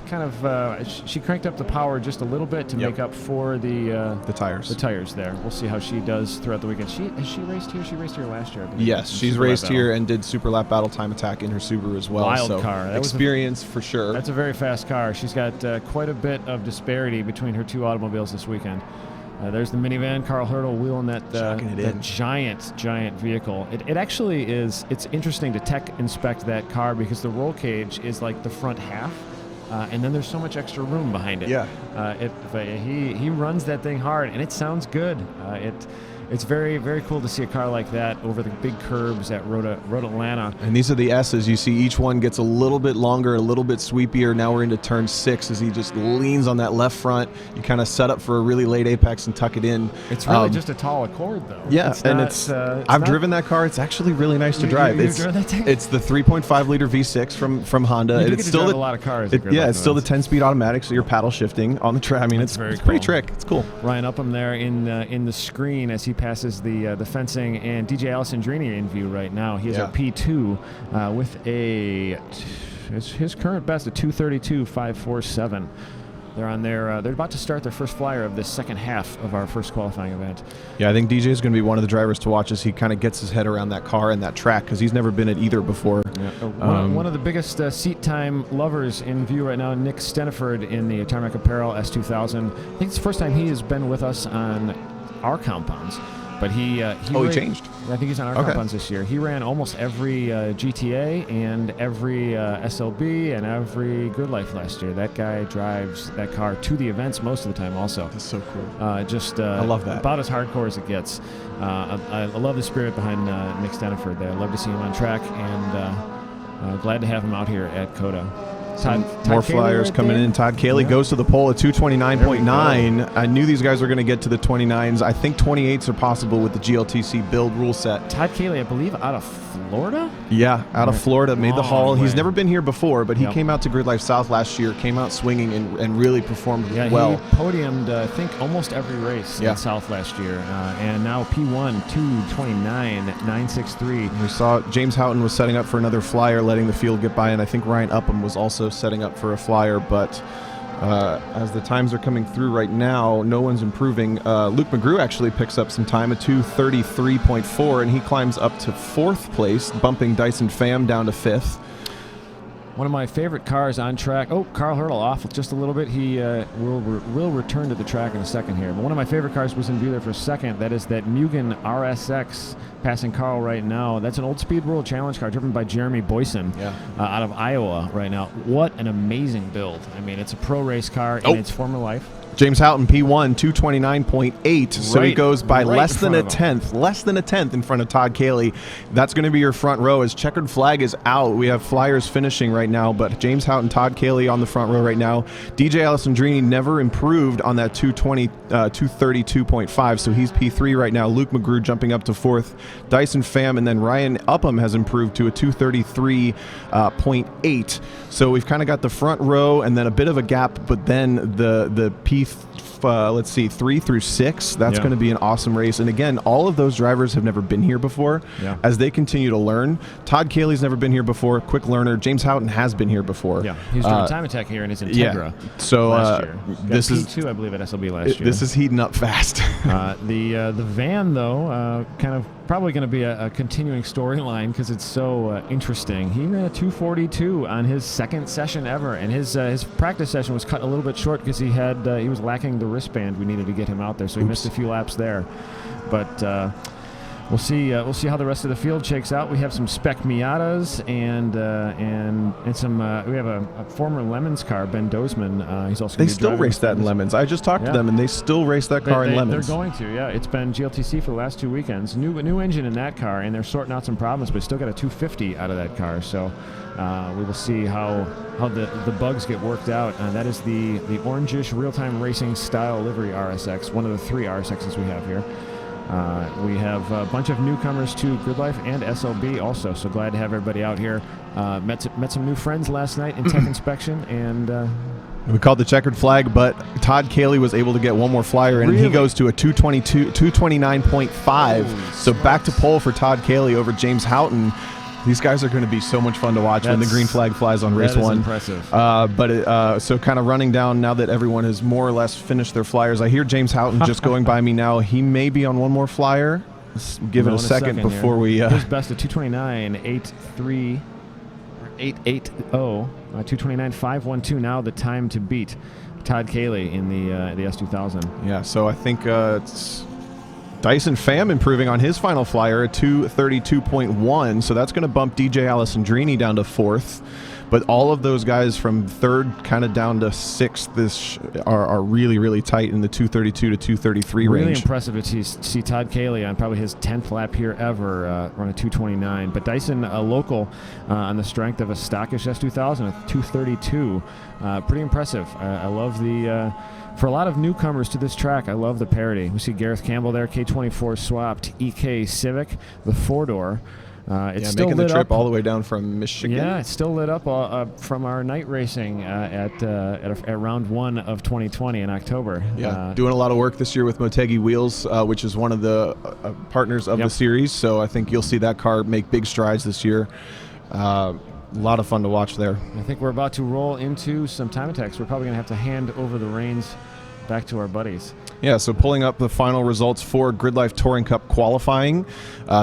She cranked up the power just a little bit to make up for the tires. The tires there. We'll see how she does throughout the weekend. Has she raced here? She raced here last year, I believe.
Yes, she's raced here and did Super Lap Battle Time Attack in her Subaru as well.
Wild car. That
experience for sure.
That's a very fast car. She's got quite a bit of disparity between her two automobiles this weekend. There's the minivan, Carl Hurdle wheeling that giant vehicle. It actually is. It's interesting to tech inspect that car because the roll cage is like the front half. And then there's so much extra room behind it.
Yeah.
He runs that thing hard, and it sounds good. It's very, very cool to see a car like that over the big curbs at Road Atlanta.
And these are the S's. You see each one gets a little bit longer, a little bit sweepier. Now we're into turn 6 as he just leans on that left front. You kind of set up for a really late apex and tuck it in.
It's really just a tall Accord, though.
Yeah, I've driven that car. It's actually really nice to drive.
You've driven that thing?
It's the 3.5-liter V6 from Honda.
It's still a lot of cars.
It's still the 10-speed automatic, so you're paddle shifting on the track. I mean, it's pretty trick. It's cool.
Ryan Upham there in the screen as he passes the fencing, and DJ Alessandrini in view right now. He is our P2 with his current best, a 232.547. They're on their. They're about to start their first flyer of this second half of our first qualifying event.
Yeah, I think DJ is going to be one of the drivers to watch as he kind of gets his head around that car and that track because he's never been at either before.
Yeah. One of the biggest seat time lovers in view right now, Nick Steniford in the Tarmac Apparel S2000. I think it's the first time he has been with us on our compounds. But he
changed.
I think he's on our compounds this year. He ran almost every GTA and every SLB and every Grid Life last year. That guy drives that car to the events most of the time also.
That's so cool.
I
love that.
About as hardcore as it gets. I love the spirit behind Nick Steniford there. I love to see him on track, and glad to have him out here at COTA.
Todd more flyers
right
coming
there.
in. Todd Cayley goes to the pole at 229.9. I knew these guys were going to get to the 29s. I think 28s are possible with the GLTC build rule set.
Todd Cayley, I believe, out of Florida?
Yeah, out of Florida, made the haul.
way.
He's never been here before, but he came out to Grid Life South last year, came out swinging and really performed well.
He podiumed, I think, almost every race in South last year. And now P1, 229.963.
We saw James Houghton was setting up for another flyer, letting the field get by, and I think Ryan Upham was also setting up for a flyer, but as the times are coming through right now, no one's improving. Luke McGrew actually picks up some time, a 2:33.4, and he climbs up to 4th place, bumping Dyson Pham down to 5th.
One of my favorite cars on track. Oh, Carl Hurdle off just a little bit. He will return to the track in a second here. But one of my favorite cars was in view there for a second. That is that Mugen RSX passing Carl right now. That's an old Speed World Challenge car driven by Jeremy Boyson out of Iowa right now. What an amazing build. I mean, it's a pro race car in its former life.
James Houghton, P1, 229.8. So he goes by less than a tenth in front of Todd Cayley. That's going to be your front row as checkered flag is out. We have flyers finishing right now, but James Houghton, Todd Cayley on the front row right now. DJ Alessandrini never improved on that 232.5, so he's P3 right now. Luke McGrew jumping up to 4th. Dyson Pham, and then Ryan Upham has improved to a 233.8. So we've kind of got the front row and then a bit of a gap, but then the P3 through 6. That's going to be an awesome race. And again, all of those drivers have never been here before. As they continue to learn, Todd Cayley's never been here before, quick learner. James Houghton has been here before.
Yeah, he was doing time attack here in his Integra.
So
last year.
This
P2, is, I believe, at SLB last year.
This is heating up fast.
The van, though, kind of probably going to be a continuing storyline because it's so interesting. He ran a 242 on his second session ever, and his practice session was cut a little bit short because he was lacking the wristband we needed to get him out there, so he missed a few laps there. But we'll see how the rest of the field shakes out. We have some spec Miatas and some. We have a former Lemons car, Ben Dozman. He's also.
They still race that in Lemons. I just talked to them, and they still race that car in Lemons.
They're going to. Yeah, it's been GLTC for the last 2 weekends. New engine in that car, and they're sorting out some problems, but still got a 250 out of that car. So we will see how the bugs get worked out. That is the orangish real-time racing style livery RSX, one of the 3 RSXs we have here. We have a bunch of newcomers to Grid Life and SLB also, so glad to have everybody out here. Met some new friends last night in tech inspection, and
we called the checkered flag, but Todd Cayley was able to get one more flyer, and he goes to a 229.5. So back to pole for Todd Cayley over James Houghton. These guys are going to be so much fun to watch when the green flag flies on race 1.
Impressive.
So kind of running down now that everyone has more or less finished their flyers. I hear James Houghton just going by me now. He may be on one more flyer. Let's give it a second before we.
His best at 229.83 or 880. 229.512. Now the time to beat Todd Cayley in the S2000.
Yeah. So I think it's Dyson Pham improving on his final flyer at 232.1, so that's going to bump DJ Alessandrini down to 4th. But all of those guys from 3rd kind of down to 6th are really, really tight in the 232 to 233 range.
Really impressive to see Todd Cayley on probably his 10th lap here ever run a 229. But Dyson, a local on the strength of a stockish S2000 at 232. Pretty impressive. I love the... For a lot of newcomers to this track, I love the parity. We see Gareth Campbell there, K24 swapped, EK Civic, the 4-door. It's still
making the
lit
trip
up
all the way down from Michigan.
Yeah, it's still lit up from our night racing at round 1 of 2020 in October.
Yeah, doing a lot of work this year with Motegi Wheels, which is one of the partners of the series. So I think you'll see that car make big strides this year. A lot of fun to watch there.
I think we're about to roll into some time attacks. We're probably going to have to hand over the reins back to our buddies.
Yeah, so pulling up the final results for Grid Life Touring Cup qualifying.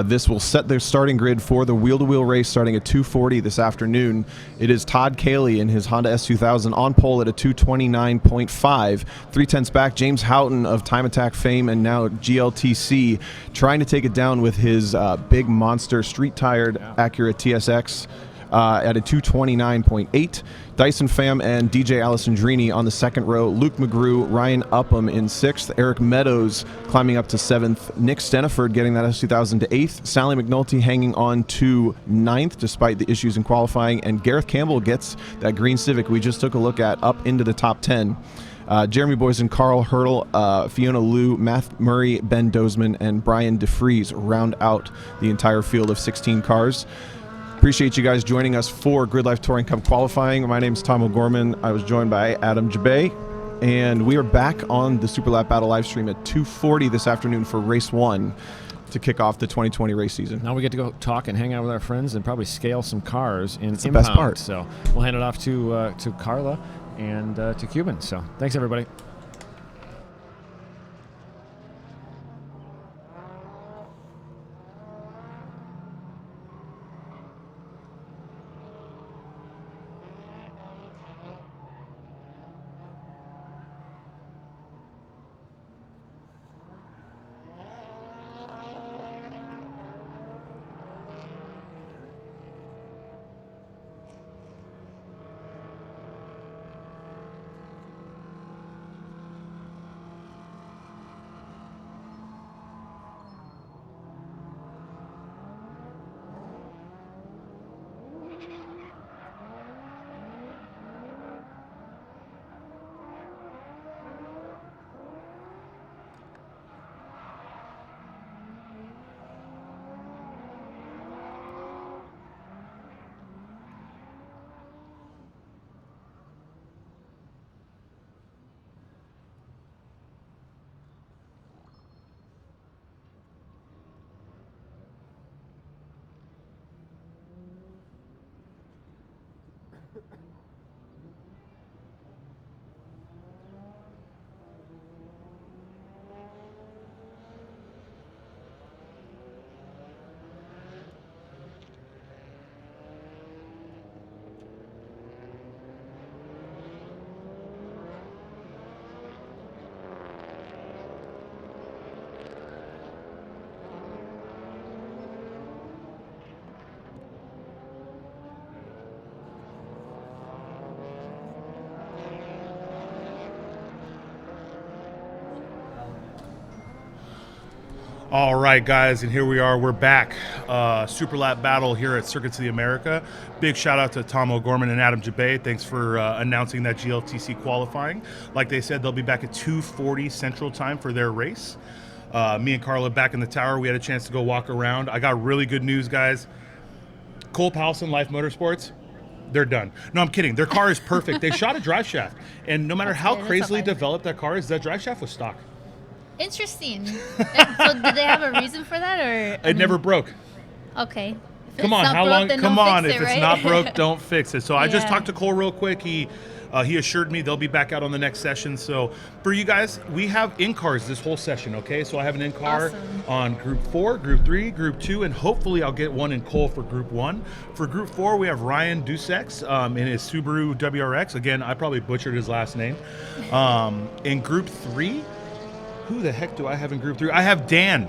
This will set their starting grid for the wheel-to-wheel race starting at 2:40 this afternoon. It is Todd Cayley in his Honda S2000 on pole at a 2:29.5. 3/10 back, James Houghton of Time Attack fame and now GLTC trying to take it down with his big monster street-tired Acura TSX at a 2:29.8. Dyson Pham and DJ Alessandrini on the second row. Luke McGrew, Ryan Upham in sixth. Eric Meadows climbing up to seventh. Nick Steniford getting that S2000 to eighth. Sally McNulty hanging on to ninth despite the issues in qualifying. And Gareth Campbell gets that green Civic we just took a look at up into the top 10. Jeremy Boyson, Carl Hurdle, Fiona Liu, Matt Murray, Ben Dozman, and Brian DeFries round out the entire field of 16 cars. Appreciate you guys joining us for Grid Life Touring Cup qualifying. My name is Tom O'Gorman. I was joined by Adam Jabay, and we are back on the Super Lap Battle live stream at 2:40 this afternoon for Race 1 to kick off the 2020 race season.
Now we get to go talk and hang out with our friends and probably scale some cars in
It's the
impound.
best part.
So we'll hand it off to Carla and to Cuban. So thanks, everybody.
All right, guys, and here we are. We're back. Super Lap Battle here at Circuits of the America. Big shout out to Tom O'Gorman and Adam Jabay. Thanks for announcing that GLTC qualifying. Like they said, they'll be back at 2:40 Central Time for their race. Me and Carla back in the tower. We had a chance to go walk around. I got really good news, guys. Cole Powelson, Life Motorsports, they're done. No, I'm kidding. Their car is perfect. They shot a drive shaft, and no matter how crazily developed that car is, that drive shaft was stock.
Interesting. So did they have a reason for that, or
It never broke.
Okay.
Come on, how long? Come on, if it's not broke,
don't.
don't fix it. So I just
Yeah.
talked to Cole real quick. He assured me they'll be back out on the next session. So for you guys, we have in-cars this whole session, okay? So I have an in-car on Group 4, Group 3, Group 2, and hopefully I'll get one in Cole for Group 1. For Group 4, we have Ryan Dusex in his Subaru WRX. Again, I probably butchered his last name. In Group 3, who the heck do I have in Group 3? I have Dan.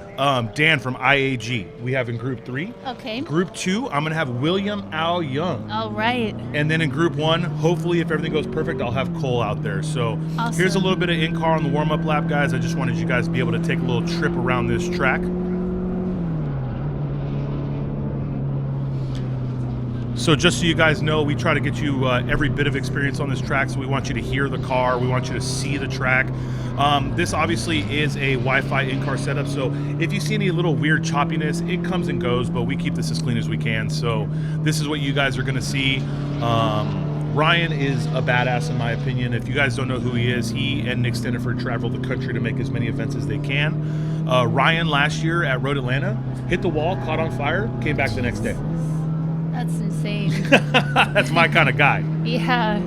Dan from IAG. We have in Group 3.
Okay.
Group 2, I'm going to have William Al Young.
All right.
And then in Group 1, hopefully if everything goes perfect, I'll have Cole out there. So here's a little bit of in-car on the warm-up lap, guys. I just wanted you guys to be able to take a little trip around this track. So just so you guys know, we try to get you every bit of experience on this track. So we want you to hear the car. We want you to see the track. This obviously is a Wi-Fi in-car setup. So if you see any little weird choppiness, it comes and goes, but we keep this as clean as we can. So this is what you guys are going to see. Ryan is a badass in my opinion. If you guys don't know who he is, he and Nick Steniford travel the country to make as many events as they can. Ryan last year at Road Atlanta hit the wall, caught on fire, came back the next day.
That's insane.
That's my kind of guy.
Yeah.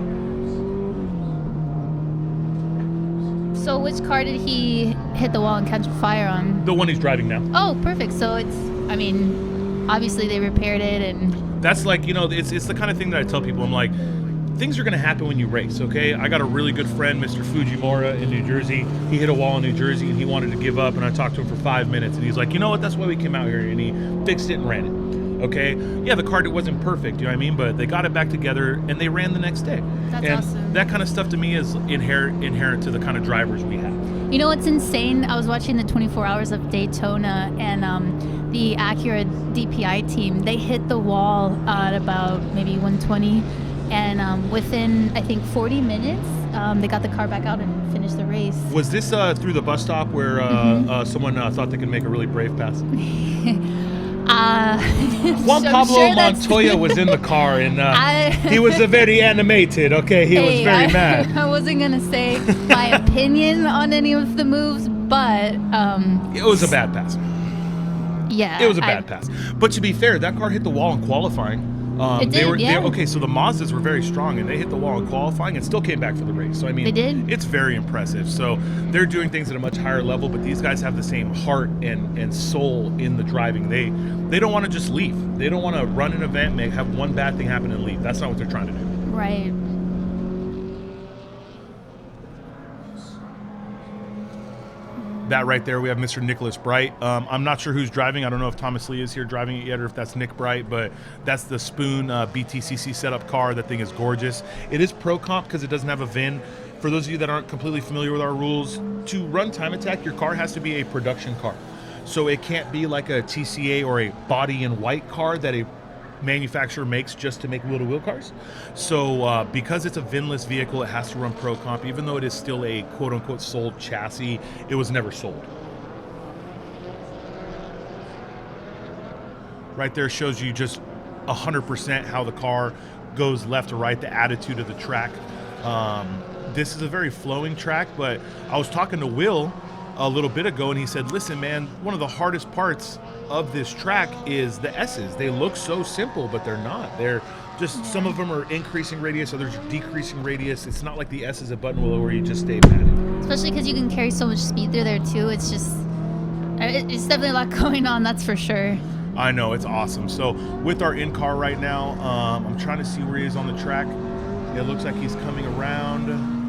So which car did he hit the wall and catch fire on?
The one he's driving now.
Oh, perfect. So it's, I mean, obviously they repaired it, and
That's like, you know, it's the kind of thing that I tell people. I'm like, things are going to happen when you race, okay? I got a really good friend, Mr. Fujimura in New Jersey. He hit a wall in New Jersey, and he wanted to give up, and I talked to him for 5 minutes, and he's like, you know what, that's why we came out here, and he fixed it and ran it, okay? Yeah, the car wasn't perfect, you know what I mean? But they got it back together, and they ran the next day.
That's
and
awesome.
That kind of stuff to me is inherent to the kind of drivers we have.
you know what's insane? I was watching the 24 Hours of Daytona, and the Acura DPI team, they hit the wall at about maybe 120, and within, I think, 40 minutes, they got the car back out and finished the race.
Was this through the bus stop where someone thought they could make a really brave pass? Juan Pablo Montoya was in the car, and he was very animated, okay? He was very mad.
I wasn't going to say my opinion on any of the moves, but...
it was a bad pass.
Yeah.
It was a bad pass. But to be fair, that car hit the wall in qualifying.
It did, yeah.
Okay, so the Mazdas were very strong, and they hit the wall in qualifying and still came back for the race. So, I mean,
they did.
It's very impressive. So they're doing things at a much higher level, but these guys have the same heart and soul in the driving. They don't want to just leave. They don't want to run an event, have one bad thing happen and leave. That's not what they're trying to do.
Right.
That right there, we have Mr. Nicholas Bright. I'm not sure who's driving. I don't know if Thomas Lee is here driving it yet or if that's Nick Bright, but that's the Spoon BTCC setup car. That thing is gorgeous. It is Pro Comp because it doesn't have a VIN. For those of you that aren't completely familiar with our rules, to run Time Attack, your car has to be a production car. So it can't be like a TCA or a body in white car that a manufacturer makes just to make wheel-to-wheel cars. So because it's a VIN-less vehicle, it has to run Pro Comp. Even though it is still a quote-unquote sold chassis, it was never sold. Right there shows you just 100% how the car goes left to right, the attitude of the track. This is a very flowing track, but I was talking to Will a little bit ago, and he said, listen, man, one of the hardest parts of this track is the S's. They look so simple, but they're not. They're just, some of them are increasing radius, others are decreasing radius. It's not like the S is a button wheel where you just stay padded.
Especially because you can carry so much speed through there, too. It's just, it's definitely a lot going on, that's for sure.
I know, it's awesome. So with our in-car right now, I'm trying to see where he is on the track. It looks like he's coming around.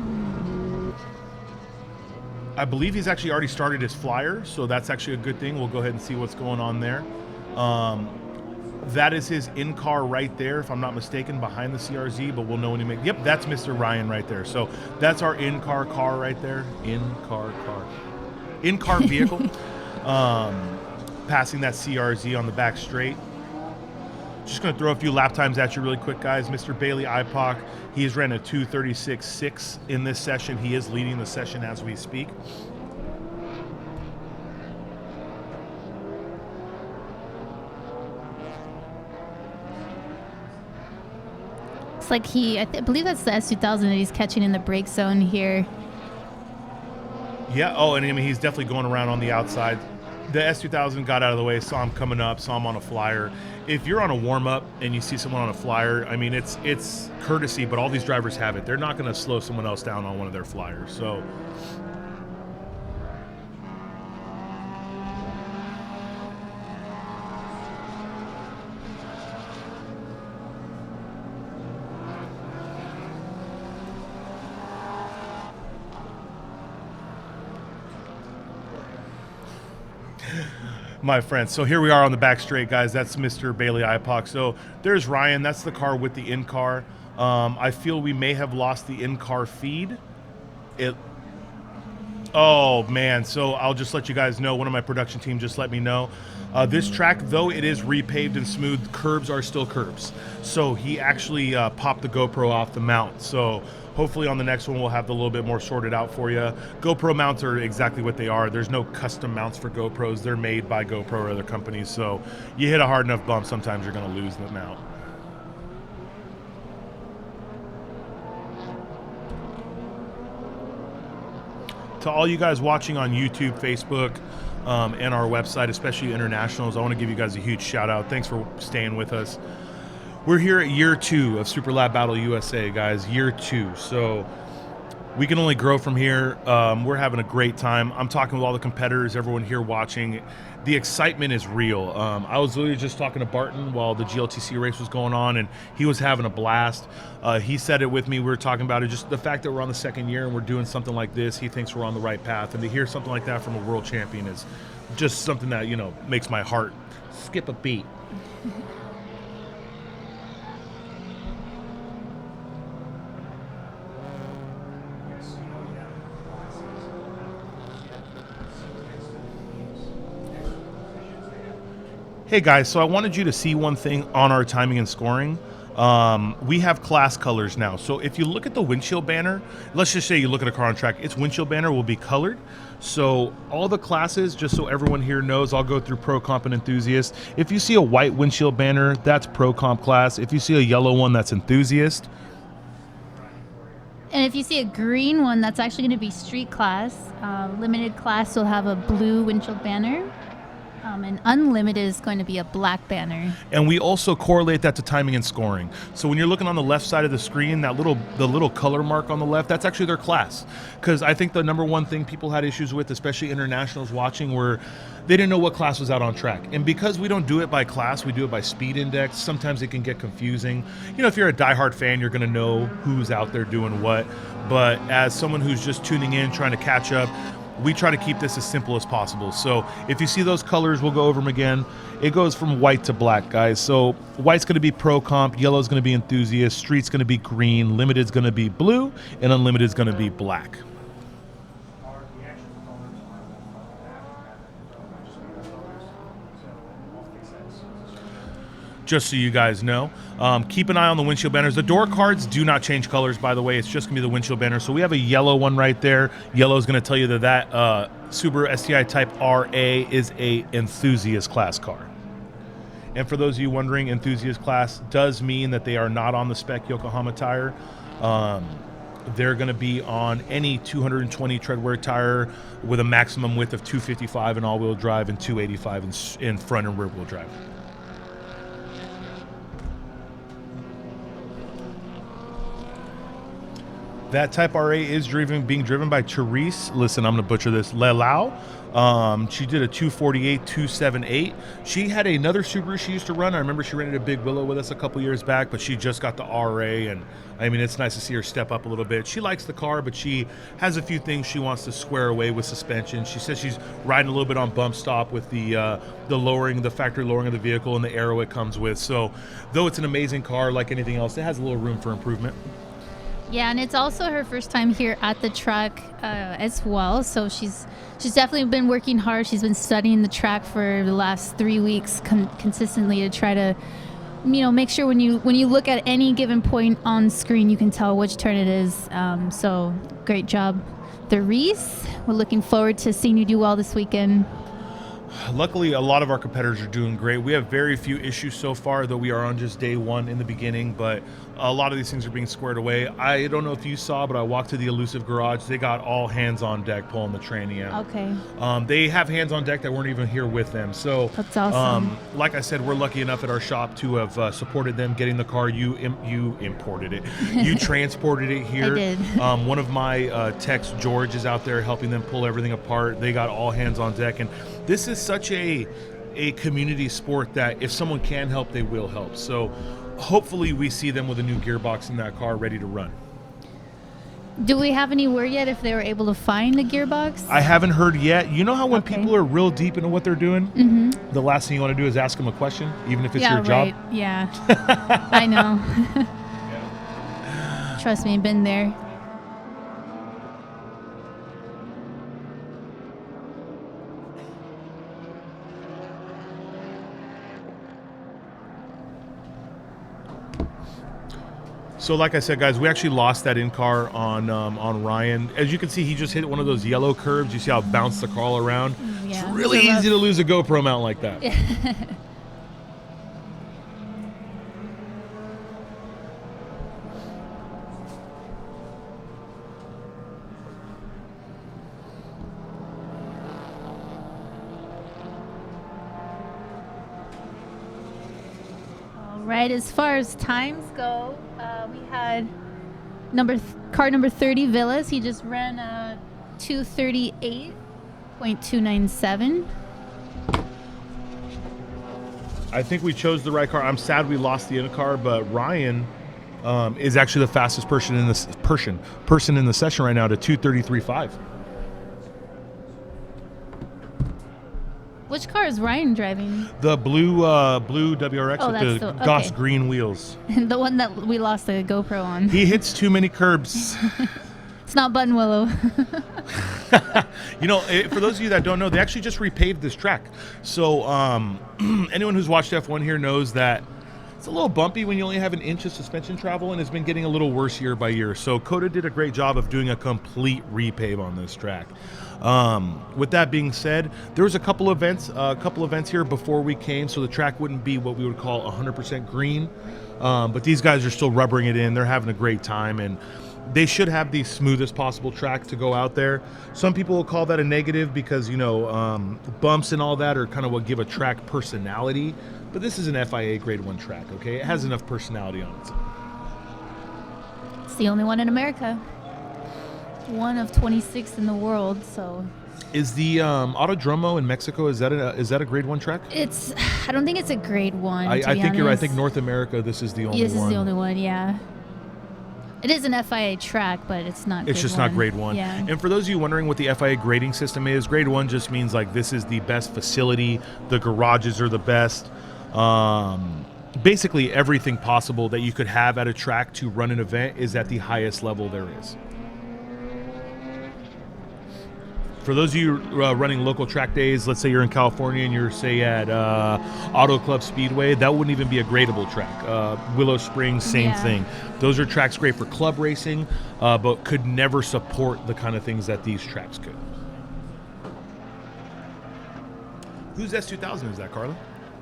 I believe he's actually already started his flyer, so that's actually a good thing. We'll go ahead and see what's going on there. That is his in-car right there, if I'm not mistaken, behind the CRZ, but we'll know when he makes... Yep, that's Mr. Ryan right there. So that's our in-car car right there. In-car vehicle. Passing that CRZ on the back straight. Just going to throw a few lap times at you really quick, guys. Mr. Bailey Ipoc, he has ran a 2:36.6 in this session. He is leading the session as we speak.
It's like I believe that's the S2000 that he's catching in the brake zone here.
Yeah, oh, and I mean, he's definitely going around on the outside. The S2000 got out of the way, saw him coming up, saw him on a flyer. If you're on a warm-up and you see someone on a flyer, I mean, it's courtesy, but all these drivers have it. They're not going to slow someone else down on one of their flyers. So my friends. So here we are on the back straight, guys. That's Mr. Bailey Ipoc. So there's Ryan. That's the car with the in-car. I feel we may have lost the in-car feed. Oh, man. So I'll just let you guys know. One of my production team just let me know. This track, though it is repaved and smooth, curbs are still curbs. So he actually popped the GoPro off the mount. So hopefully on the next one, we'll have the little bit more sorted out for you. GoPro mounts are exactly what they are. There's no custom mounts for GoPros. They're made by GoPro or other companies. So you hit a hard enough bump, sometimes you're going to lose the mount. To all you guys watching on YouTube, Facebook, and our website, especially internationals, I want to give you guys a huge shout out. Thanks for staying with us. We're here at year 2 of Super Lab Battle USA, guys. Year 2. So we can only grow from here. We're having a great time. I'm talking with all the competitors, everyone here watching. The excitement is real. I was literally just talking to Barton while the GLTC race was going on, and he was having a blast. He said it with me. We were talking about it, just the fact that we're on the 2nd year and we're doing something like this. He thinks we're on the right path, and to hear something like that from a world champion is just something that, you know, makes my heart skip a beat. Hey guys, so I wanted you to see one thing on our timing and scoring. We have class colors now. So if you look at the windshield banner, let's just say you look at a car on track, its windshield banner will be colored. So all the classes, just so everyone here knows, I'll go through Pro Comp and Enthusiast. If you see a white windshield banner, that's Pro Comp class. If you see a yellow one, that's Enthusiast.
And if you see a green one, that's actually going to be street class. Limited class will have a blue windshield banner. And unlimited is going to be a black banner.
And we also correlate that to timing and scoring. So when you're looking on the left side of the screen, the little color mark on the left, that's actually their class. Because I think the number one thing people had issues with, especially internationals watching, were they didn't know what class was out on track. And because we don't do it by class, we do it by speed index, sometimes it can get confusing. You know, if you're a diehard fan, you're going to know who's out there doing what. But as someone who's just tuning in, trying to catch up, we try to keep this as simple as possible. So if you see those colors, we'll go over them again. It goes from white to black, guys. So white's going to be Pro Comp, yellow's going to be Enthusiast, street's going to be green, limited's going to be blue, and unlimited's going to be black. Just so you guys know. Keep an eye on the windshield banners. The door cards do not change colors, by the way. It's just going to be the windshield banner. So we have a yellow one right there. Yellow is going to tell you that Subaru STI Type RA is a enthusiast class car. And for those of you wondering, enthusiast class does mean that they are not on the spec Yokohama tire. They're going to be on any 220 treadwear tire with a maximum width of 255 in all-wheel drive and 285 in front and rear-wheel drive. That Type RA is being driven by Therese. Listen, I'm going to butcher this. Lelau. She did a 248, 278. She had another Subaru she used to run. I remember she rented a Big Willow with us a couple years back, but she just got the RA, and I mean, it's nice to see her step up a little bit. She likes the car, but she has a few things she wants to square away with suspension. She says she's riding a little bit on bump stop with the factory lowering of the vehicle and the aero it comes with. So, though it's an amazing car, like anything else, it has a little room for improvement.
Yeah, and it's also her first time here at the track as well. So she's definitely been working hard. She's been studying the track for the last 3 weeks consistently to try to, make sure when you look at any given point on screen, you can tell which turn it is. So great job, Therese. We're looking forward to seeing you do well this weekend.
Luckily, a lot of our competitors are doing great. We have very few issues so far, though we are on just day one in the beginning, but a lot of these things are being squared away. I don't know if you saw, but I walked to the Elusive garage. They got all hands on deck pulling the tranny out.
Okay.
They have hands on deck that weren't even here with them. So
that's awesome.
Like I said, we're lucky enough at our shop to have supported them getting the car. You imported it. You transported it here.
I did.
One of my techs, George, is out there helping them pull everything apart. They got all hands on deck, and this is such a community sport that if someone can help, they will help. So hopefully we see them with a new gearbox in that car ready to run.
Do we have any word yet if they were able to find the gearbox?
I haven't heard yet. You know how when people are real deep into what they're doing,
mm-hmm.
the last thing you want to do is ask them a question, even if it's
your
job?
Right. Yeah, I know. Trust me, been there.
So like I said, guys, we actually lost that in-car on Ryan. As you can see, he just hit one of those yellow curbs. You see how it bounced the car all around?
Yeah,
it's really easy to lose a GoPro mount like that.
right, as far as times go, we had car number 30, Villas. He just ran a 238.297.
I think we chose the right car. I'm sad we lost the car, but Ryan is actually the fastest person in the session right now to 2:33.5.
Which car is Ryan driving?
The blue WRX
Oh,
with
that's
the
the-
Goss
okay.
green wheels.
The one that we lost the GoPro on.
He hits too many curbs.
It's not Button Willow.
You know, for those of you that don't know, they actually just repaved this track. So anyone who's watched F1 here knows that it's a little bumpy when you only have an inch of suspension travel, and it's been getting a little worse year by year. So COTA did a great job of doing a complete repave on this track. With that being said, there was a couple events here before we came, so the track wouldn't be what we would call 100% green. But these guys are still rubbering it in. They're having a great time, and they should have the smoothest possible track to go out there. Some people will call that a negative because, you know, bumps and all that are kind of what give a track personality. But this is an FIA Grade 1 track, okay? It has enough personality on it.
It's the only one in America. One of 26 in the world, so.
Is the Autodromo in Mexico, is that a Grade 1 track?
I don't think it's a Grade 1,
I
to be
think you're right. I
honest.
think North America, this is the only one.
This is the only one, yeah. It is an FIA track, but it's not
It's
Grade
just
1.
not Grade 1.
Yeah.
And for those of you wondering what the FIA grading system is, Grade 1 just means like this is the best facility, the garages are the best. Basically everything possible that you could have at a track to run an event is at the highest level there is. For those of you running local track days, let's say you're in California and you're, say, at Auto Club Speedway, that wouldn't even be a gradable track. Willow Springs, same thing. Those are tracks great for club racing, but could never support the kind of things that these tracks could. Whose S2000 is that, Carla?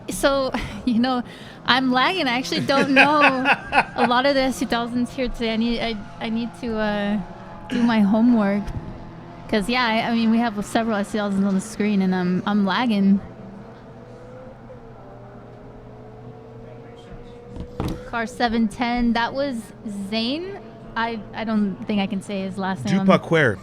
So, you know, I'm lagging. I actually don't know a lot of the S2000s here today. I need to do my homework. Because, yeah, I mean, we have several S2000s on the screen, and I'm lagging. Car 710, that was Zane. I don't think I can say his last name.
Dupaquire.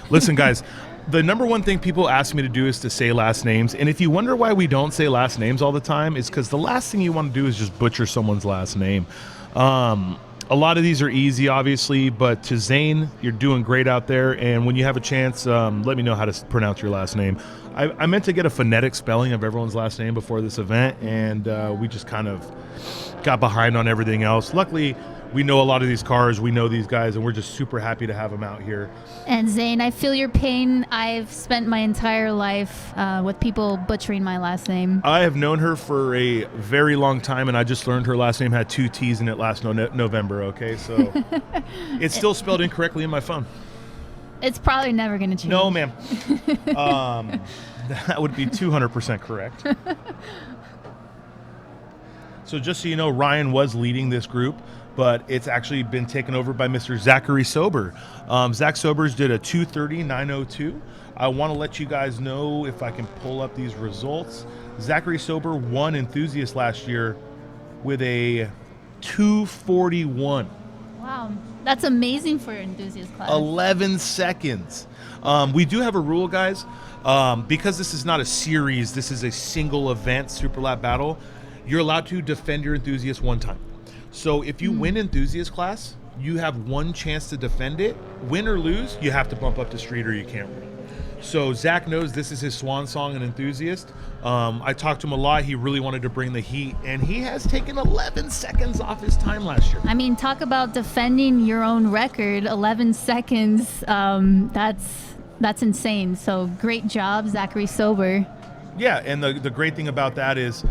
Listen, guys, the number one thing people ask me to do is to say last names. And if you wonder why we don't say last names all the time, it's because the last thing you want to do is just butcher someone's last name. A lot of these are easy, obviously, but to Zane, you're doing great out there. And when you have a chance, let me know how to pronounce your last name. I meant to get a phonetic spelling of everyone's last name before this event, and we just kind of got behind on everything else. Luckily, we know a lot of these cars. We know these guys, and we're just super happy to have them out here.
And Zane, I feel your pain. I've spent my entire life with people butchering my last name.
I have known her for a very long time, and I just learned her last name had 2 T's in it last November, okay? So it's still spelled incorrectly in my phone.
It's probably never going to change.
No, ma'am. That would be 200% correct. So just so you know, Ryan was leading this group, but it's actually been taken over by Mr. Zachary Sober. Zach Sobers did a 2:30.902. I want to let you guys know, if I can pull up these results. Zachary Sober won Enthusiast last year with a 2:41.
Wow, that's amazing for your enthusiast class.
11 seconds. We do have a rule, guys. Because this is not a series, this is a single event super lap battle. You're allowed to defend your enthusiast one time. So if you win enthusiast class, you have one chance to defend it. Win or lose, you have to bump up to street or you can't win. So Zach knows this is his swan song and enthusiast. I talked to him a lot. He really wanted to bring the heat, and he has taken 11 seconds off his time last year.
I mean, talk about defending your own record. 11 seconds. That's insane. So great job, Zachary Sober.
Yeah, and the great thing about that is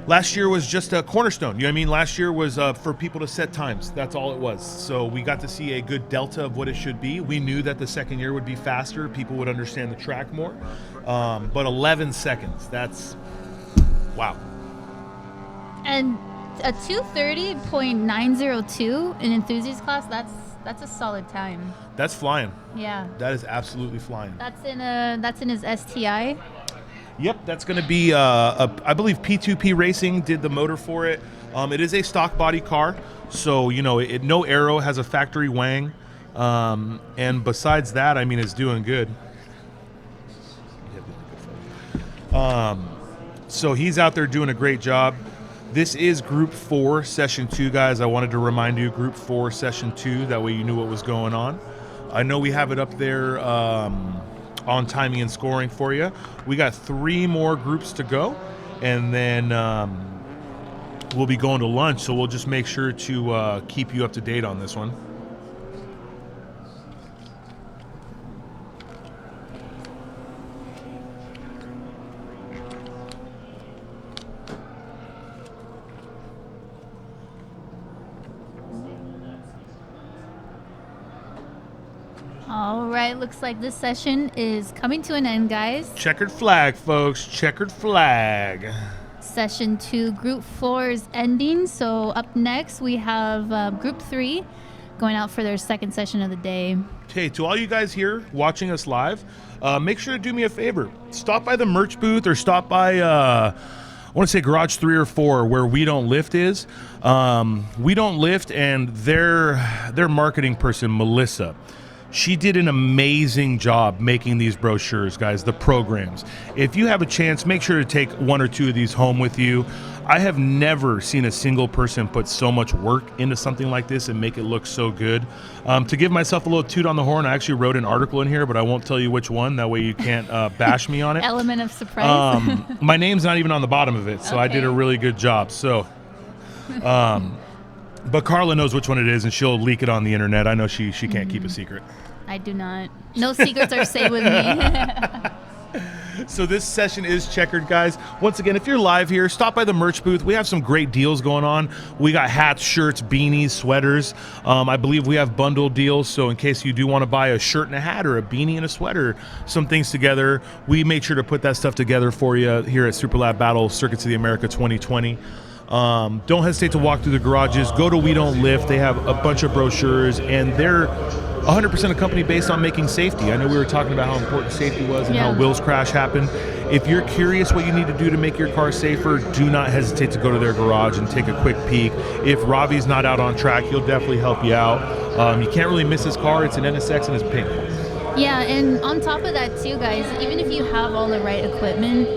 last year was just a cornerstone. You know what I mean? Last year was for people to set times. That's all it was. So we got to see a good delta of what it should be. We knew that the second year would be faster. People would understand the track more. But 11 seconds, that's wow.
And a 2:30.902 in enthusiast class, that's a solid time.
That's flying.
Yeah.
That is absolutely flying.
That's in his STI.
Yep, that's going to be, I believe P2P Racing did the motor for it. It is a stock body car, so, you know, no aero, has a factory wang. And besides that, I mean, it's doing good. So he's out there doing a great job. This is Group 4, Session 2, guys. I wanted to remind you, Group 4, Session 2. That way you knew what was going on. I know we have it up there on timing and scoring for you. We got 3 more groups to go, and then we'll be going to lunch. So we'll just make sure to keep you up to date on this one.
All right, looks like this session is coming to an end, guys.
Checkered flag, folks. Checkered flag.
Session 2, Group 4 is ending. So up next, we have Group 3 going out for their second session of the day.
Hey, to all you guys here watching us live, make sure to do me a favor. Stop by the merch booth or stop by, I want to say Garage 3 or 4, where We Don't Lift is. We Don't Lift, and their marketing person, Melissa, she did an amazing job making these brochures, guys, the programs. If you have a chance, make sure to take 1 or 2 of these home with you. I have never seen a single person put so much work into something like this and make it look so good. To give myself a little toot on the horn, I actually wrote an article in here, but I won't tell you which one. That way you can't bash me on it.
Element of surprise.
My name's not even on the bottom of it, so
okay.
I did a really good job. So, but Carla knows which one it is, and she'll leak it on the internet. I know she can't keep a secret.
I do not. No secrets are safe with me.
So this session is checkered, guys. Once again, if you're live here, stop by the merch booth. We have some great deals going on. We got hats, shirts, beanies, sweaters. I believe we have bundle deals, so in case you do want to buy a shirt and a hat or a beanie and a sweater, some things together, we make sure to put that stuff together for you here at Super Lab Battle Circuits of the America 2020. Don't hesitate to walk through the garages. Go to We Don't Lift. They have a bunch of brochures, and they're 100% a company based on making safety. I know we were talking about how important safety was and how Will's crash happened. If you're curious what you need to do to make your car safer, do not hesitate to go to their garage and take a quick peek. If Ravi's not out on track, he'll definitely help you out. You can't really miss his car. It's an NSX and it's pink.
Yeah, and on top of that too, guys, even if you have all the right equipment,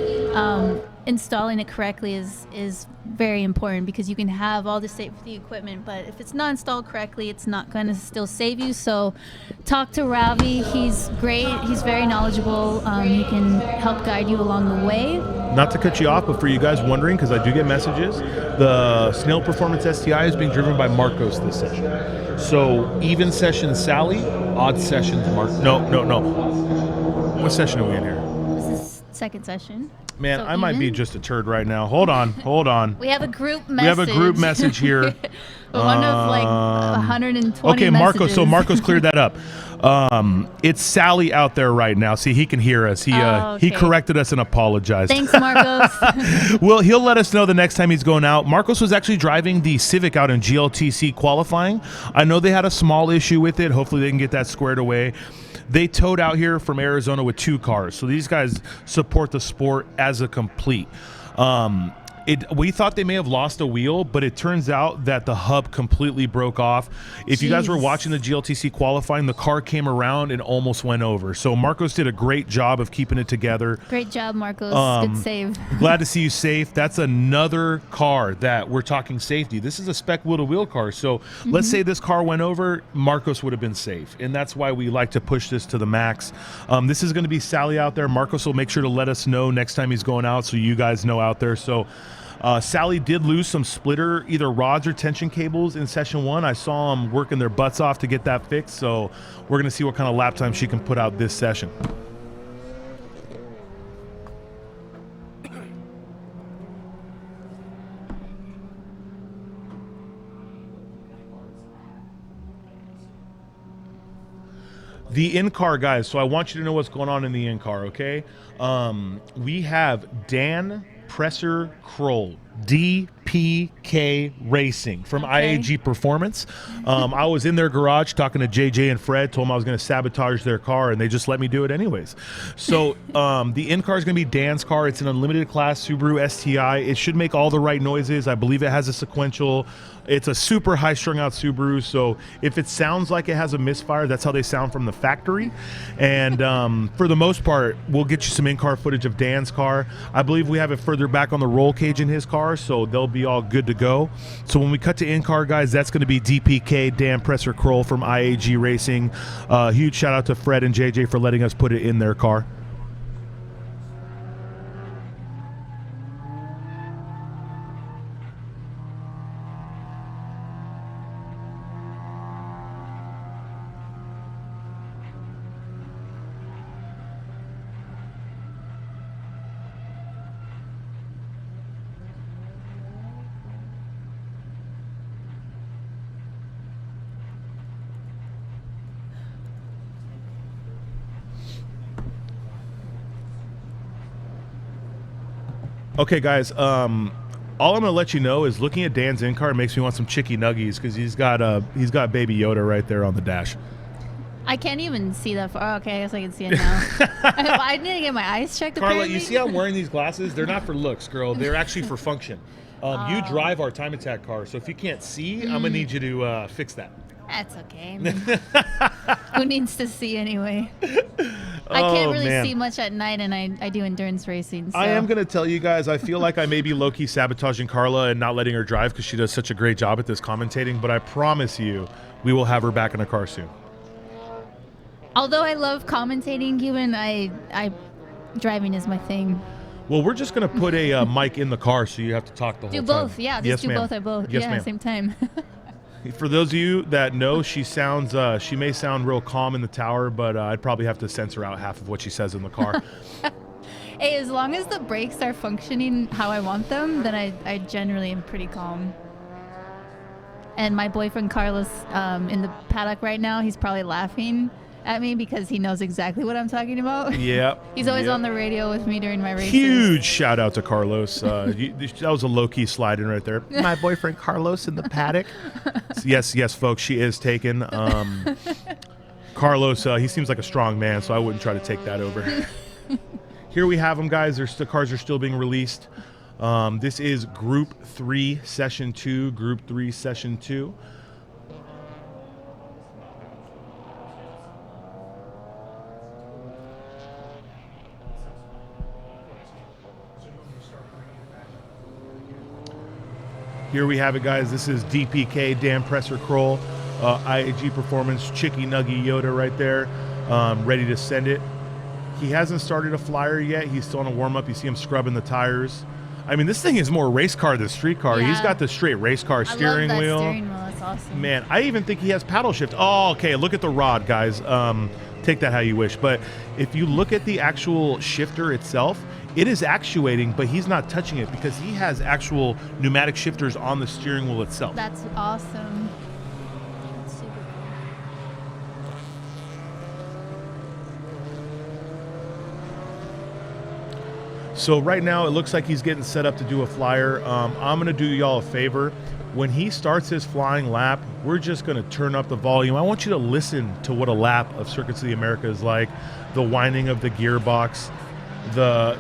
installing it correctly is very important, because you can have all the safety equipment, but if it's not installed correctly, it's not going to still save you. So talk to Ravi. He's great. He's very knowledgeable. He can help guide you along the way.
Not to cut you off, but for you guys wondering, because I do get messages, the Snail Performance STI is being driven by Marcos this session. So even session Sally, odd sessions Mark. No. What session are we in here?
This is second session.
Man,
So
I might be
even?
just a turd right now. Hold on.
We have a group message.
We have a group message here.
One of like 120
Okay, Marcos.
messages.
So Marcos cleared that up. It's Sally out there right now. See, he can hear us. He
okay.
corrected us and apologized.
Thanks, Marcos.
Well, he'll let us know the next time he's going out. Marcos was actually driving the Civic out in GLTC qualifying. I know they had a small issue with it. Hopefully they can get that squared away. They towed out here from Arizona with 2 cars. So these guys support the sport as a complete. We thought they may have lost a wheel, but it turns out that the hub completely broke off. If you guys were watching the GLTC qualifying, the car came around and almost went over. So Marcos did a great job of keeping it together.
Great job, Marcos. Good save.
Glad to see you safe. That's another car that we're talking safety. This is a spec wheel-to-wheel car. So let's say this car went over, Marcos would have been safe. And that's why we like to push this to the max. This is going to be Sally out there. Marcos will make sure to let us know next time he's going out, so you guys know out there. So Sally did lose some splitter, either rods or tension cables in session 1. I saw them working their butts off to get that fixed. So we're going to see what kind of lap time she can put out this session. The in-car guys, so I want you to know what's going on in the in-car, okay? We have Dan Presser Kroll, DP DPK Racing from IAG Performance. I was in their garage talking to JJ and Fred, told them I was going to sabotage their car, and they just let me do it anyways. So the in-car is going to be Dan's car. It's an unlimited class Subaru STI. It should make all the right noises. I believe it has a sequential. It's a super high strung out Subaru, so if it sounds like it has a misfire, that's how they sound from the factory. And for the most part, we'll get you some in-car footage of Dan's car. I believe we have it further back on the roll cage in his car, so they'll be all good to go. So when we cut to in-car, guys, that's going to be DPK, Dan Presser-Kroll from IAG Racing. Huge shout out to Fred and JJ for letting us put it in their car. Okay, guys. All I'm gonna let you know is looking at Dan's in-car makes me want some chicky nuggies because he's got Baby Yoda right there on the dash.
I can't even see that far. Oh, okay, I guess I can see it now. I didn't get my eyes checked.
Carla,
apparently.
you see I'm wearing these glasses? They're not for looks, girl. They're actually for function. You drive our time attack car, so if you can't see, I'm gonna need you to fix that.
That's okay. I mean, who needs to see anyway? I can't really see much at night, and I do endurance racing. So.
I am going to tell you guys, I feel like I may be low-key sabotaging Carla and not letting her drive because she does such a great job at this commentating, but I promise you we will have her back in a car soon.
Although I love commentating, Cuban, I driving is my thing.
Well, we're just going to put a mic in the car so you have to talk the whole time.
Do both, yeah. Just do both at both.
Yes,
yeah,
ma'am.
Same time.
For those of you that know, she may sound real calm in the tower, but I'd probably have to censor out half of what she says in the car.
Hey, as long as the brakes are functioning how I want them, then I generally am pretty calm. And my boyfriend Carlos in the paddock right now, he's probably laughing at me because he knows exactly what I'm talking about.
Yep.
He's always on the radio with me during my races.
Huge shout out to Carlos. That was a low-key slide in right there. My boyfriend Carlos in the paddock. Yes, folks, she is taken. Carlos, he seems like a strong man, so I wouldn't try to take that over. Here we have them, guys. The cars are still being released. This is Group 3, Session 2. Group 3, Session 2. Here we have it, guys. This is DPK, Dan Presser-Kroll, IAG Performance, Chicky Nuggy Yoda right there, ready to send it. He hasn't started a flyer yet. He's still on a warm-up. You see him scrubbing the tires. I mean, this thing is more race car than street car.
Yeah.
He's got the straight race car steering wheel.
Steering wheel. That's awesome.
Man, I even think he has paddle shift. Oh, okay. Look at the rod, guys. Take that how you wish. But if you look at the actual shifter itself, it is actuating, but he's not touching it because he has actual pneumatic shifters on the steering wheel itself.
That's awesome. That's super cool.
So right now it looks like he's getting set up to do a flyer. I'm going to do y'all a favor. When he starts his flying lap, we're just going to turn up the volume. I want you to listen to what a lap of Circuits of the America is like, the whining of the gearbox,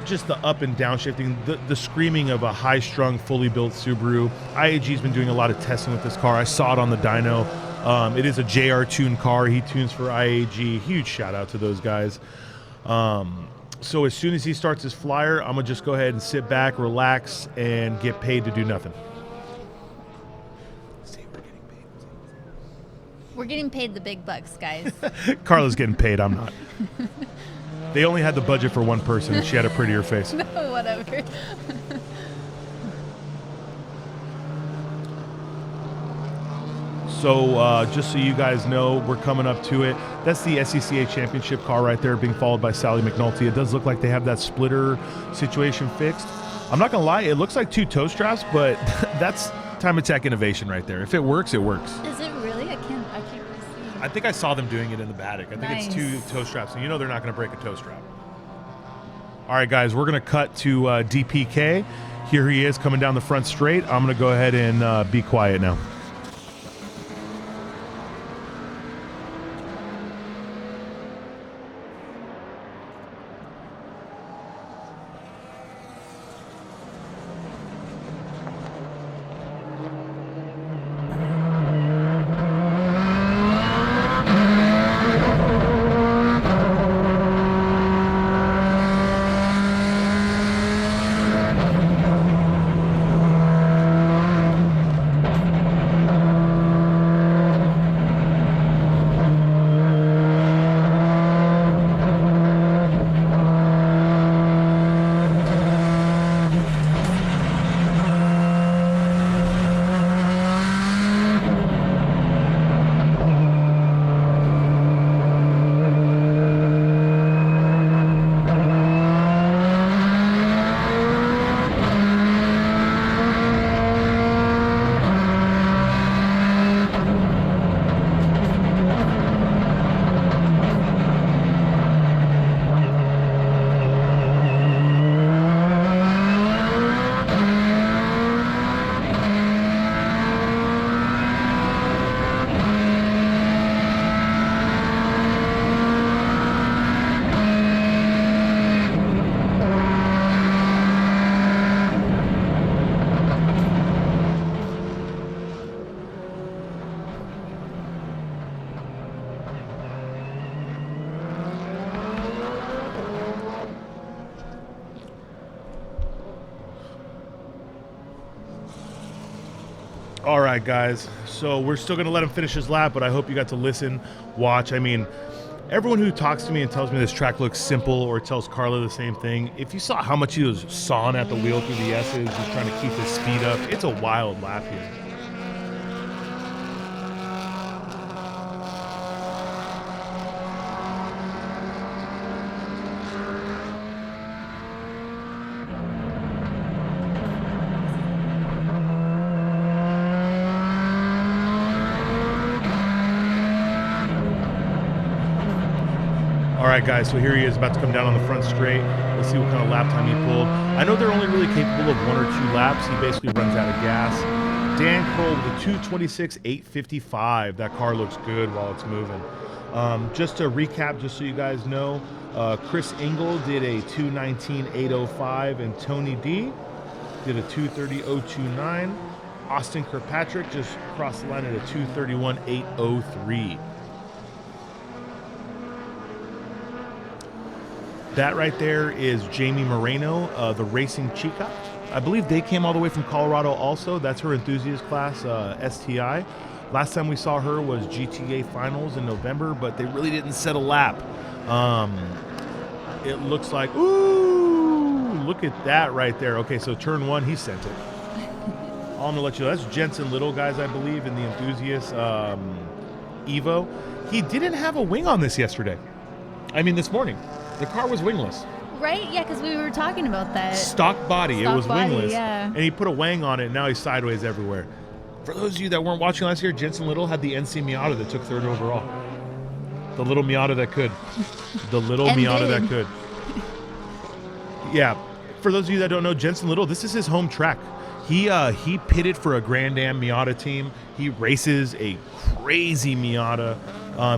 just the up and down shifting, the screaming of a high-strung, fully built Subaru. IAG's been doing a lot of testing with this car. I saw it on the dyno. It is a JR tuned car. He tunes for IAG. Huge shout out to those guys. So as soon as he starts his flyer, I'm gonna just go ahead and sit back, relax, and get paid to do nothing.
We're getting paid the big bucks, guys.
Carla's getting paid. I'm not. They only had the budget for one person, and she had a prettier face.
No, whatever.
So just so you guys know, we're coming up to it. That's the SCCA Championship car right there being followed by Sally McNulty. It does look like they have that splitter situation fixed. I'm not going to lie, it looks like two toe straps, but that's time attack innovation right there. If it works, it works.
Is it really? I can't really see.
I think I saw them doing it in the paddock. I think it's two toe straps, and you know they're not going to break a toe strap. All right, guys, we're going to cut to DPK. Here he is coming down the front straight. I'm going to go ahead and be quiet now. All right, guys. So we're still going to let him finish his lap, but I hope you got to listen, watch. I mean, everyone who talks to me and tells me this track looks simple or tells Carla the same thing, if you saw how much he was sawing at the wheel through the S's, just trying to keep his speed up, it's a wild lap here. All right, guys, so here he is about to come down on the front straight. Let's see what kind of lap time he pulled. I know they're only really capable of 1 or 2 laps. He basically runs out of gas. Dan Kroll with a 2:26.855. That car looks good while it's moving. Just to recap, just so you guys know, Chris Engel did a 2:19.805, and Tony D did a 2:30.029. Austin Kirkpatrick just crossed the line at a 2:31.803. That right there is Jamie Moreno, the Racing Chica. I believe they came all the way from Colorado also. That's her enthusiast class, STI. Last time we saw her was GTA Finals in November, but they really didn't set a lap. It looks like, ooh, look at that right there. Okay, so turn 1, he sent it. I'm going to let you know, that's Jensen Little, guys, I believe, in the enthusiast Evo. He didn't have a wing on this yesterday. I mean, this morning. The car was wingless.
Right? Yeah, because we were talking about that.
Stock body. It was wingless.
Yeah.
And he put a wang on it, and now he's sideways everywhere. For those of you that weren't watching last year, Jensen Little had the NC Miata that took 3rd overall. The little Miata that could. The little Miata that could. Yeah. For those of you that don't know, Jensen Little, this is his home track. He pitted for a Grand Am Miata team. He races a crazy Miata.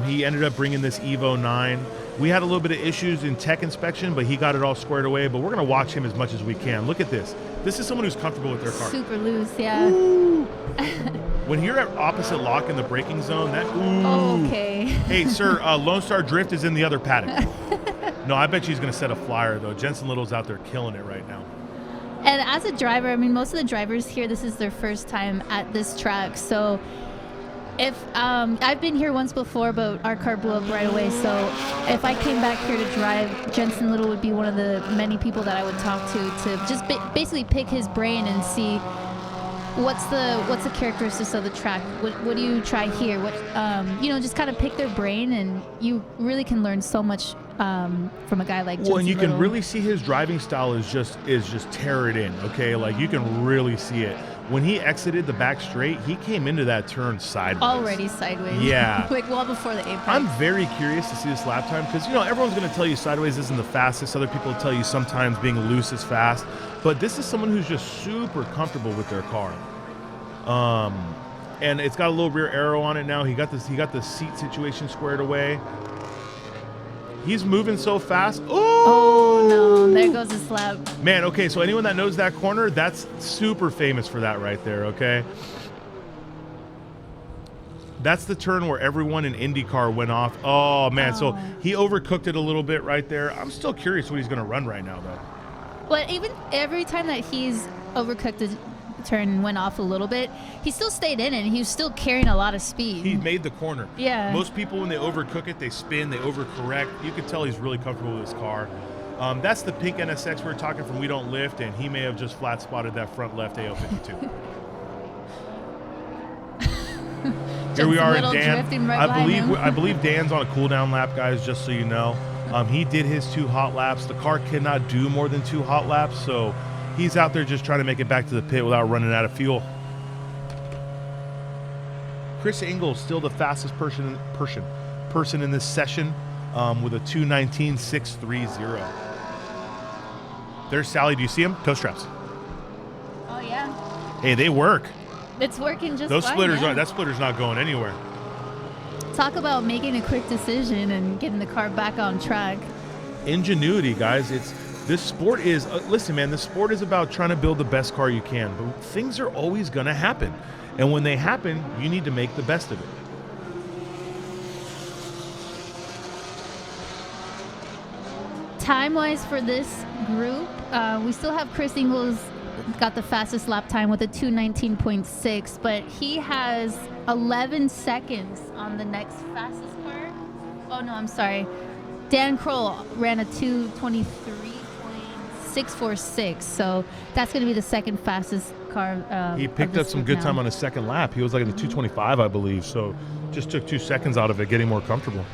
He ended up bringing this Evo 9. We had a little bit of issues in tech inspection, but he got it all squared away. But we're going to watch him as much as we can. Look at this. This is someone who's comfortable with their car.
Super loose, yeah.
When you're at opposite lock in the braking zone, that, ooh.
Oh, okay.
Hey, sir, Lone Star Drift is in the other paddock. No, I bet you he's going to set a flyer, though. Jensen Little's out there killing it right now.
And as a driver, I mean, most of the drivers here, this is their first time at this track. So if I've been here once before, but our car blew up right away. So if I came back here to drive, Jensen Little would be one of the many people that I would talk to just basically pick his brain and see what's the characteristics of the track. What do you try here? What just kind of pick their brain, and you really can learn so much from a guy like Jensen
and you
Little.
can really see his driving style is just tear it in. Okay, like you can really see it. when he exited the back straight, he came into that turn sideways.
Already sideways.
Yeah.
Like well before the apex.
I'm very curious to see this lap time because, you know, everyone's going to tell you sideways isn't the fastest. Other people will tell you sometimes being loose is fast. But this is someone who's just super comfortable with their car. And it's got a little rear arrow on it now. He got the seat situation squared away. He's moving so fast.
Oh no, there goes his lap.
Man, okay, so anyone that knows that corner, that's super famous for that right there, okay? That's the turn where everyone in IndyCar went off. Oh, man, so he overcooked it a little bit right there. I'm still curious what he's going to run right now, though.
But even every time that he's overcooked the turn and went off a little bit, he still stayed in it, and he was still carrying a lot of speed.
He made the corner.
Yeah.
Most people, when they overcook it, they spin, they overcorrect. You can tell he's really comfortable with his car. That's the pink NSX we were talking from We Don't Lift, and he may have just flat spotted that front left AO52. Here we are in Dan.
Right
I believe Dan's on a cool down lap, guys, just so you know. He did his 2 hot laps. The car cannot do more than 2 hot laps, so he's out there just trying to make it back to the pit without running out of fuel. Chris Engel still the fastest person in this session with a 2:19.630. There's Sally. Do you see him? Toe straps.
Oh yeah.
Hey, they work.
It's working just
Those
fine,
splitters
yeah.
that splitter's not going anywhere.
Talk about making a quick decision and getting the car back on track.
Ingenuity, guys. This sport is listen, man. This sport is about trying to build the best car you can, but things are always going to happen, and when they happen, you need to make the best of it.
Time-wise for this group, we still have Chris Ingles got the fastest lap time with a 2:19.6, but he has 11 seconds on the next fastest car. Oh no, I'm sorry. Dan Kroll ran a 2:23.646, so that's going to be the second fastest car.
He picked up some good time on his second lap. He was like in the 2:25, I believe, so just took 2 seconds out of it, getting more comfortable.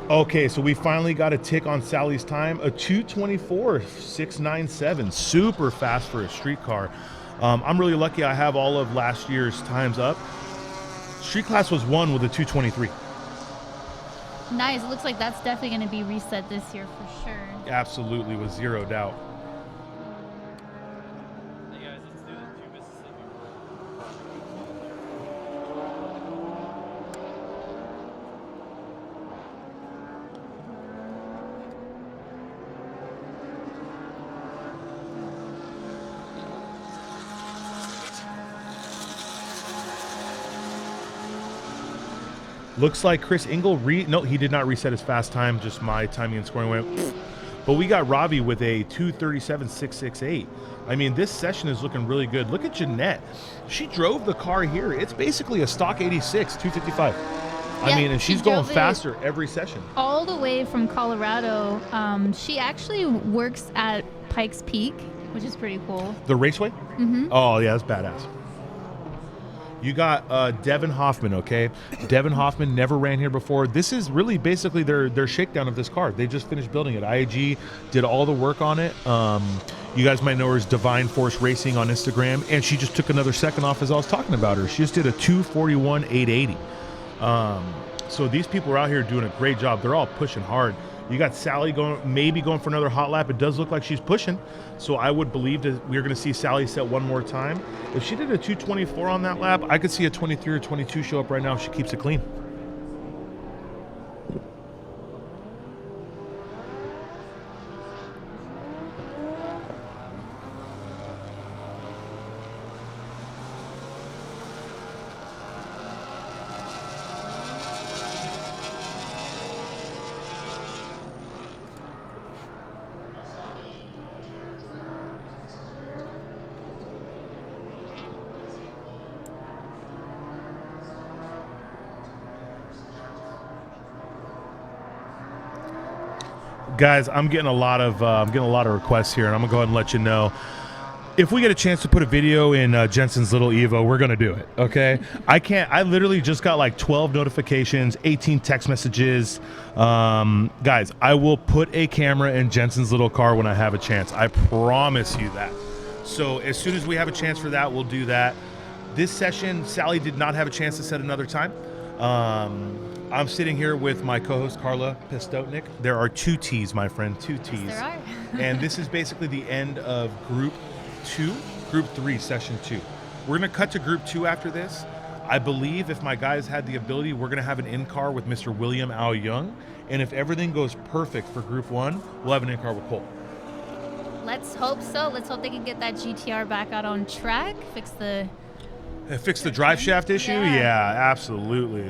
Okay, so we finally got a tick on Sally's time, a 2:24.697, super fast for a street car. I'm really lucky I have all of last year's times up. Street class was 1 with a 2:23.
Nice. It looks like that's definitely going to be reset this year for sure.
Absolutely, with zero doubt. Looks like Chris Engel no, he did not reset his fast time, just my timing and scoring went. But we got Robbie with a 2:37.668. I mean, this session is looking really good. Look at Jeanette. She drove the car here. It's basically a stock 86, 255. I mean, and she's going faster every session.
All the way from Colorado. She actually works at Pikes Peak, which is pretty cool.
The raceway?
Mm-hmm.
Oh, yeah, that's badass. You got Devin Hoffman, okay? Devin Hoffman never ran here before. This is really basically their shakedown of this car. They just finished building it. IAG did all the work on it. You guys might know her as Divine Force Racing on Instagram, and she just took another second off as I was talking about her. She just did a 2:41.880. So these people are out here doing a great job. They're all pushing hard. You got Sally maybe going for another hot lap. It does look like she's pushing. So I would believe that we're going to see Sally set one more time. If she did a 2:24 on that lap, I could see a 23 or 22 show up right now if she keeps it clean. Guys, I'm getting a lot of requests here, and I'm gonna go ahead and let you know. If we get a chance to put a video in Jensen's little Evo, we're gonna do it. Okay? I literally just got like 12 notifications, 18 text messages. Guys, I will put a camera in Jensen's little car when I have a chance. I promise you that. So as soon as we have a chance for that, we'll do that. This session, Sally did not have a chance to set another time. I'm sitting here with my co-host, Carla Pistotnik. There are 2 T's, my friend, 2 T's.
Yes, there are.
And this is basically the end of Group 3, Session 2. We're going to cut to Group 2 after this. I believe if my guys had the ability, we're going to have an in-car with Mr. William Al Young. And if everything goes perfect for Group 1, we'll have an in-car with Cole.
Let's hope so. Let's hope they can get that GTR back out on track, fix the
drive shaft issue? Yeah, absolutely.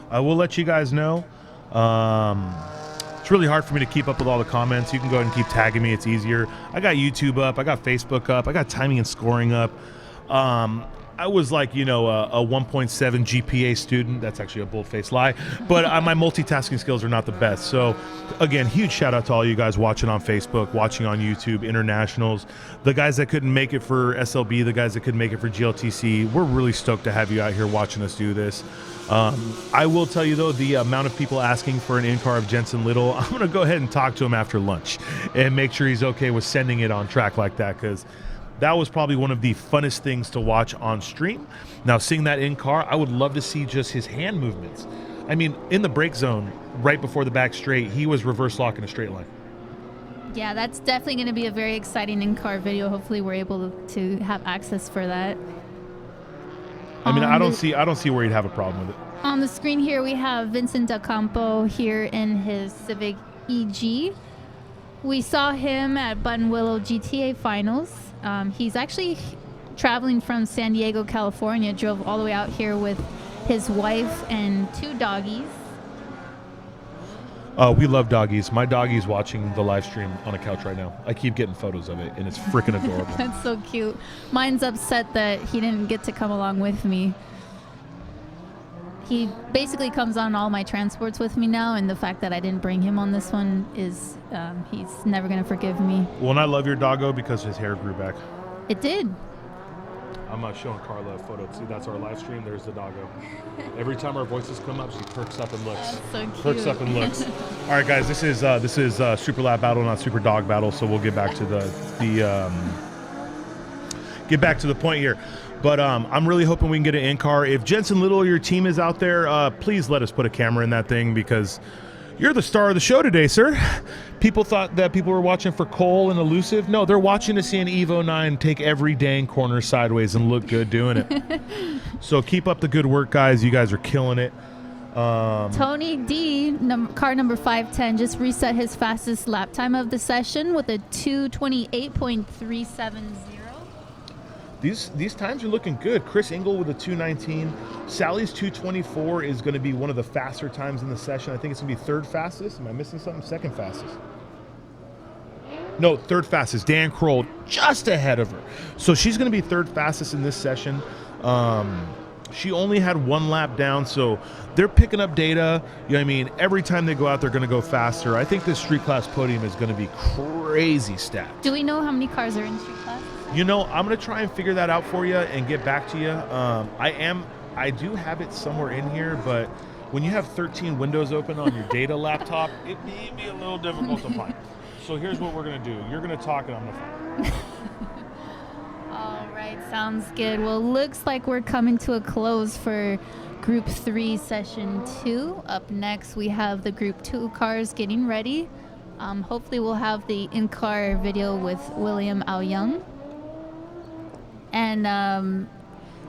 I will let you guys know. It's really hard for me to keep up with all the comments. You can go ahead and keep tagging me. It's easier. I got YouTube up. I got Facebook up. I got timing and scoring up. I was like, a 1.7 GPA student. That's actually a bold-faced lie. But my multitasking skills are not the best. So, again, huge shout-out to all you guys watching on Facebook, watching on YouTube, internationals. The guys that couldn't make it for SLB, the guys that couldn't make it for GLTC, we're really stoked to have you out here watching us do this. I will tell you, though, the amount of people asking for an in-car of Jensen Little, I'm going to go ahead and talk to him after lunch and make sure he's okay with sending it on track like that, because that was probably one of the funnest things to watch on stream. Now, seeing that in-car, I would love to see just his hand movements. I mean, in the brake zone, right before the back straight, he was reverse lock in a straight line.
Yeah, that's definitely going to be a very exciting in-car video. Hopefully we're able to have access for that.
I mean, I don't see where he'd have a problem with it.
On the screen here, we have Vincent Campo here in his Civic EG. We saw him at Buttonwillow GTA Finals. He's actually traveling from San Diego, California, drove all the way out here with his wife and 2 doggies.
We love doggies. My doggie's watching the live stream on a couch right now. I keep getting photos of it, and it's freaking adorable.
That's so cute. Mine's upset that he didn't get to come along with me. He basically comes on all my transports with me now, and the fact that I didn't bring him on this one is he's never going to forgive me.
Well, and I love your doggo because his hair grew back.
It did.
I'm showing Carla a photo. See, that's our live stream. There's the doggo. Every time our voices come up, she perks up and looks.
That's so cute.
Perks up and looks. All right, guys, this is Super Lap Battle, not Super Dog Battle. So we'll get back to the point here. But I'm really hoping we can get an in-car. If Jensen Little, your team is out there, please let us put a camera in that thing, because you're the star of the show today, sir. People thought that people were watching for Cole and Elusive. No, they're watching to see an Evo 9 take every dang corner sideways and look good doing it. So keep up the good work, guys. You guys are killing it.
Tony D, car number 510, just reset his fastest lap time of the session with a 2:28.370.
These times are looking good. Chris Engel with a 2:19. Sally's 2:24 is going to be one of the faster times in the session. I think it's going to be third fastest. Am I missing something? Second fastest. No, third fastest. Dan Kroll just ahead of her. So she's going to be third fastest in this session. She only had 1 lap down, so they're picking up data. You know what I mean? Every time they go out, they're going to go faster. I think this street class podium is going to be crazy stacked.
Do we know how many cars are in street class?
You know, I'm going to try and figure that out for you and get back to you. I do have it somewhere in here, but when you have 13 windows open on your data laptop, it may be a little difficult to find. So here's what we're going to do. You're going to talk and I'm going to find it.
All right, sounds good. Well, looks like we're coming to a close for Group 3, Session 2. Up next, we have the Group 2 cars getting ready. Hopefully, we'll have the in-car video with William Al Young. And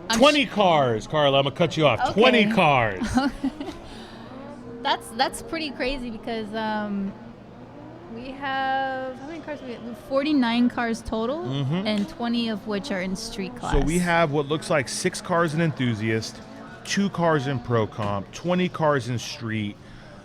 20 cars, Carla. I'm gonna cut you off.
Okay.
20 cars.
That's pretty crazy because we have how many cars? We have 49 cars total, and 20 of which are in street class.
So we have what looks like 6 cars in enthusiast, 2 cars in Pro Comp, 20 cars in Street,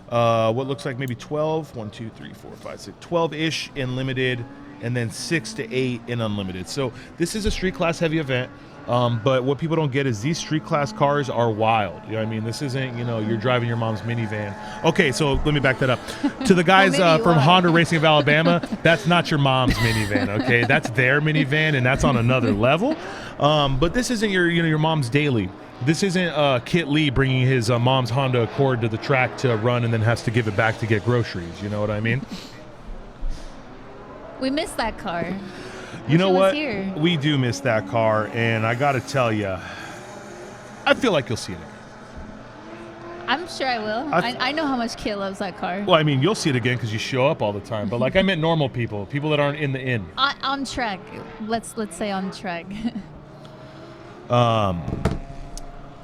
what looks like maybe 12, 1, 2, 3, 4, 5, 6, 12-ish in Limited, and then 6 to 8 in Unlimited. So this is a street class heavy event. But what people don't get is these street class cars are wild. You know what I mean? This isn't, you're driving your mom's minivan. Okay, so let me back that up. To the guys from Honda Racing of Alabama, that's not your mom's minivan, okay? That's their minivan, and that's on another level. But this isn't your mom's daily. This isn't Kit Lee bringing his mom's Honda Accord to the track to run and then has to give it back to get groceries. You know what I mean?
We missed that car.
You know what?
Here.
We do miss that car, and I got to tell you, I feel like you'll see it again.
I'm sure I will. I know how much Kit loves that car.
Well, I mean, you'll see it again because you show up all the time. But like, I meant normal people that aren't in the inn.
On track. Let's say on track.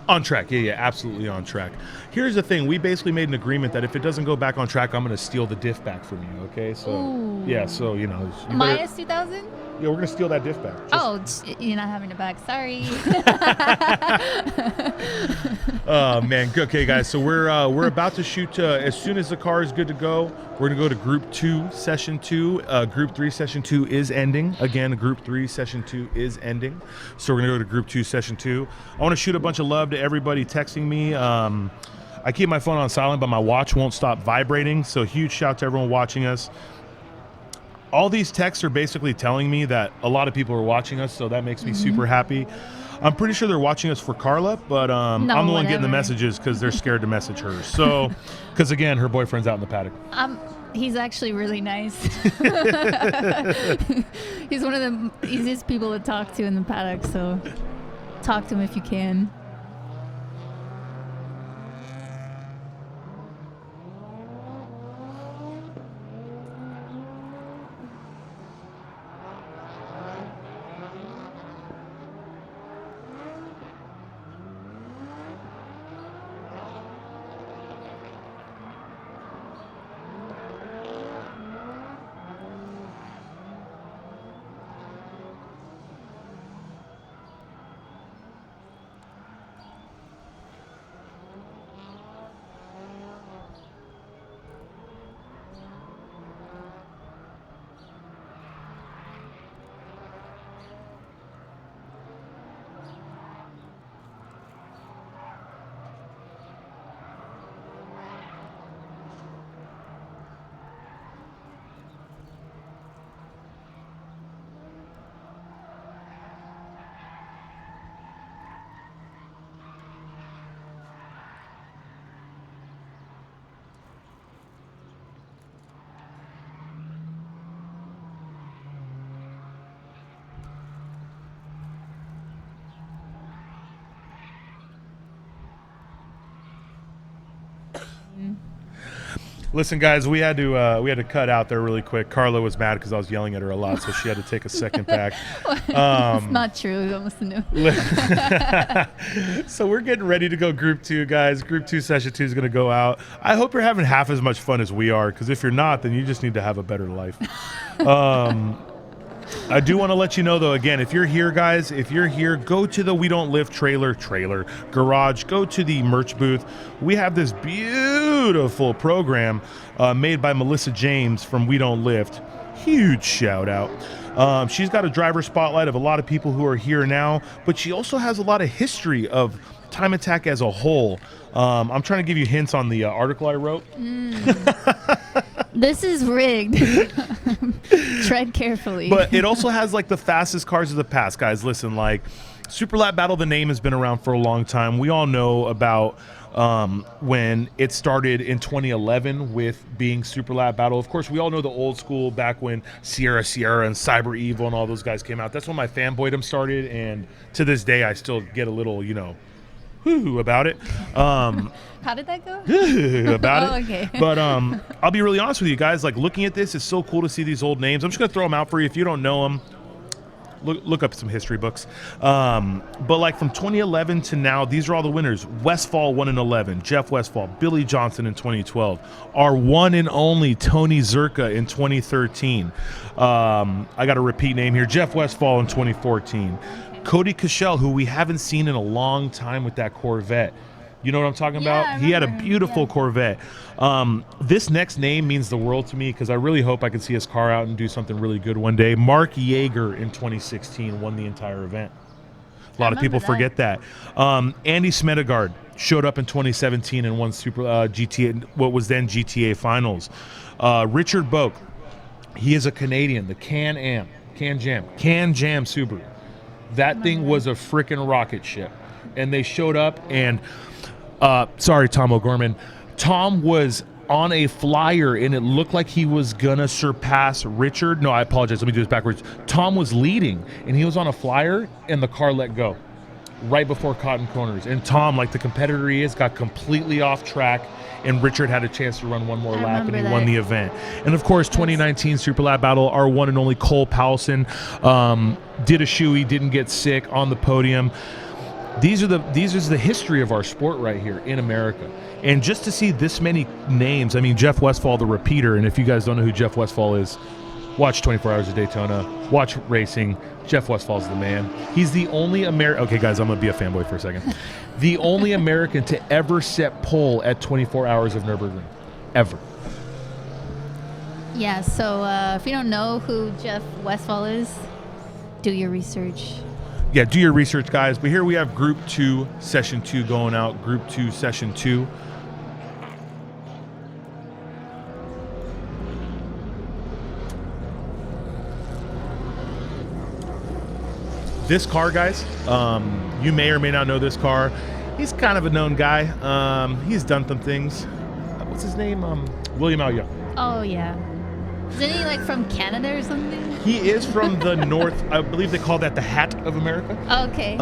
On track, yeah, absolutely on track. Here's the thing: we basically made an agreement that if it doesn't go back on track, I'm going to steal the diff back from you. Okay, so
Ooh.
yeah, so you
minus 2,000.
Yeah, we're gonna steal that diff back.
You're not having it back. Sorry.
Oh man, okay, guys. So we're about to shoot. As soon as the car is good to go, we're gonna go to Group 2, Session 2. Group 3, Session 2 is ending. Again, Group 3, Session 2 is ending. So we're gonna go to Group 2, Session 2. I want to shoot a bunch of love to everybody texting me. I keep my phone on silent, but my watch won't stop vibrating. So huge shout to everyone watching us. All these texts are basically telling me that a lot of people are watching us, so that makes me super happy. I'm pretty sure they're watching us for Carla, but I'm the one getting the messages because they're scared to message her. So, because again, her boyfriend's out in the paddock.
He's actually really nice. He's one of the easiest people to talk to in the paddock, so talk to him if you can.
Listen, guys, we had to cut out there really quick. Carla was mad because I was yelling at her a lot, so she had to take a second back.
It's not true. You almost knew.
So we're getting ready to go Group 2, guys. Group 2, Session 2 is going to go out. I hope you're having half as much fun as we are, because if you're not, then you just need to have a better life. I do want to let you know, though, again, if you're here, guys, go to the We Don't Live trailer garage. Go to the merch booth. We have this beautiful program made by Melissa James from We Don't Lift. Huge shout out. She's got a driver spotlight of a lot of people who are here now, but she also has a lot of history of Time Attack as a whole. I'm trying to give you hints on the article I wrote.
This is rigged. Tread carefully.
But it also has like the fastest cars of the past, guys. Listen, like Super Lap Battle, the name has been around for a long time. We all know about when it started in 2011 with being Super Lap Battle. Of course, we all know the old school back when Sierra and Cyber Evil and all those guys came out. That's when my fanboydom started, and to this day, I still get a little, whoo about it.
How did that go?
About it.
Okay.
But I'll be really honest with you guys. Like, looking at this, it's so cool to see these old names. I'm just gonna throw them out for you. If you don't know them, look up some history books. But like from 2011 to now, these are all the winners. Westfall won in 11. Jeff Westfall, Billy Johnson in 2012. Our one and only Tony Zerka in 2013. I got a repeat name here. Jeff Westfall in 2014. Cody Cashel, who we haven't seen in a long time with that Corvette. You know what I'm talking
Yeah,
about?
I
He had a
remember.
beautiful
Yeah.
Corvette. This next name means the world to me because I really hope I can see his car out and do something really good one day. Mark Yeager in 2016 won the entire event. A lot of people forget that. Andy Smedegard showed up in 2017 and won GTA, what was then GTA Finals. Richard Boak, he is a Canadian, the Can Jam Subaru. That thing was a freaking rocket ship. And they showed up and, sorry, Tom O'Gorman. Tom was on a flyer and it looked like he was gonna surpass Richard. No, I apologize. Let me do this backwards. Tom was leading and he was on a flyer and the car let go right before Cotton Corners. And Tom, like the competitor he is, got completely off track and Richard had a chance to run one more lap and he won the event. And of course, 2019 Super Lap Battle, our one and only Cole Powelson did a shoey, didn't get sick on the podium. These is the history of our sport right here in America. And just to see this many names, I mean, Jeff Westphal, the repeater, and if you guys don't know who Jeff Westphal is, watch 24 Hours of Daytona, watch racing. Jeff Westphal's the man. He's the only American, okay guys, I'm gonna be a fanboy for a second. The only American to ever set pole at 24 Hours of Nürburgring, ever.
Yeah, so if you don't know who Jeff Westphal is, do your research.
Yeah, do your research, guys. But here we have Group 2, Session 2 going out. Group 2, Session 2. This car, guys, you may or may not know this car. He's kind of a known guy. He's done some things. What's his name? William Al Young.
Oh, yeah. Isn't he like from Canada or something?
He is from the north. I believe they call that the Hat of America.
Okay.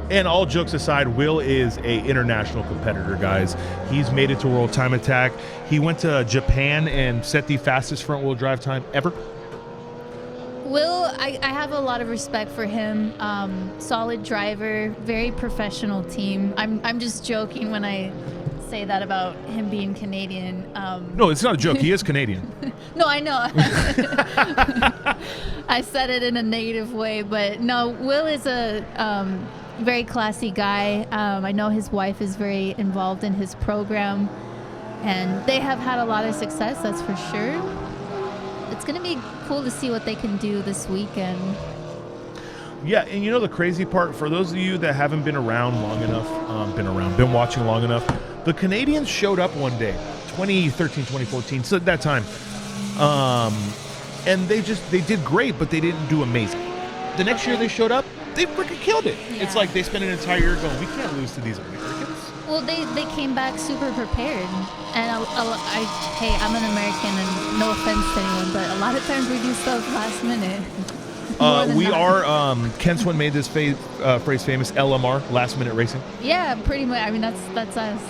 And all jokes aside, Will is a international competitor, guys. He's made it to World Time Attack. He went to Japan and set the fastest front wheel drive time ever.
Will, I have a lot of respect for him. Solid driver, very professional team. I'm just joking when I say that about him being Canadian.
No, it's not a joke. He is Canadian.
No, I know. I said it in a negative way, but no, Will is a very classy guy. I know his wife is very involved in his program, and they have had a lot of success, that's for sure. It's going to be cool to see what they can do this weekend.
Yeah, and you know the crazy part, for those of you that haven't been around long enough, been watching long enough, the Canadians showed up one day, 2013, 2014, so at that time, and they did great, but they didn't do amazing. The next year they showed up, they freaking killed it. Yeah. It's like they spent an entire year going, we can't lose to these Americans.
Well, they came back super prepared, and hey, I'm an American, and no offense to anyone, but a lot of times we do stuff last minute.
Ken Swin made this phrase famous, LMR, last minute racing.
Yeah, pretty much. I mean, that's us.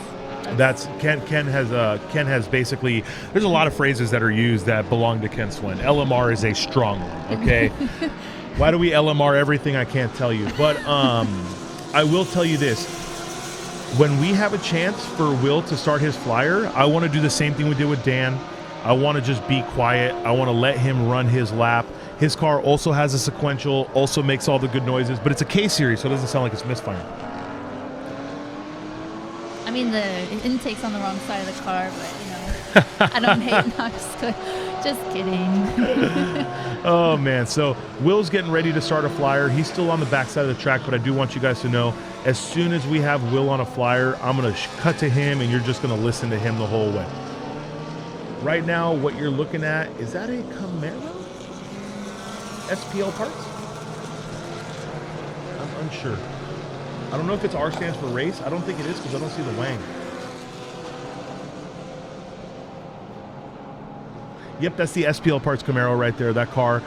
That's Ken has basically, there's a lot of phrases that are used that belong to Ken Swin. LMR is a strong one, okay? Why do we LMR everything? I can't tell you. But I will tell you this. When we have a chance for Will to start his flyer, I want to do the same thing we did with Dan. I want to just be quiet. I want to let him run his lap. His car also has a sequential, also makes all the good noises, but it's a K-Series, so it doesn't sound like it's misfiring.
I mean, the intake's on the wrong side of the car, but, you know, I don't hate. No, just kidding.
Oh, man. So Will's getting ready to start a flyer. He's still on the back side of the track, but I do want you guys to know, as soon as we have Will on a flyer, I'm going to cut to him, and you're just going to listen to him the whole way. Right now, what you're looking at, is that a Camaro? SPL parts? I'm unsure. I don't know if it's R stands for race. I don't think it is because I don't see the Wang. Yep, that's the SPL parts Camaro right there, that car.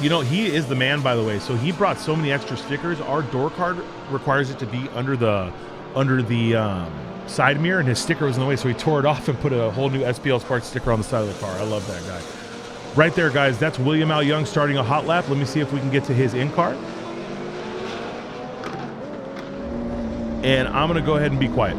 You know, he is the man, by the way. So he brought so many extra stickers. Our door card requires it to be under the side mirror, and his sticker was in the way, so he tore it off and put a whole new SPL parts sticker on the side of the car. I love that guy. Right there, guys, that's William Al Young starting a hot lap. Let me see if we can get to his in-car. And I'm going to go ahead and be quiet.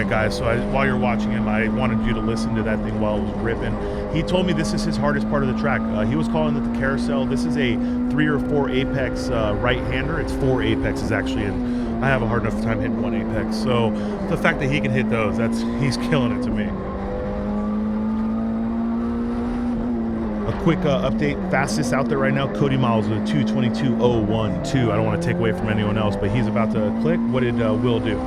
right, guys, so while you're watching him, I wanted you to listen to that thing while it was ripping. He told me this is his hardest part of the track. He was calling it the carousel. This is a 3 or 4 apex right-hander. It's 4 apexes, actually, and I have a hard enough time hitting 1 apex. So the fact that he can hit those, he's killing it to me. A quick update, fastest out there right now, Cody Miles with a 2:22.012. I don't want to take away from anyone else, but he's about to click. What did Will do?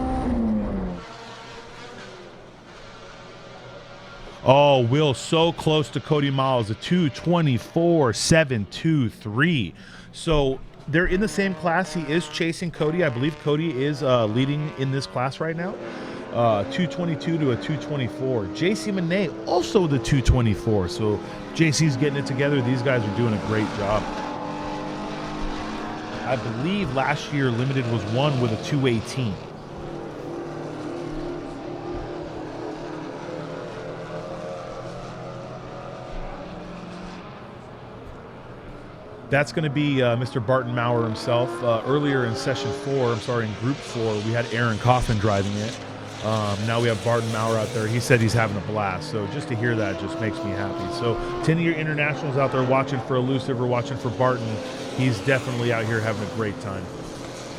Oh, Will so close to Cody Miles, a 2:24.723. So they're in the same class. He is chasing Cody. I believe Cody is leading in this class right now. 2:22 to a 2:24. JC Monet also the 2:24. So JC's getting it together. These guys are doing a great job. I believe last year Limited was won with a 2:18. That's going to be Mr. Barton Maurer himself. Earlier in session 4, in group 4, we had Aaron Kaufman driving it. Now we have Barton Maurer out there. He said he's having a blast. So just to hear that just makes me happy. So 10 of your internationals out there watching for Elusive or watching for Barton, he's definitely out here having a great time.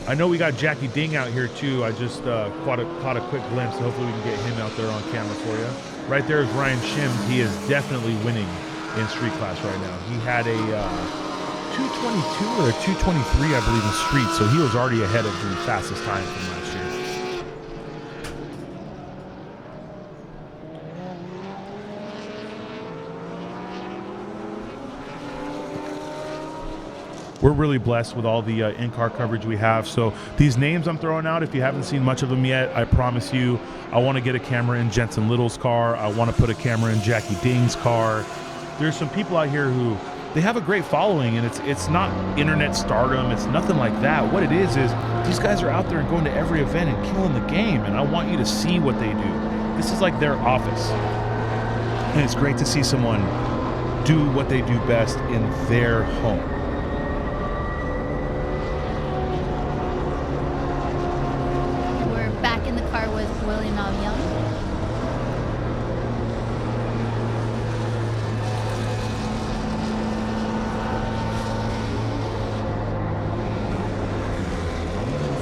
I know we got Jackie Ding out here too. I just caught a quick glimpse. Hopefully we can get him out there on camera for you. Right there is Ryan Shims. He is definitely winning in street class right now. He had a 2:22 or a 2:23, I believe, in street. So he was already ahead of the fastest time from last year. We're really blessed with all the in-car coverage we have. So these names I'm throwing out, if you haven't seen much of them yet, I promise you, I want to get a camera in Jensen Little's car. I want to put a camera in Jackie Ding's car. There's some people out here who, they have a great following, and it's not internet stardom. It's nothing like that. What it is these guys are out there and going to every event and killing the game, and I want you to see what they do. This is like their office. And it's great to see someone do what they do best in their home.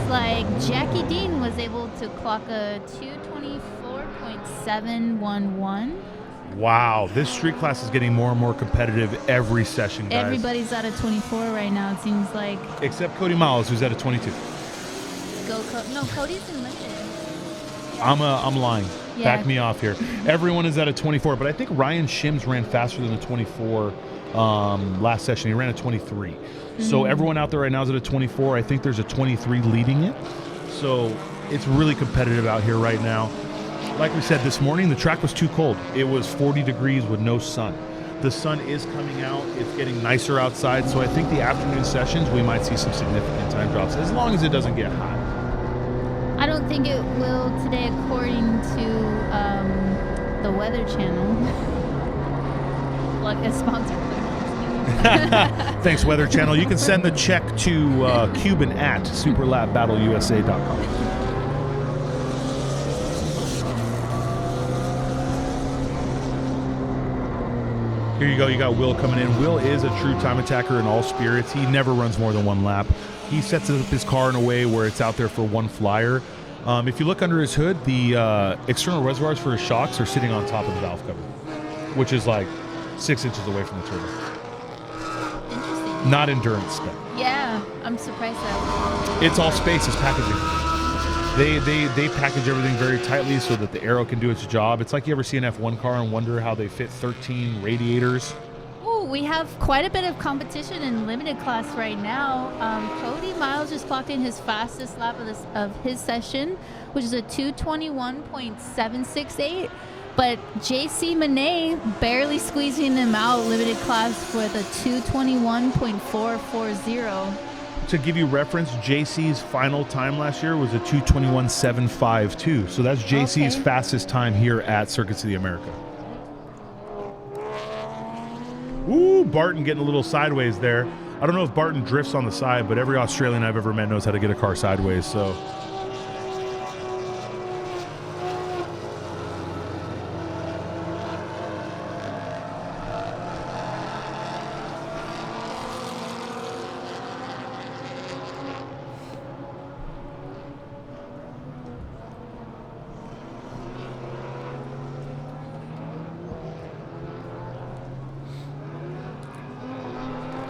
Like Jackie Dean was able to clock a 2:24.711.
Wow, this street class is getting more and more competitive every session, guys.
Everybody's at a 24 right now, it seems like.
Except Cody Miles, who's at a 22.
No, Cody's in limited.
I'm lying.
Yeah.
Back me off here. Everyone is at a 24, but I think Ryan Shims ran faster than a 24 last session. He ran a 23. So everyone out there right now is at a 24. I think there's a 23 leading it. So it's really competitive out here right now. Like we said this morning, the track was too cold. It was 40 degrees with no sun. The sun is coming out. It's getting nicer outside. So I think the afternoon sessions, we might see some significant time drops, as long as it doesn't get hot.
I don't think it will today, according to the Weather Channel. Like a sponsor.
Thanks, Weather Channel. You can send the check to Cuban at superlapbattleusa.com. Here you go. You got Will coming in. Will is a true time attacker in all spirits. He never runs more than one lap. He sets up his car in a way where it's out there for one flyer. If you look under his hood, the external reservoirs for his shocks are sitting on top of the valve cover, which is like 6 inches away from the turbo. Not endurance spec.
Yeah, I'm surprised that.
It's all space. It's packaging. They package everything very tightly so that the aero can do its job. It's like you ever see an F1 car and wonder how they fit 13 radiators.
Ooh, we have quite a bit of competition in limited class right now. Cody Miles just clocked in his fastest lap of his session, which is a 2:21.768. But JC Monet barely squeezing him out limited class with a 2:21.440.
To give you reference, JC's final time last year was a 2:21.752. So that's JC's fastest time here at Circuits of the America. Ooh, Barton getting a little sideways there. I don't know if Barton drifts on the side, but every Australian I've ever met knows how to get a car sideways. So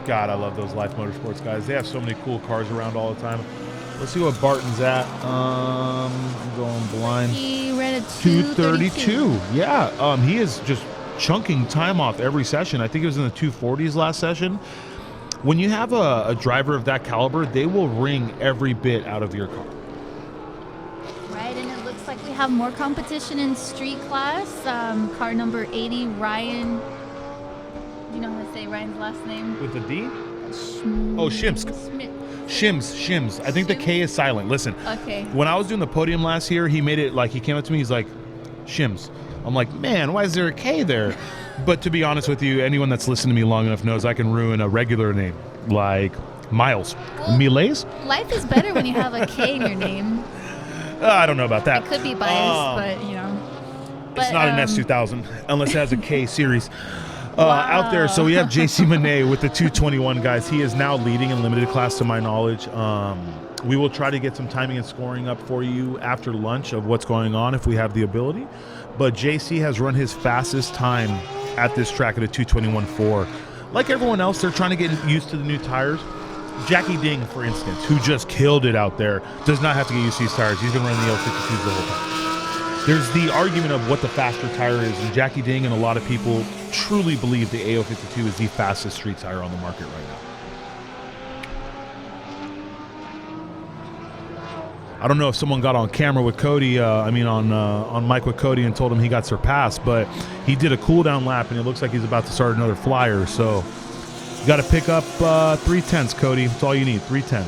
God, I love those Life Motorsports guys. They have so many cool cars around all the time. Let's see what Barton's at. I'm going blind.
He ran a
232. Yeah, he is just chunking time off every session. I think it was in the 240s last session. When you have a driver of that caliber, they will wring every bit out of your car.
Right, and it looks like we have more competition in street class. Car number 80, Ryan. Do you know how to say Ryan's last name?
With a D? Oh, Shims. Shims. I think the K is silent. Listen.
Okay.
When I was doing the podium last year, he made it like, he came up to me, he's like, Shims. I'm like, man, why is there a K there? But to be honest with you, anyone that's listened to me long enough knows I can ruin a regular name, like Miles.
Well,
Miles?
Life is better when you have a K in your name.
I don't know about that.
It could be biased, but you know.
It's not an S2000 unless it has a K series. Out there, so we have JC Monet with the 221 guys. He is now leading in limited class to my knowledge. We will try to get some timing and scoring up for you after lunch of what's going on if we have the ability. But JC has run his fastest time at this track at a 221.4. Like everyone else, they're trying to get used to the new tires. Jackie Ding, for instance, who just killed it out there, does not have to get used to these tires. He's been running the L52s the whole time. There's the argument of what the faster tire is, and Jackie Ding and a lot of people truly believe the AO52 is the fastest street tire on the market right now. I don't know if someone got on camera with Cody, on mic with Cody and told him he got surpassed, but he did a cool down lap, and it looks like he's about to start another flyer. So you got to pick up 3/10, Cody. That's all you need, 3/10.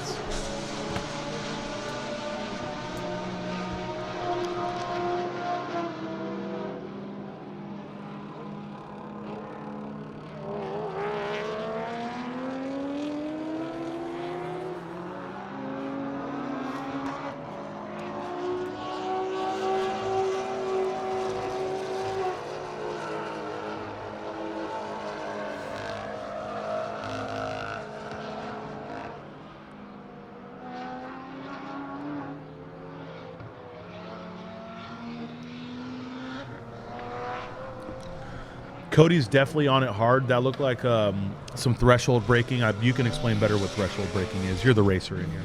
Cody's definitely on it hard. That looked like some threshold braking. You can explain better what threshold braking is. You're the racer in here.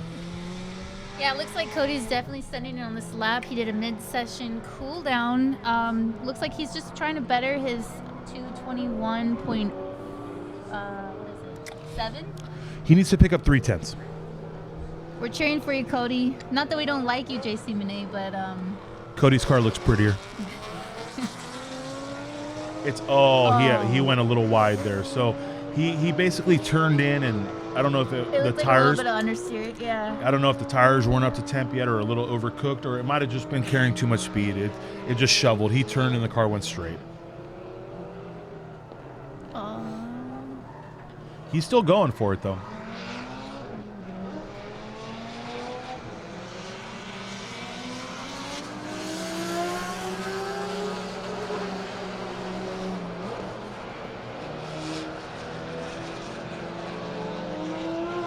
Yeah, it looks like Cody's definitely sending it on this lap. He did a mid-session cool down. Looks like he's just trying to better his 221.7.
He needs to pick up 3/10.
We're cheering for you, Cody. Not that we don't like you, JC Monet, but
Cody's car looks prettier. He went a little wide there. So he basically turned in, and I don't know if the tires.
A little bit of understeer, yeah.
I don't know if the tires weren't up to temp yet, or a little overcooked, or it might have just been carrying too much speed. It just shoveled. He turned and the car went straight. He's still going for it though.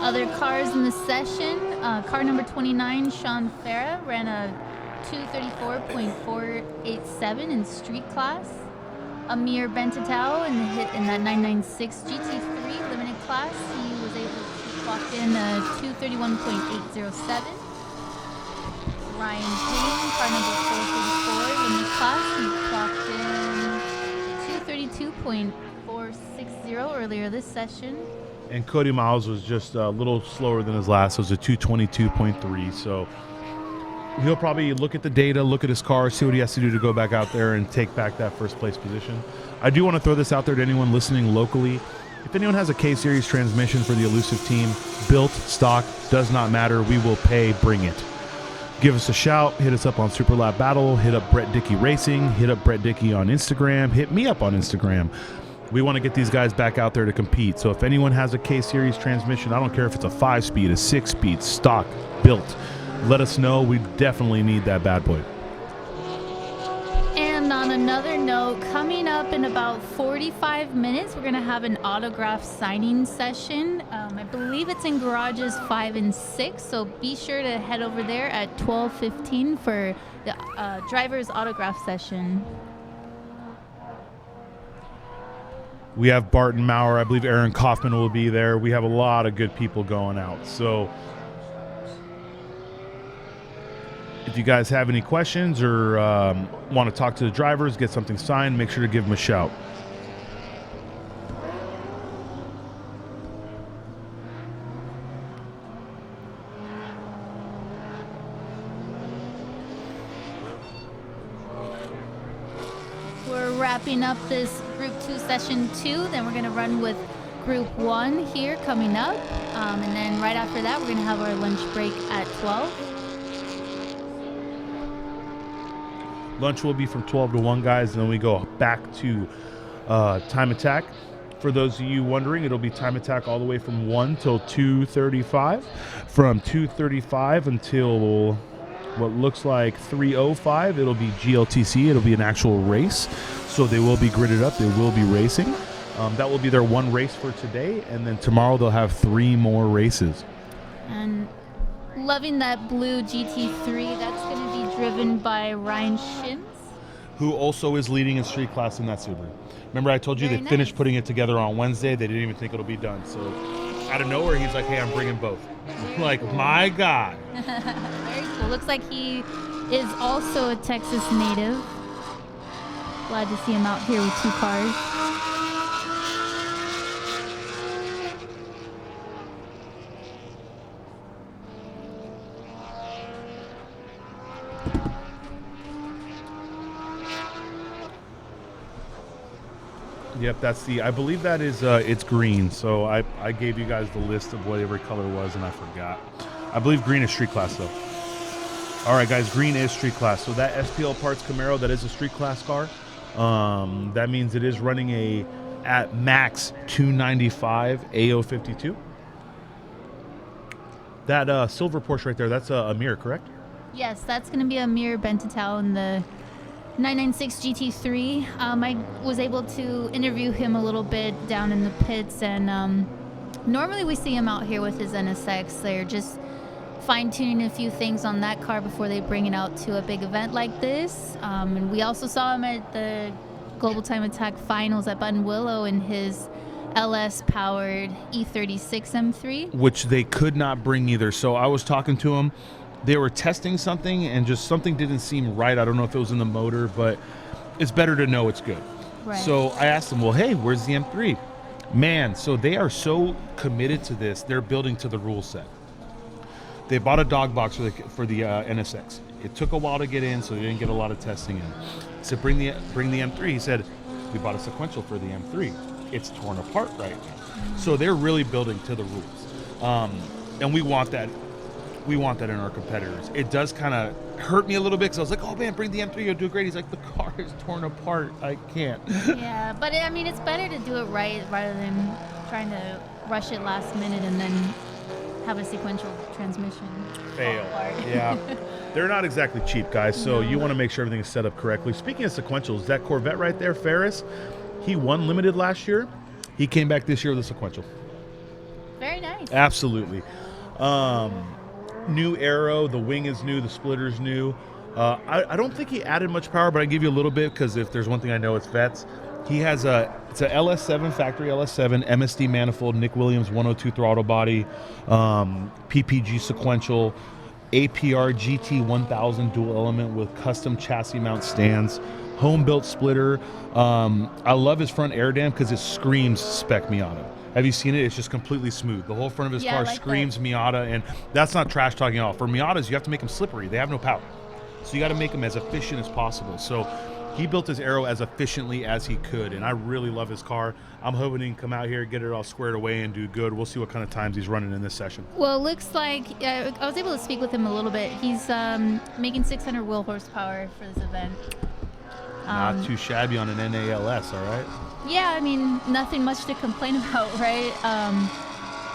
Other cars in the session, car number 29, Sean Farah, ran a 234.487 in street class. Amir Bentatao in that 996 GT3 limited class, he was able to clock in a 231.807. Ryan Payne, car number 434 limited class, he clocked in 232.460 earlier this session.
And Cody Miles was just a little slower than his last. It was a 222.3. So he'll probably look at the data, look at his car, see what he has to do to go back out there and take back that first place position. I do want to throw this out there to anyone listening locally. If anyone has a K-Series transmission for the Elusive team, built, stock, does not matter. We will pay, bring it. Give us a shout. Hit us up on Super Lap Battle. Hit up Brett Dickey Racing. Hit up Brett Dickey on Instagram. Hit me up on Instagram. We want to get these guys back out there to compete. So if anyone has a K-Series transmission, I don't care if it's a 5-speed, a 6-speed, stock, built, let us know. We definitely need that bad boy.
And on another note, coming up in about 45 minutes, we're going to have an autograph signing session. I believe it's in garages 5 and 6, so be sure to head over there at 12:15 for the driver's autograph session.
We have Barton Maurer. I believe Aaron Kaufman will be there. We have a lot of good people going out. So if you guys have any questions or want to talk to the drivers, get something signed, make sure to give them a shout.
We're wrapping up this Group 2 Session 2. Then we're going to run with Group 1 here coming up. And then right after that, we're going to have our lunch break at 12.
Lunch will be from 12 to 1, guys, and then we go back to time attack. For those of you wondering, it'll be time attack all the way from 1 till 2:35. From 2:35 until what looks like 3:05, it'll be GLTC. It'll be an actual race. So they will be gridded up. They will be racing. That will be their one race for today, and then tomorrow they'll have 3 more races.
And loving that blue GT3. That's going to be driven by Ryan Shins.
Who also is leading in street class in that Subaru. Remember I told you
Very
they finished
nice.
putting it together on Wednesday. They didn't even think it'll be done. So out of nowhere, he's like, hey, I'm bringing both. Like, my God.
Very cool. Looks like he is also a Texas native. Glad to see him out here with 2 cars.
Yep, that's I believe that is, it's green. So I gave you guys the list of what every color was and I forgot. I believe green is street class though. All right, guys, green is street class. So that SPL Parts Camaro, that is a street class car. That means it is running at max 295 AO52. That silver Porsche right there, that's a mirror, correct?
Yes, that's going to be a Mir Bentitao in the 996 GT3. I was able to interview him a little bit down in the pits, and normally we see him out here with his NSX. They're just fine-tuning a few things on that car before they bring it out to a big event like this. And we also saw him at the Global Time Attack Finals at Buttonwillow in his LS-powered E36 M3.
Which they could not bring either. So I was talking to him. They were testing something and just something didn't seem right. I don't know if it was in the motor, but it's better to know it's good.
Right.
So I asked them, well, hey, where's the M3? Man, so they are so committed to this, they're building to the rule set. They bought a dog box for the NSX. It took a while to get in, so they didn't get a lot of testing in. I said, bring the M3. He said, we bought a sequential for the M3. It's torn apart right now. So they're really building to the rules. And we want that. We want that in our competitors. It does kind of hurt me a little bit because I was like, oh man, bring the M3, you'll do great. He's like, the car is torn apart. I can't.
Yeah, but I mean, it's better to do it right rather than trying to rush it last minute and then have a sequential transmission
Fail.
fall apart.
Yeah. They're not exactly cheap, guys, so you want to make sure everything is set up correctly. Speaking of sequentials, that Corvette right there, Ferris, he won Limited last year. He came back this year with a sequential.
Very nice.
Absolutely. New aero, the wing is new, the splitter's new. I don't think he added much power, but I give you a little bit because if there's one thing I know, it's Vets. He has it's a LS7, factory LS7, MSD manifold, Nick Williams 102 throttle body, PPG sequential, APR GT 1000 dual element with custom chassis mount stands, home built splitter. I love his front air dam because it screams Spec Miata. Have you seen it? It's just completely smooth. The whole front of his car
like
screams Miata, and that's not trash talking at all. For Miatas, you have to make them slippery. They have no power. So you got to make them as efficient as possible. So he built his aero as efficiently as he could, and I really love his car. I'm hoping he can come out here, get it all squared away, and do good. We'll see what kind of times he's running in this session.
Well, it looks like I was able to speak with him a little bit. He's making 600 wheel horsepower for this event.
Not too shabby on an NALS, all right?
Yeah, I mean, nothing much to complain about, right?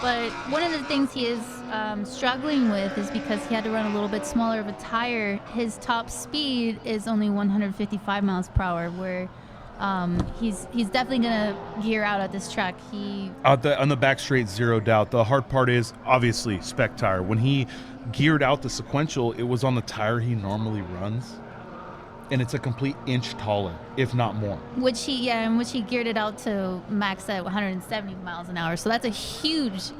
But one of the things he is struggling with is because he had to run a little bit smaller of a tire. His top speed is only 155 miles per hour, where he's definitely going to gear out at this track.
On the back straight, zero doubt. The hard part is, obviously, spec tire. When he geared out the sequential, it was on the tire he normally runs. and it's a complete inch taller, if not more.
Which he geared it out to max at 170 miles an hour. So that's a huge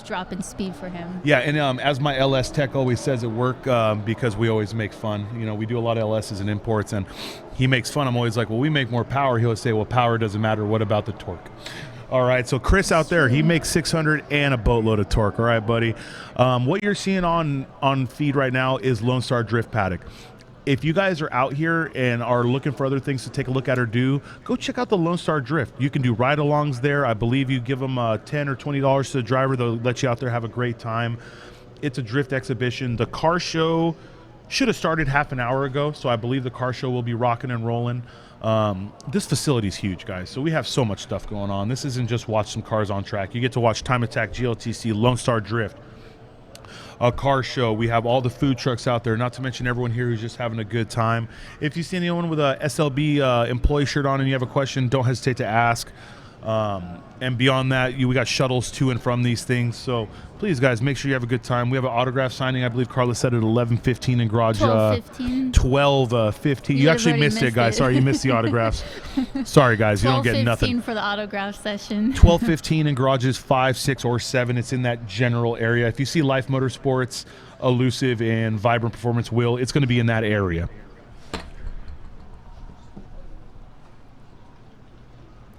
drop in speed for him.
Yeah, and as my LS tech always says at work, because we always make fun, we do a lot of LSs and imports, and he makes fun. I'm always like, well, we make more power. He'll say, well, power doesn't matter. What about the torque? All right, so Chris out there, he makes 600 and a boatload of torque. All right, buddy. What you're seeing on feed right now is Lone Star Drift Paddock. If you guys are out here and are looking for other things to take a look at or do, go check out the Lone Star Drift. You can do ride-alongs there. I believe you give them $10 or $20 to the driver. They'll let you out there have a great time. It's a drift exhibition. The car show should have started half an hour ago, so I believe the car show will be rocking and rolling. This facility is huge, guys, so we have so much stuff going on. This isn't just watch some cars on track. You get to watch Time Attack, GLTC, Lone Star Drift, a car show. We have all the food trucks out there, not to mention everyone here who's just having a good time. If you see anyone with a SLB employee shirt on and you have a question, don't hesitate to ask. And beyond that, we got shuttles to and from these things. So please, guys, make sure you have a good time. We have an autograph signing. I believe Carla said at 11:15 in garage.
12:15.
12:15. You actually missed it, guys. Sorry, you missed the autographs. Sorry, guys, you don't get nothing.
12:15 for the autograph session.
12:15 in garages 5, 6, or 7. It's in that general area. If you see Life Motorsports, Elusive, and Vibrant Performance Will, it's going to be in that area.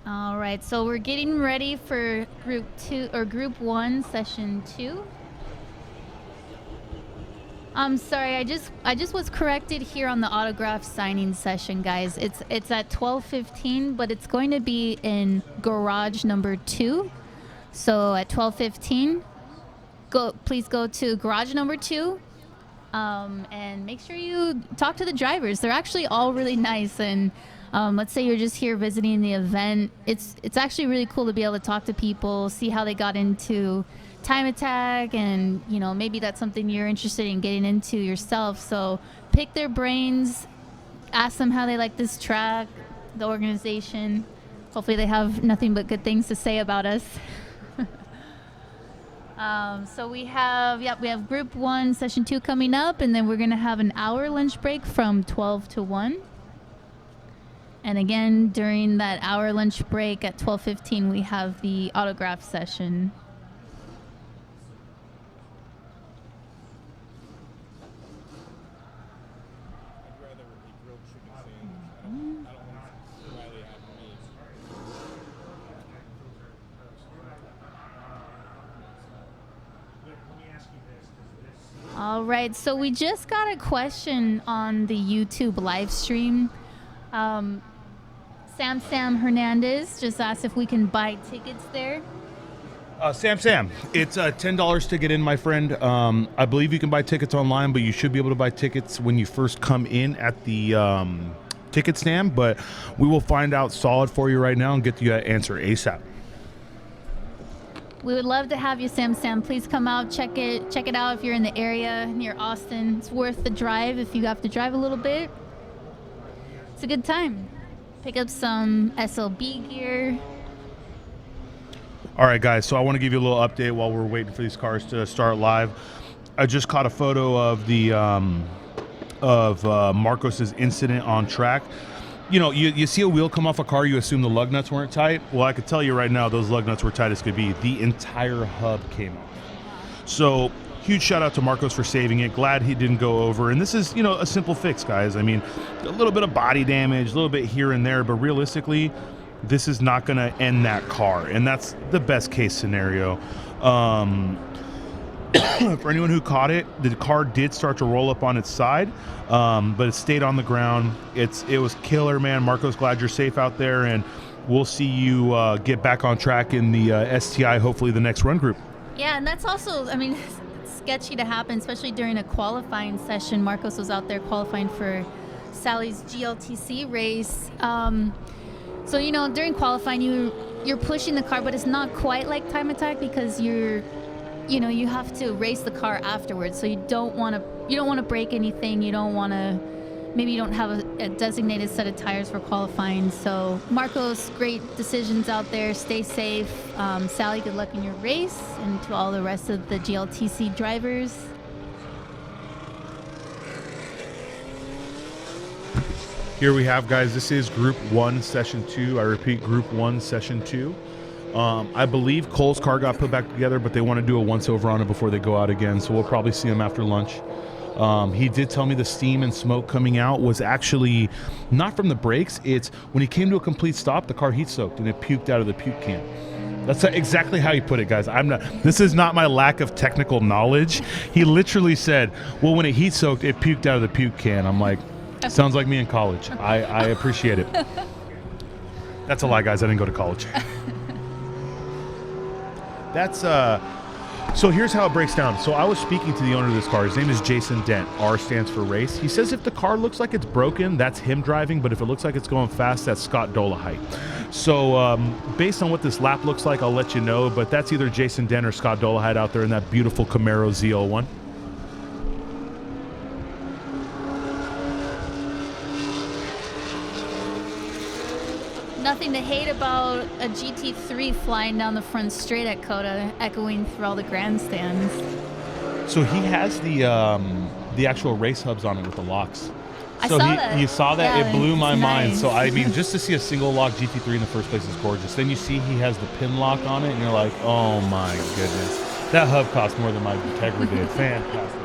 All right, so we're getting ready for Group 1, Session 2. I'm sorry, I just was corrected here on the autograph signing session, guys. It's at 12:15, but it's going to be in garage number 2. So at 12:15, please go to garage number 2, and make sure you talk to the drivers. They're actually all really nice, and let's say you're just here visiting the event. It's actually really cool to be able to talk to people, see how they got into Time Attack, and maybe that's something you're interested in getting into yourself. So pick their brains, ask them how they like this track, the organization. Hopefully they have nothing but good things to say about us. So we have Group 1, Session 2 coming up, and then we're going to have an hour lunch break from 12 to 1. And again, during that hour lunch break at 12:15, we have the autograph session. All right, so we just got a question on the YouTube live stream. Sam Hernandez just asked if we can buy tickets there.
Sam, it's $10 to get in, my friend. I believe you can buy tickets online, but you should be able to buy tickets when you first come in at the ticket stand. But we will find out solid for you right now and get you an answer ASAP.
We would love to have you, Sam. Please come out, check it out if you're in the area near Austin. It's worth the drive if you have to drive a little bit. It's a good time. Pick up some SLB gear.
All right, guys, so I want to give you a little update while we're waiting for these cars to start live. I just caught a photo of the Marcos's incident on track. You see a wheel come off a car, you assume the lug nuts weren't tight. Well, I could tell you right now, those lug nuts were tight as could be. The entire hub came off. So huge shout out to Marcos for saving it. Glad he didn't go over. And this is, a simple fix, guys. I mean, a little bit of body damage, a little bit here and there, but realistically, this is not going to end that car. And that's the best case scenario. For anyone who caught it, the car did start to roll up on its side, but it stayed on the ground. It was killer, man. Marcos, glad you're safe out there, and we'll see you get back on track in the STI, hopefully the next run group.
Yeah, and that's also, it's sketchy to happen, especially during a qualifying session. Marcos was out there qualifying for Sally's GLTC race. So, during qualifying, you're pushing the car, but it's not quite like Time Attack because you have to race the car afterwards. So you don't want to break anything. Maybe you don't have a designated set of tires for qualifying. So Marcos, great decisions out there. Stay safe. Sally, good luck in your race, and to all the rest of the GLTC drivers.
Here we have, guys, this is Group 1, Session 2. I repeat, Group 1, Session 2. I believe Cole's car got put back together, but they want to do a once-over on it before they go out again, so we'll probably see him after lunch. He did tell me the steam and smoke coming out was actually not from the brakes. It's when he came to a complete stop, the car heat-soaked, and it puked out of the puke can. That's exactly how he put it, guys. This is not my lack of technical knowledge. He literally said, well, when it heat-soaked, it puked out of the puke can. I'm like, sounds like me in college. I appreciate it. That's a lie, guys. I didn't go to college. That's so here's how it breaks down. So I was speaking to the owner of this car. His name is Jason Dent. R stands for race. He says if the car looks like it's broken, that's him driving, but if it looks like it's going fast, that's Scott Dolahite. So based on what this lap looks like, I'll let you know, but that's either Jason Dent or Scott Dolahite out there in that beautiful Camaro ZL1.
Nothing to hate about a GT3 flying down the front straight at COTA, echoing through all the grandstands.
So he has the actual race hubs on it with the locks.
I saw that.
You saw that?
Yeah,
it blew my mind.
nice.
So, I mean, just to see a single lock GT3 in the first place is gorgeous. Then you see he has the pin lock on it, and you're like, oh my goodness. That hub cost more than my Integra did. Fantastic.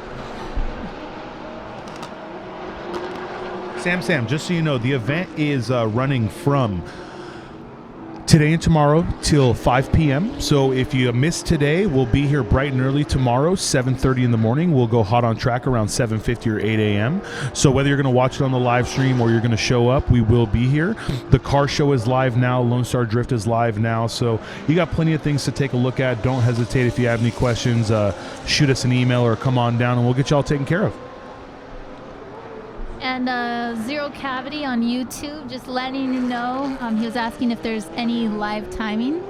Sam, just so you know, the event is running from today and tomorrow till 5 p.m. So if you miss today, we'll be here bright and early tomorrow, 7:30 in the morning. We'll go hot on track around 7:50 or 8 a.m. So whether you're going to watch it on the live stream or you're going to show up, we will be here. The car show is live now. Lone Star Drift is live now. So you got plenty of things to take a look at. Don't hesitate if you have any questions. Shoot us an email or come on down and we'll get you all taken care of.
And Zero Cavity on YouTube, just letting you know, he was asking if there's any live timing.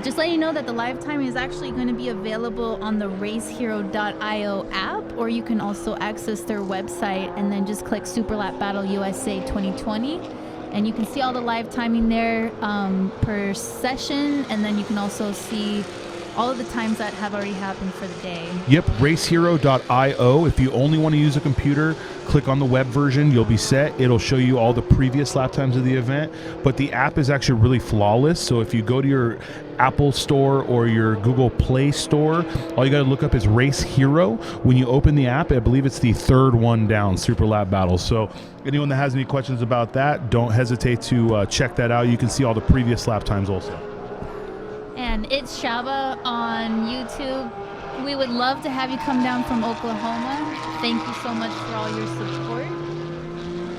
Just letting you know that the live timing is actually going to be available on the racehero.io app, or you can also access their website and then just click Super Lap Battle USA 2020. And you can see all the live timing there per session, and then you can also see all of the times that have already happened for the day.
Yep, racehero.io. If you only want to use a computer, click on the web version. You'll be set. It'll show you all the previous lap times of the event. But the app is actually really flawless. So if you go to your Apple Store or your Google Play Store, all you got to look up is Race Hero. When you open the app, I believe it's the third one down, Super Lap Battle. So anyone that has any questions about that, don't hesitate to check that out. You can see all the previous lap times also.
And it's Shaba on YouTube. We would love to have you come down from Oklahoma. Thank you so much for all your support.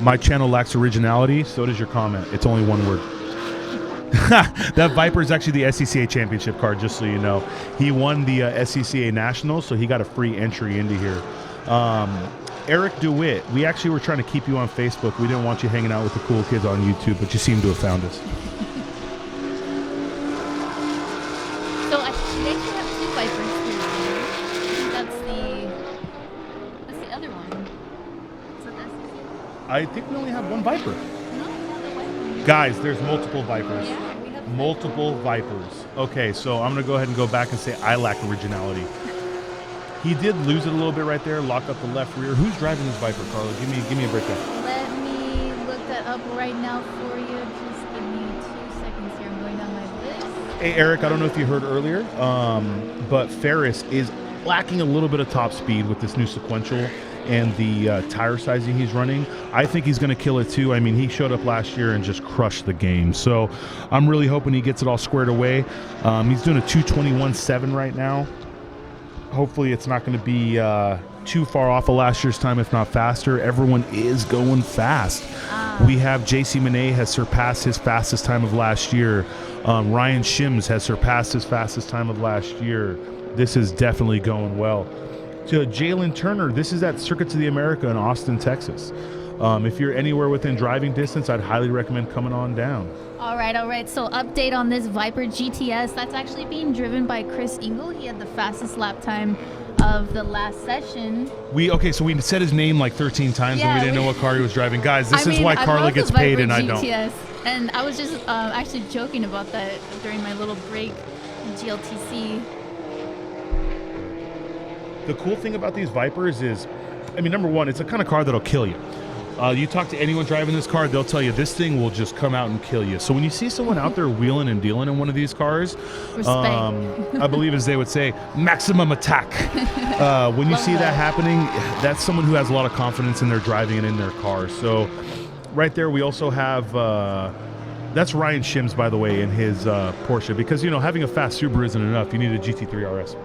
My channel lacks originality, so does your comment. It's only one word. That Viper is actually the SCCA championship car, just so you know. He won the SCCA Nationals, so he got a free entry into here. Eric DeWitt, we actually were trying to keep you on Facebook. We didn't want you hanging out with the cool kids on YouTube, but you seem to have found us.
So I think they actually have two Vipers here. That's the other one. Is that the SCCA?
I think we only have one Viper.
No, we have the white one.
Guys, there's multiple Vipers.
Yeah, we have
multiple Vipers. Okay, so I'm going to go ahead and go back and say I lack originality. He did lose it a little bit right there, lock up the left rear. Who's driving this Viper, Carla? Give me a breakdown.
Let me look that up right now for you. Just give me 2 seconds here. I'm going down my list.
Hey, Eric, I don't know if you heard earlier, but Ferris is lacking a little bit of top speed with this new sequential and the tire sizing he's running. I think he's going to kill it too. I mean, he showed up last year and just crushed the game. So I'm really hoping he gets it all squared away. He's doing a 2:21.7 right now. Hopefully it's not going to be too far off of last year's time, if not faster. Everyone is going fast. We have JC Monet has surpassed his fastest time of last year. Ryan Shims has surpassed his fastest time of last year. This is definitely going well. To Jalen Turner, this is at Circuits of the America in Austin, Texas. If you're anywhere within driving distance, I'd highly recommend coming on down.
All right. So update on this Viper GTS. That's actually being driven by Chris Engel. He had the fastest lap time of the last session.
So we said his name like 13 times and we didn't know what car he was driving. Guys, this is why
I
Carla
love
gets
the Viper
paid and I
GTS.
don't.
And I was just actually joking about that during my little break in GLTC.
The cool thing about these Vipers is, I mean, number one, it's a kind of car that'll kill you. You talk to anyone driving this car, they'll tell you this thing will just come out and kill you. So when you see someone out there wheeling and dealing in one of these cars, I believe as they would say, maximum attack. When you see that happening, that's someone who has a lot of confidence in their driving and in their car. So right there, we also have, that's Ryan Shims, by the way, in his Porsche, because, you know, having a fast Subaru isn't enough. You need a GT3 RS.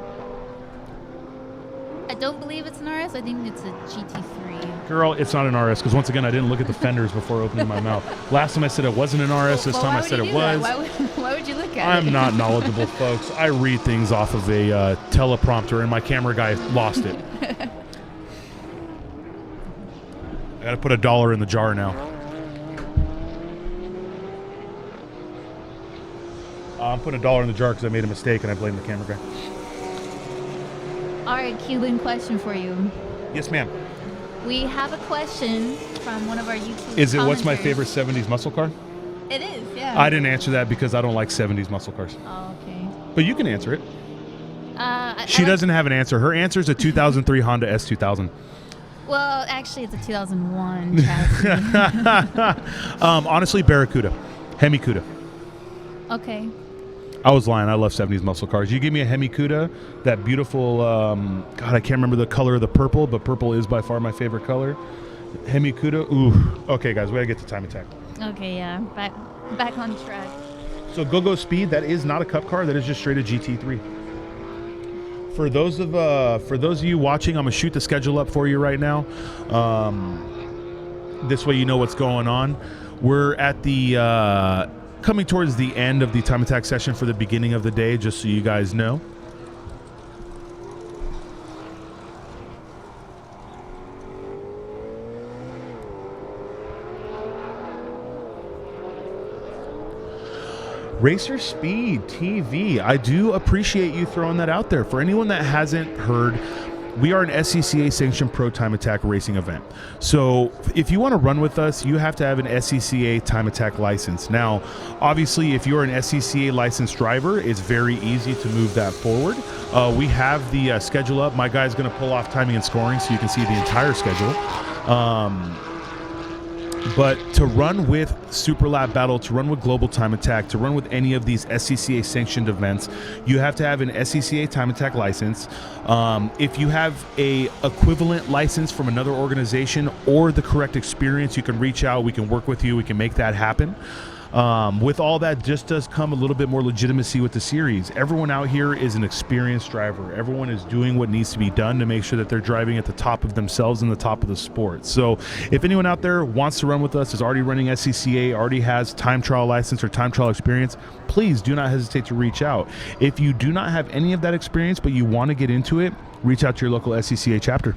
I don't believe it's an RS. I think it's a GT3.
Girl, it's not an RS, because once again, I didn't look at the fenders before opening my mouth. Last time I said it wasn't an RS. This time I said it was.
Why would you look at it?
I'm not knowledgeable, folks. I read things off of a teleprompter, and my camera guy lost it. I got to put $1 in the jar now. I'm putting $1 in the jar because I made a mistake, and I blame the camera guy.
All right, Cuban question for you.
Yes, ma'am.
We have a question from one of our YouTube
Is it what's my
commenters.
favorite 70s muscle car?
It is, yeah.
I didn't answer that because I don't like 70s muscle cars.
Oh, okay.
But you can answer it.
I
She
like-
doesn't have an answer. Her answer is a 2003 Honda S2000.
Well, actually, it's a 2001 chassis.
Honestly, Barracuda. Hemi Cuda.
Okay.
I was lying. I love 70s muscle cars. You give me a Hemi Cuda, that beautiful, God, I can't remember the color of the purple, but purple is by far my favorite color. Hemi Cuda, ooh. Okay, guys, we gotta get to time attack.
Okay, yeah. Back on track.
So Go-Go Speed, that is not a cup car. That is just straight a GT3. For those of you watching, I'm gonna shoot the schedule up for you right now. This way you know what's going on. We're at the coming towards the end of the time attack session for the beginning of the day, just so you guys know. Racer Speed TV. I do appreciate you throwing that out there. For anyone that hasn't heard, we are an SCCA sanctioned pro time attack racing event. So if you want to run with us, you have to have an SCCA time attack license. Now, obviously, if you're an SCCA licensed driver, it's very easy to move that forward. We have the schedule up. My guy's going to pull off timing and scoring so you can see the entire schedule. But to run with Super Lap Battle, to run with Global Time Attack, to run with any of these SCCA sanctioned events, you have to have an SCCA Time Attack license. If you have a equivalent license from another organization or the correct experience, you can reach out. We can work with you. We can make that happen. With all that just does come a little bit more legitimacy with the series. Everyone out here is an experienced driver. Everyone is doing what needs to be done to make sure that they're driving at the top of themselves and the top of the sport. So if anyone out there wants to run with us, is already running SCCA, already has time trial license or time trial experience, please do not hesitate to reach out. If you do not have any of that experience but you want to get into it, reach out to your local SCCA chapter.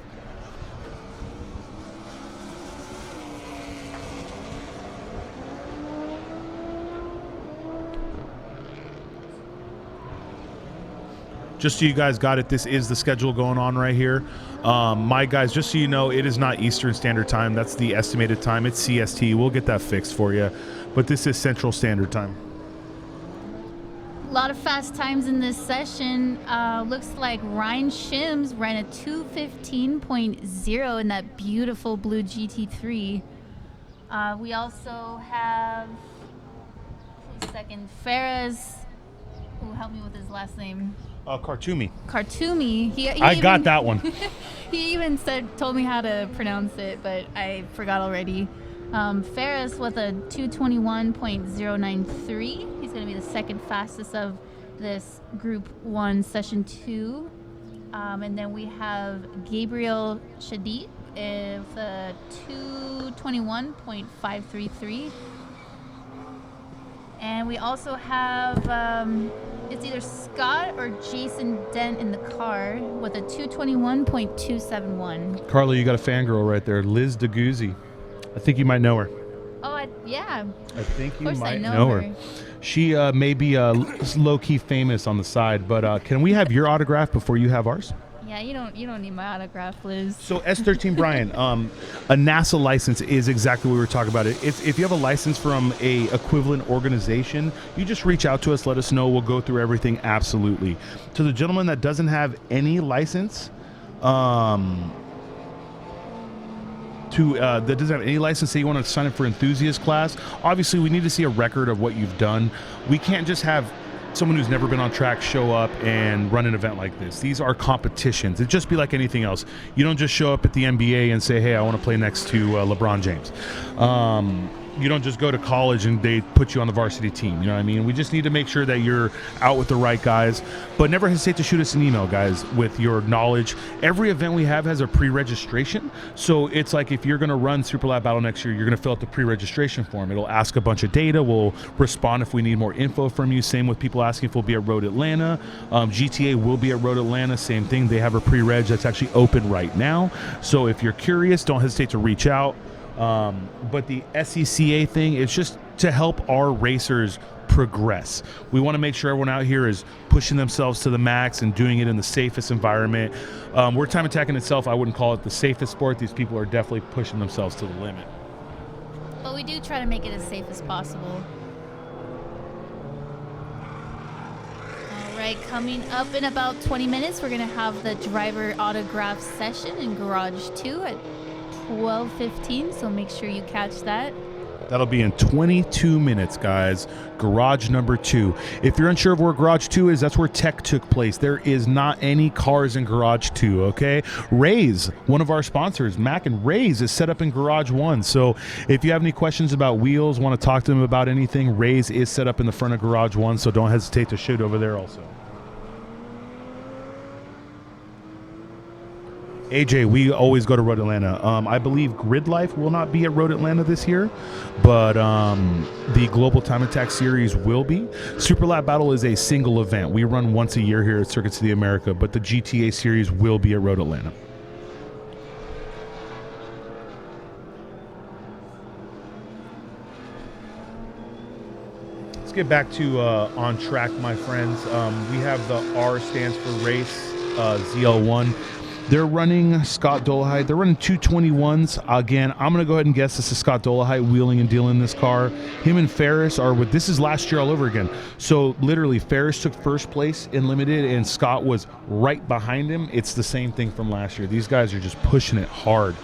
Just so you guys got it, this is the schedule going on right here. My guys, just so you know, it is not Eastern Standard Time. That's the estimated time. It's CST. We'll get that fixed for you. But this is Central Standard Time.
A lot of fast times in this session. Looks like Ryan Shims ran a 2:15.0 in that beautiful blue GT3. We also have, Ferraz, who helped me with his last name.
Khartoumi.
Khartoumi.
I got that one.
He even told me how to pronounce it, but I forgot already. Ferris with a 2:21.093. He's going to be the second fastest of this Group 1 Session 2. And then we have Gabriel Shadid with a 2:21.533. And we also have, it's either Scott or Jason Dent in the car with a 2:21.271.
Carla, you got a fangirl right there. Liz DeGuzzi. I think you might know her.
Oh, yeah.
I think you
Of course
might
I
know her.
her.
She may be low-key famous on the side, but can we have your autograph before you have ours?
Yeah, you don't need my autograph, Liz.
So S13 Brian, a NASA license is exactly what we were talking about. If you have a license from a equivalent organization, you just reach out to us, let us know. We'll go through everything absolutely. To the gentleman that doesn't have any license, to that doesn't have any license, say you want to sign up for enthusiast class, obviously we need to see a record of what you've done. We can't just have someone who's never been on track show up and run an event like this. These are competitions. It'd just be like anything else. You don't just show up at the NBA and say, hey, I want to play next to LeBron James. You don't just go to college and they put you on the varsity team. You know what I mean? We just need to make sure that you're out with the right guys. But never hesitate to shoot us an email, guys, with your knowledge. Every event we have has a pre-registration. So it's like if you're going to run Super Lap Battle next year, you're going to fill out the pre-registration form. It'll ask a bunch of data. We'll respond if we need more info from you. Same with people asking if we'll be at Road Atlanta. GTA will be at Road Atlanta. Same thing. They have a pre-reg that's actually open right now. So if you're curious, don't hesitate to reach out. But the SECA thing, it's just to help our racers progress. We want to make sure everyone out here is pushing themselves to the max and doing it in the safest environment. Where time attacking itself, I wouldn't call it the safest sport. These people are definitely pushing themselves to the limit.
But we do try to make it as safe as possible. All right, coming up in about 20 minutes, we're going to have the driver autograph session in Garage 2 at 12:15, so make sure you catch that.
That'll be in 22 minutes, guys. Garage number 2. If you're unsure of where Garage 2 is, that's where tech took place. There is not any cars in Garage 2, okay? Ray's, one of our sponsors, Mac and Ray's, is set up in Garage 1. So if you have any questions about wheels, want to talk to them about anything, Ray's is set up in the front of Garage 1, so don't hesitate to shoot over there also. AJ, we always go to Road Atlanta. I believe Grid Life will not be at Road Atlanta this year, but the Global Time Attack Series will be. Super Lap Battle is a single event. We run once a year here at Circuits of the America, but the GTA Series will be at Road Atlanta. Let's get back to on track, my friends. We have the R stands for race, ZL1. They're running Scott Dolehide. They're running 221s. Again, I'm going to go ahead and guess this is Scott Dolehide wheeling and dealing this car. Him and Ferris are with, this is last year all over again. So literally Ferris took first place in limited and Scott was right behind him. It's the same thing from last year. These guys are just pushing it hard.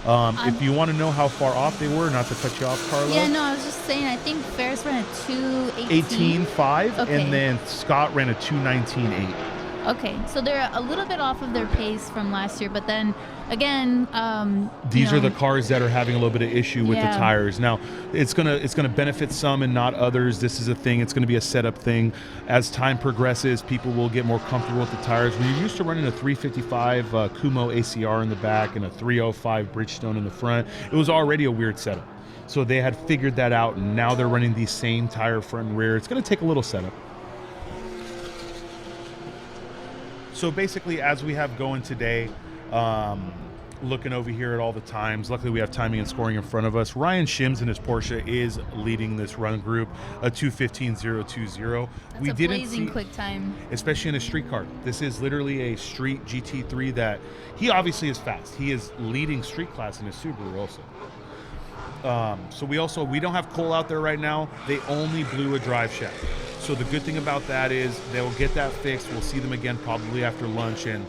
If you want to know how far off they were, not to cut you off, Carla.
Yeah, no, I was just saying, I think Ferris ran a 2:18.
18.5,
Okay.
and then Scott ran a 2:19.8.
Okay, so they're a little bit off of their pace from last year, but then again,
These are the cars that are having a little bit of issue with the
Yeah.
tires. Now, it's gonna benefit some and not others. This is a thing. It's gonna be a setup thing. As time progresses, people will get more comfortable with the tires. When you're used to running a 355 Kumo ACR in the back and a 305 Bridgestone in the front, it was already a weird setup. So they had figured that out, and now they're running the same tire front and rear. It's gonna take a little setup. So basically, as we have going today, looking over here at all the times, luckily we have timing and scoring in front of us. Ryan Shims in his Porsche is leading this run group, a 2:15.020.
That's a blazing quick time.
Especially in a street car. This is literally a street GT3 that he obviously is fast. He is leading street class in his Subaru also. So we don't have Cole out there right now. They only blew a drive shaft. So the good thing about that is they'll get that fixed. We'll see them again probably after lunch. And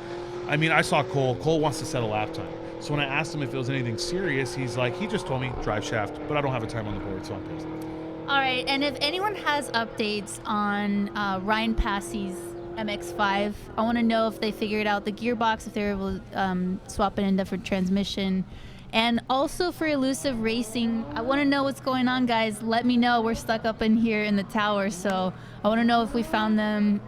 I mean, I saw Cole. Cole wants to set a lap time. So when I asked him if it was anything serious, he's like, he just told me drive shaft, but I don't have a time on the board, so I'm pissed.
All right, and if anyone has updates on Ryan Passey's MX-5, I want to know if they figured out the gearbox, if they're able to swap it in a different transmission. And also for Elusive Racing, I want to know what's going on, guys. Let me know. We're stuck up in here in the tower, so I want to know if we found them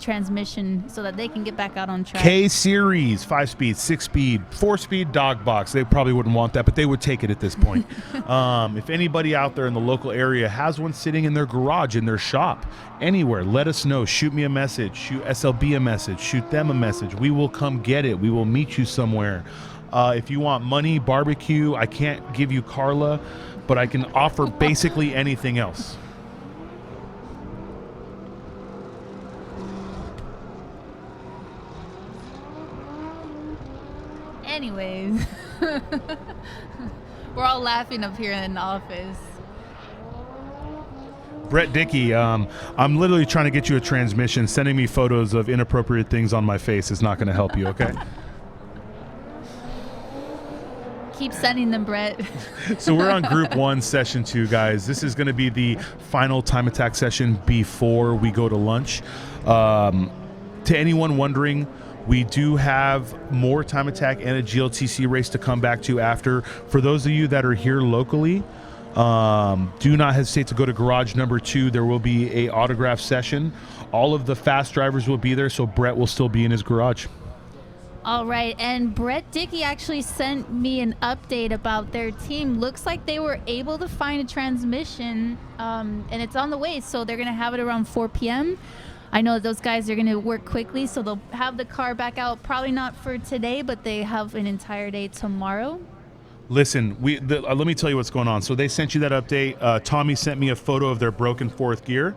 transmission so that they can get back out on track.
K-Series, 5-speed, 6-speed, 4-speed dog box. They probably wouldn't want that, but they would take it at this point. If anybody out there in the local area has one sitting in their garage, in their shop, anywhere, let us know. Shoot me a message. Shoot SLB a message. Shoot them a message. We will come get it. We will meet you somewhere. If you want money, barbecue, I can't give you Carla, but I can offer basically anything else.
Anyways, we're all laughing up here in the office.
Brett Dickey, I'm literally trying to get you a transmission. Sending me photos of inappropriate things on my face is not going to help you, okay?
Keep sending them, Brett.
So we're on Group 1, Session 2, guys. This is going to be the final time attack session before we go to lunch. To anyone wondering, we do have more time attack and a GLTC race to come back to after. For those of you that are here locally, do not hesitate to go to garage number 2. There will be a autograph session. All of the fast drivers will be there, so Brett will still be in his garage.
All right, and Brett Dickey actually sent me an update about their team. Looks like they were able to find a transmission, and it's on the way, so they're going to have it around 4 p.m. I know those guys are going to work quickly, so they'll have the car back out, probably not for today, but they have an entire day tomorrow.
Listen, let me tell you what's going on. So they sent you that update. Tommy sent me a photo of their broken fourth gear.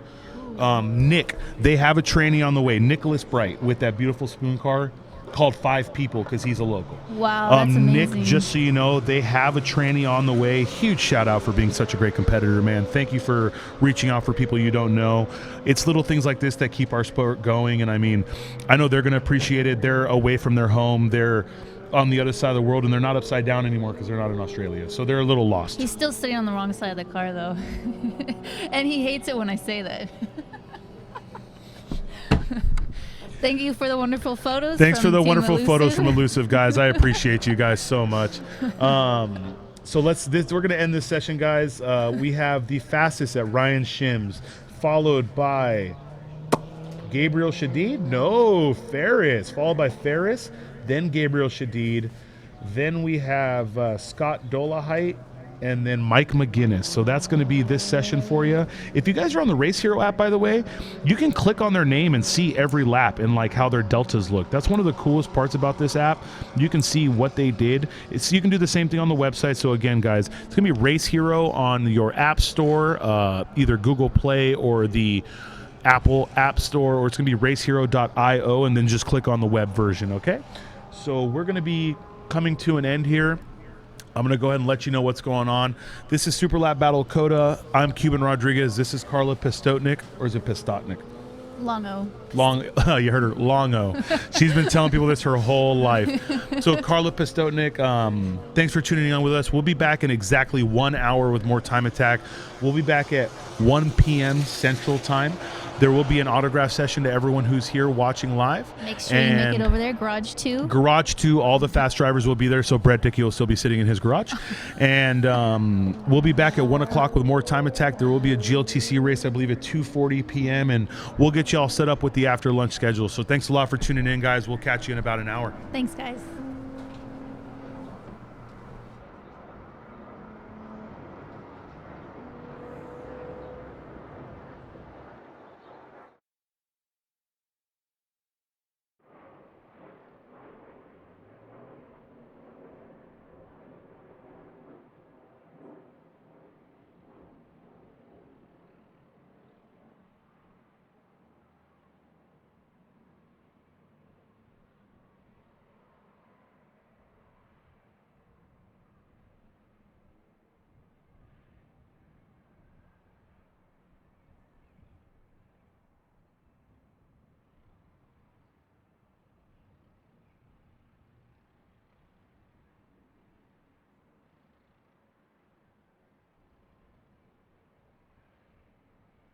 Nick, they have a trainee on the way, Nicholas Bright, with that beautiful spoon car, called 5 People because he's a local.
Wow, that's amazing.
Nick, just so you know, they have a tranny on the way. Huge shout out for being such a great competitor, man. Thank you for reaching out for people you don't know. It's little things like this that keep our sport going, and I mean, I know they're going to appreciate it. They're away from their home. They're on the other side of the world, and they're not upside down anymore because they're not in Australia, so they're a little lost.
He's still sitting on the wrong side of the car, though. And he hates it when I say that. Thank you for the wonderful photos.
Thanks for the
Team
wonderful
Elusive.
photos from Elusive, guys. I appreciate you guys so much. So we're going to end this session, guys. We have the fastest at Ryan Shims, followed by Gabriel Shadid. No, Ferris. Followed by Ferris, then Gabriel Shadid. Then we have Scott Dolahite, and then Mike McGinnis. So that's going to be this session for you. If you guys are on the Race Hero app, by the way, you can click on their name and see every lap and like how their deltas look. That's one of the coolest parts about this app. You can see what they did. You can do the same thing on the website. So again, guys, it's going to be Race Hero on your app store, either Google Play or the Apple App Store, or it's going to be racehero.io, and then just click on the web version, okay? So we're going to be coming to an end here. I'm going to go ahead and let you know what's going on. This is Super Lap Battle COTA. I'm Cuban Rodriguez. This is Carla Pistotnik, or is it Pistotnik?
Longo.
You heard her, Longo. She's been telling people this her whole life. So Carla Pistotnik, thanks for tuning in with us. We'll be back in exactly 1 hour with more Time Attack. We'll be back at 1 p.m. Central Time. There will be an autograph session to everyone who's here watching live.
Make sure you make it over there. Garage 2.
Garage 2, all the fast drivers will be there, so Brett Dickey will still be sitting in his garage. And we'll be back at 1 o'clock with more Time Attack. There will be a GLTC race, I believe, at 2:40 p.m., and we'll get you all set up with the after lunch schedule. So thanks a lot for tuning in, guys. We'll catch you in about an hour.
Thanks, guys.